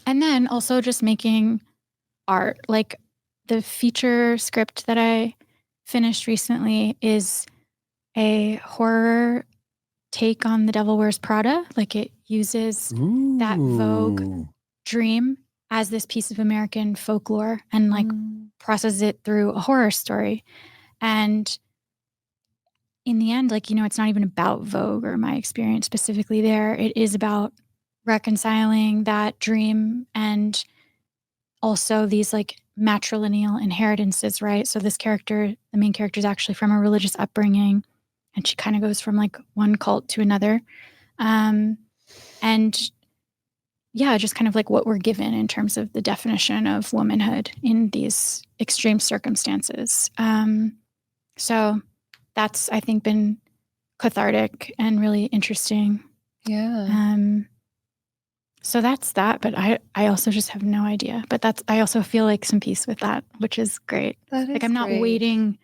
And then also just making art. Like the feature script that I finished recently is a horror take on The Devil Wears Prada. Like it uses that Vogue dream as this piece of American folklore and like processes it through a horror story. And in the end, like, it's not even about Vogue or my experience specifically there. It is about reconciling that dream and also these like matrilineal inheritances, right? So this character, the main character, is actually from a religious upbringing, and she kind of goes from like one cult to another. And yeah, just kind of like what we're given in terms of the definition of womanhood in these extreme circumstances. So that's, I think, been cathartic and really interesting. So that's that, but I also just have no idea. But I also feel like some peace with that, which is great. Like I'm not waiting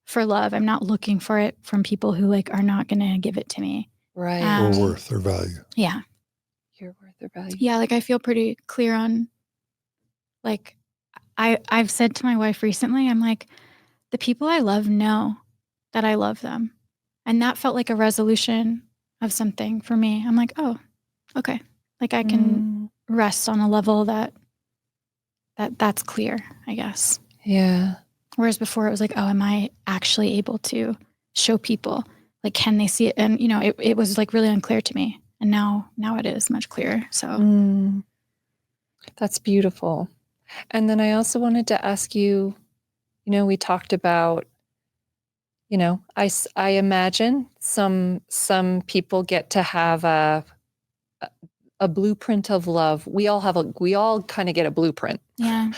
for love. I'm not looking for it from people who like are not going to give it to me. Right. Or worth or value. Yeah. Your worth or value. Yeah. Like I feel pretty clear on, like, I've said to my wife recently, I'm like, the people I love know that I love them. And that felt like a resolution of something for me. I'm like, oh, okay. Like I can rest on a level that's clear, I guess. Yeah. Whereas before it was like, oh, am I actually able to show people? Like, can they see it? And, it was like really unclear to me. And now it is much clearer. So That's beautiful. And then I also wanted to ask you, we talked about, I imagine some people get to have a blueprint of love. We all kind of get a blueprint. Yeah.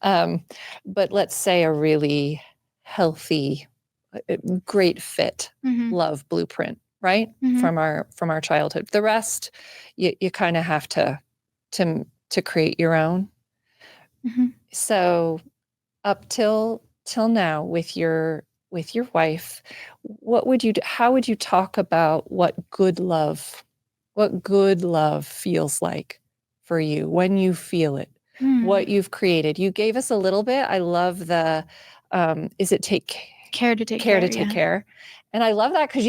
But let's say a really healthy, great fit love blueprint, right? From our childhood. The rest, you kind of have to create your own. So up till now with your wife, how would you talk about what good love feels like for you when you feel it, what you've created? You gave us a little bit. I love the, is it take care to take care. And I love that because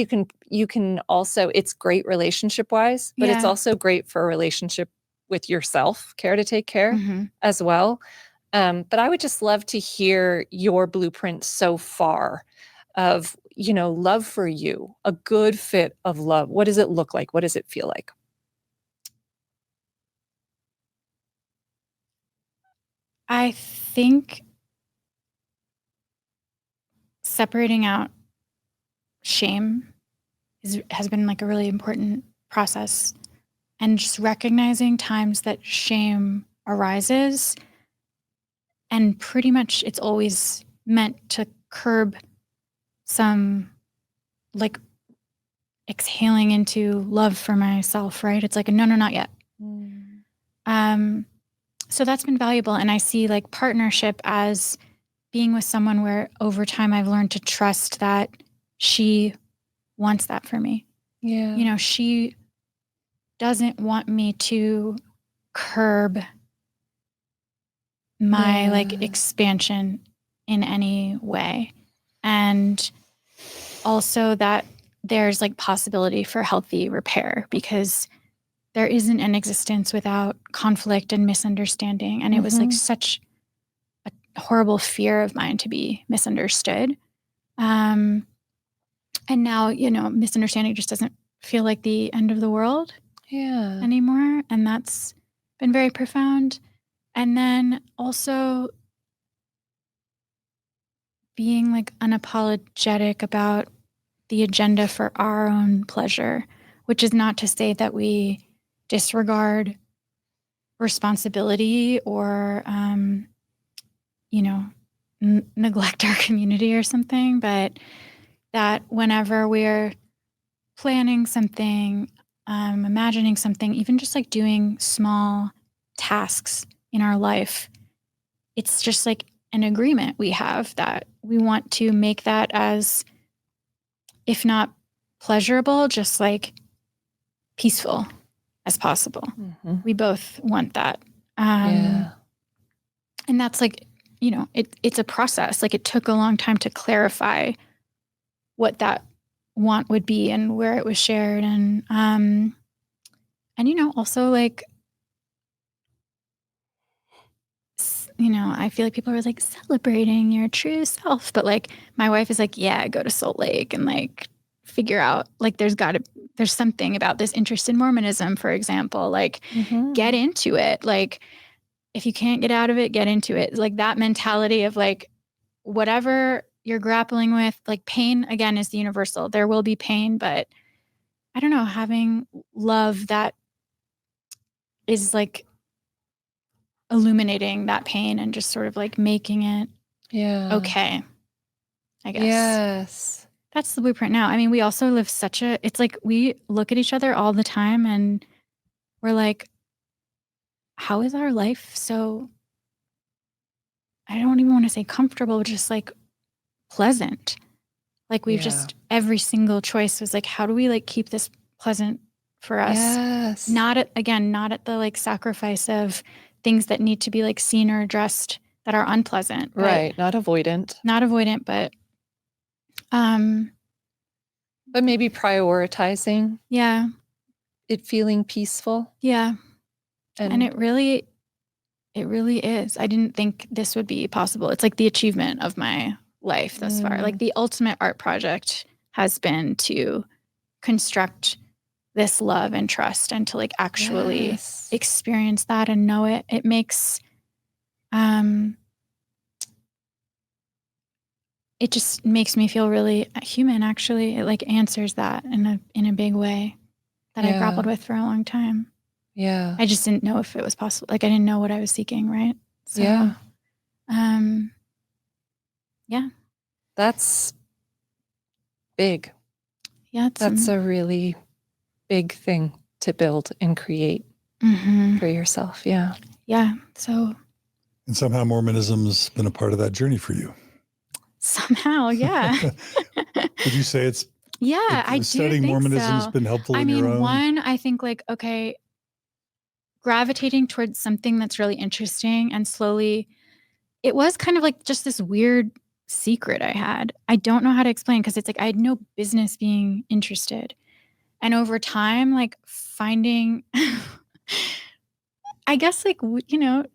you can also, it's great relationship wise, but it's also great for a relationship with yourself, care to take care as well. But I would just love to hear your blueprint so far of, love for you, a good fit of love. What does it look like? What does it feel like? I think separating out shame has been like a really important process, and just recognizing times that shame arises, and pretty much it's always meant to curb some like exhaling into love for myself, right? It's like no, not yet. So that's been valuable, and I see like partnership as being with someone where over time I've learned to trust that she wants that for me. Yeah. She doesn't want me to curb my like expansion in any way. And also that there's like possibility for healthy repair, because there isn't an existence without conflict and misunderstanding. And it was like such a horrible fear of mine to be misunderstood. And now, misunderstanding just doesn't feel like the end of the world anymore. And that's been very profound. And then also being like unapologetic about the agenda for our own pleasure, which is not to say that we disregard responsibility or, neglect our community or something, but that whenever we're planning something, imagining something, even just like doing small tasks in our life, it's just like an agreement we have that we want to make that as, if not pleasurable, just like peaceful as possible. We both want that. And that's like, it's a process. Like it took a long time to clarify what that want would be and where it was shared. And also like, I feel like people are like celebrating your true self, but like my wife is like, yeah, go to Salt Lake and like figure out, like there's something about this interest in Mormonism, for example, like get into it. Like if you can't get out of it, get into it. Like that mentality of like, whatever you're grappling with, like pain again is the universal. There will be pain, but I don't know, having love that is like illuminating that pain and just sort of like making it okay, I guess. Yes. That's the blueprint now. I mean, we also live it's like we look at each other all the time and we're like, how is our life so, I don't even want to say comfortable, just like pleasant. Like we've just, every single choice was like, how do we like keep this pleasant for us? Yes. Not at the like sacrifice of things that need to be like seen or addressed that are unpleasant. Right. Not avoidant, but maybe prioritizing. Yeah. It feeling peaceful. Yeah. And it It really is. I didn't think this would be possible. It's like the achievement of my life thus far. Like the ultimate art project has been to construct this love and trust and to like actually experience that and know it. It makes, it just makes me feel really human, actually. It like answers that in a big way that I grappled with for a long time. Yeah. I just didn't know if it was possible. Like I didn't know what I was seeking, right? So, yeah. Yeah. That's big. Yeah. That's a really big thing to build and create for yourself. Yeah. Yeah. So. And somehow Mormonism's been a part of that journey for you. Somehow, yeah. Would you say it's? Yeah, I do studying think Mormonism has so. been helpful in your own? One, I think like, okay, gravitating towards something that's really interesting and slowly, it was kind of like just this weird secret I had. I don't know how to explain because it's like I had no business being interested. And over time, like finding, I guess like,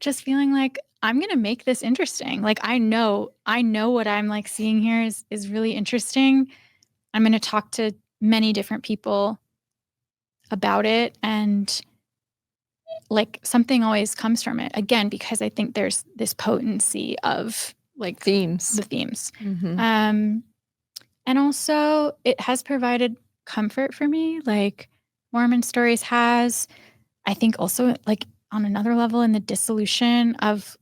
just feeling like I'm going to make this interesting. Like I know what I'm like seeing here is really interesting. I'm going to talk to many different people about it, and like something always comes from it. Again, because I think there's this potency of like the themes. And also it has provided comfort for me. Like Mormon Stories has, I think also like on another level in the dissolution of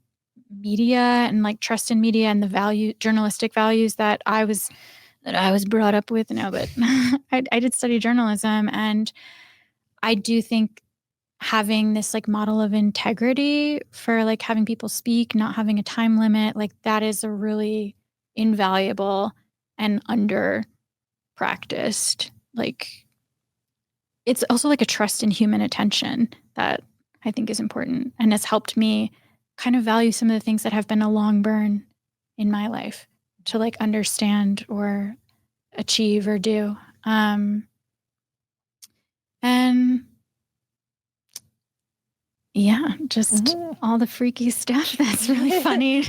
media and like trust in media and the journalistic values that I was brought up with. No, but I did study journalism, and I do think having this like model of integrity for like having people speak, not having a time limit, like that is a really invaluable and under practiced. Like it's also like a trust in human attention that I think is important and has helped me kind of value some of the things that have been a long burn in my life to like understand or achieve or do. And yeah, just all the freaky stuff that's really funny,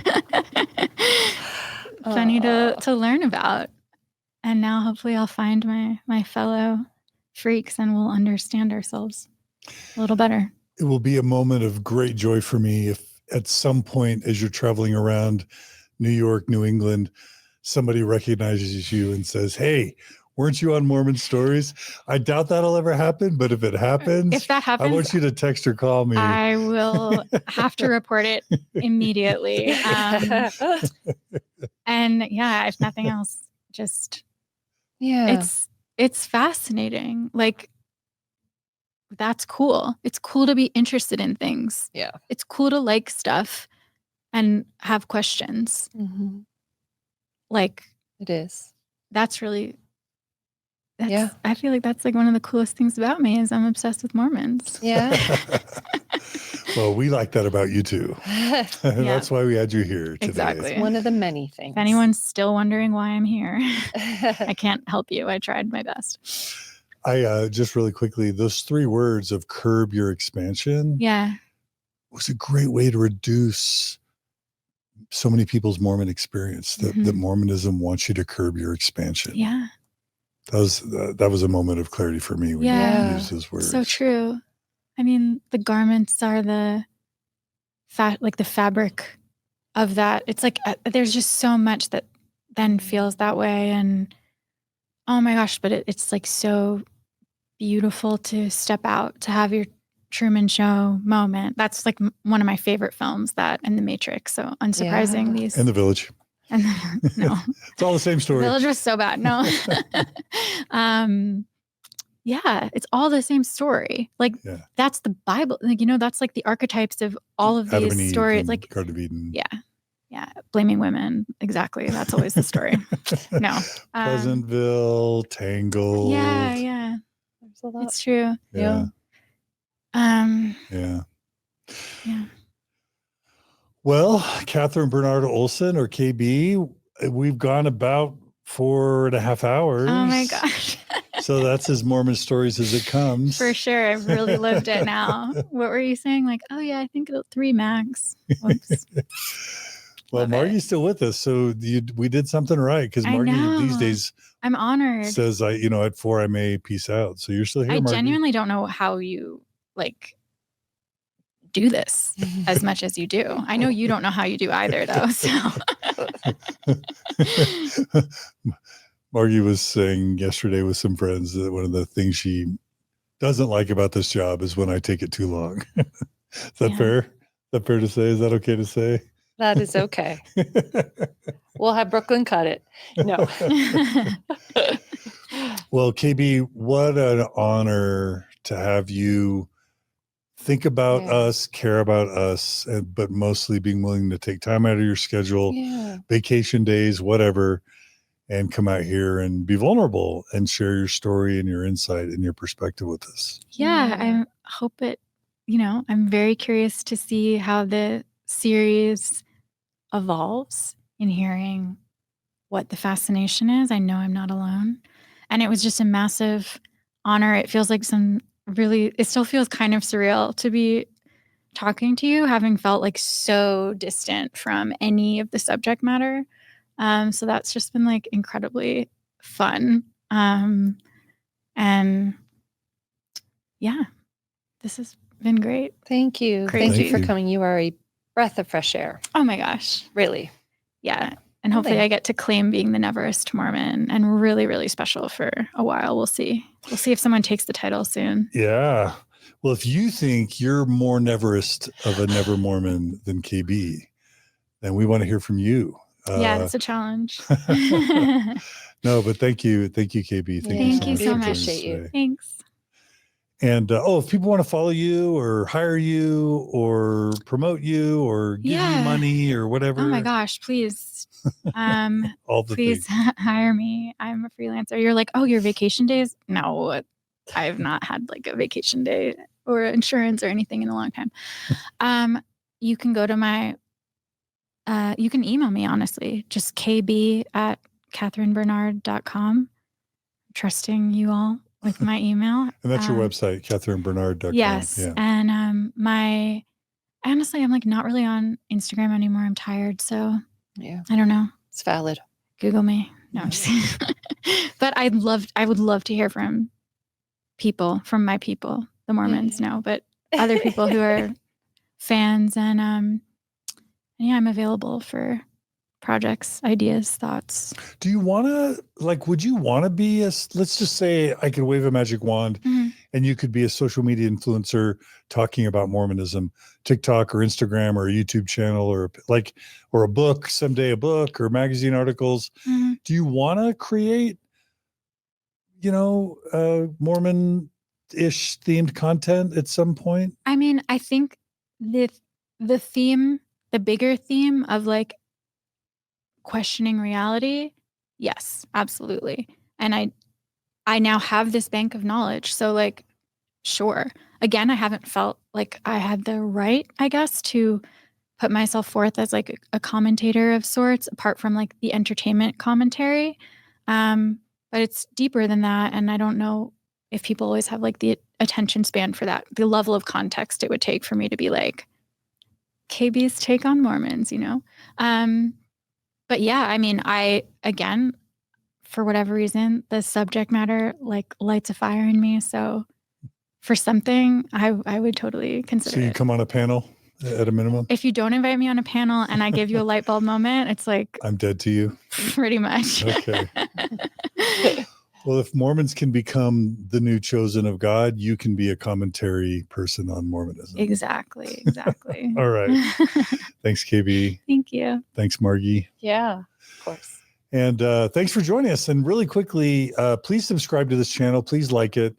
funny to learn about. And now hopefully I'll find my fellow freaks and we'll understand ourselves a little better. It will be a moment of great joy for me if at some point as you're traveling around New York, New England, somebody recognizes you and says, "Hey, weren't you on Mormon Stories?" I doubt that'll ever happen, but if it happens, if that happens, I want you to text or call me. I will have to report it immediately. And yeah, if nothing else, just it's fascinating. Like that's cool. It's cool to be interested in things. Yeah. It's cool to like stuff and have questions. Like it is. I feel like that's like one of the coolest things about me is I'm obsessed with Mormons. Yeah. Well, we like that about you too. That's why we had you here today. Exactly. It's one of the many things. If anyone's still wondering why I'm here, I can't help you. I tried my best. I just really quickly, those 3 words of curb your expansion. Yeah. Was a great way to reduce so many people's Mormon experience that Mormonism wants you to curb your expansion. Yeah. That was a moment of clarity for me when you used those words. So true. I mean, the garments are the fabric of that. It's like there's just so much that then feels that way, and oh my gosh! But it's like so beautiful to step out, to have your Truman Show moment. That's like one of my favorite films. That and The Matrix. So unsurprising. These and The Village. And no, it's all the same story. The Village was so bad. No. Yeah, it's all the same story. Like that's the Bible. Like, that's like the archetypes of all of Adam these stories. Like Garden of Eden. Yeah. Blaming women. Exactly. That's always the story. No. Pleasantville, Tangled. Yeah. There's a lot. It's true. Yeah. Yeah. Well, Katherine Bernard Olsen, or KB, we've gone about 4.5 hours. Oh my gosh. So that's as Mormon stories as it comes. For sure. I've really lived it now. What were you saying? Like, oh yeah, I think it'll 3 max. Whoops. Well, Love Margie's it. still with us, so we did something right, because I Margie know. these days I'm honored. says, at 4 I may peace out. So you're still here, I Margie. genuinely don't know how you like do this as much as you do. I know you don't know how you do either, though. So Margie was saying yesterday with some friends that one of the things she doesn't like about this job is when I take it too long. Is that fair? Is that fair to say? Is that okay to say? That is okay. We'll have Brooklyn cut it. No. Well, KB, what an honor to have you think about us, care about us, but mostly being willing to take time out of your schedule, vacation days, whatever, and come out here and be vulnerable and share your story and your insight and your perspective with us. Yeah, I hope it, I'm very curious to see how the series evolves in hearing what the fascination is. I know I'm not alone. And it was just a massive honor. It feels like it still feels kind of surreal to be talking to you, having felt like so distant from any of the subject matter. So that's just been like incredibly fun. And yeah, this has been great. Thank you. Crazy. Thank you for coming. You are a breath of fresh air. Oh my gosh. Really. Yeah. And hopefully I get to claim being the Neverest Mormon, and really, really special for a while. We'll see. We'll see if someone takes the title soon. Yeah. Well, if you think you're more Neverest of a Never-Mormon than KB, then we want to hear from you. Yeah, it's a challenge. No, but thank you. Thank you, KB. Thank you so much. Appreciate you. Thanks. And if people want to follow you or hire you or promote you or give you money or whatever. Oh my gosh, please. All the please hire me. I'm a freelancer. You're like, oh, your vacation days? No, I have not had like a vacation day or insurance or anything in a long time. You can go to you can email me, honestly, just kb@katherinebernard.com. Trusting you all with my email. And that's your website, katherinebernard.com. Yes. Yeah. And honestly, I'm like not really on Instagram anymore. I'm tired. So I don't know. It's valid. Google me. No, I'm just kidding. But I would love to hear from my people, the Mormons, but other people who are fans, and I'm available for projects, ideas, thoughts. Do you want to, would you want to be let's just say I could wave a magic wand and you could be a social media influencer talking about Mormonism, TikTok or Instagram or a YouTube channel or a book, someday a book or magazine articles. Do you want to create, Mormon-ish themed content at some point? I mean, I think the theme, the bigger theme of questioning reality, yes, absolutely. And I now have this bank of knowledge. So sure. Again, I haven't felt like I had the right, I guess, to put myself forth as a commentator of sorts, apart from the entertainment commentary. But it's deeper than that. And I don't know if people always have the attention span for that, the level of context it would take for me to be KB's take on Mormons, But yeah, I mean, again, for whatever reason, the subject matter lights a fire in me. So for something, I would totally consider it. So you come on a panel at a minimum? If you don't invite me on a panel and I give you a light bulb moment, it's I'm dead to you? Pretty much. Okay. Well, if Mormons can become the new chosen of God, you can be a commentary person on Mormonism. Exactly. All right. Thanks, KB. Thank you. Thanks, Margie. Yeah, of course. And thanks for joining us. And really quickly, please subscribe to this channel. Please like it.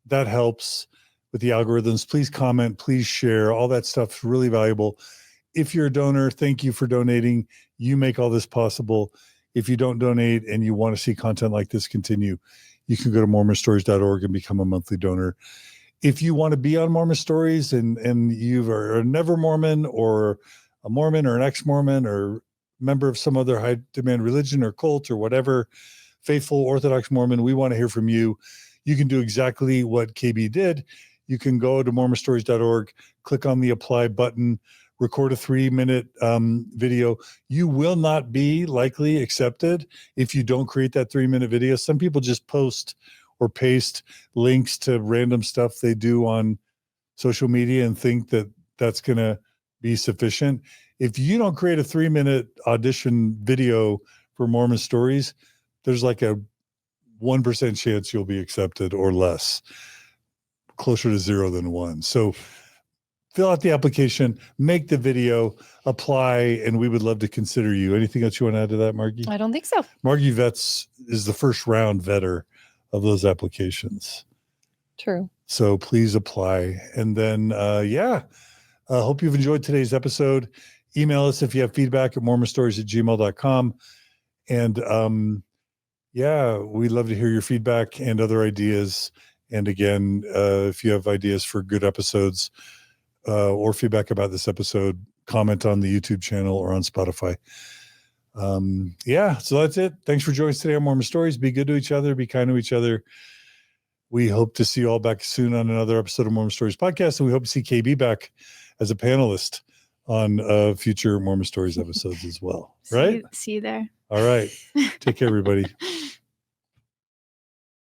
That helps with the algorithms. Please comment. Please share. All that stuff is really valuable. If you're a donor, thank you for donating. You make all this possible. If you don't donate and you want to see content like this continue, you can go to mormonstories.org and become a monthly donor. If you want to be on Mormon Stories and you are a Never-Mormon or a Mormon or an ex-Mormon or member of some other high demand religion or cult or whatever, faithful Orthodox Mormon. We want to hear from you. You can do exactly what KB did. You can go to mormonstories.org, click on the apply button, record a 3-minute video. You will not be likely accepted if you don't create that 3-minute video. Some people just post or paste links to random stuff they do on social media and think that that's going to be sufficient. If you don't create a 3-minute audition video for Mormon Stories, there's like a 1% chance you'll be accepted or less, closer to 0 than 1. So fill out the application, make the video, apply, and we would love to consider you. Anything else you want to add to that, Margie? I don't think so. Margie Vets is the first round vetter of those applications. True. So please apply. And then, hope you've enjoyed today's episode. Email us if you have feedback at mormonstories@gmail.com. And we'd love to hear your feedback and other ideas. And again, if you have ideas for good episodes or feedback about this episode, comment on the YouTube channel or on Spotify. So that's it. Thanks for joining us today on Mormon Stories. Be good to each other. Be kind to each other. We hope to see you all back soon on another episode of Mormon Stories Podcast. And we hope to see KB back as a panelist on future Mormon Stories episodes as well. Right? See you there. All right. Take care, everybody.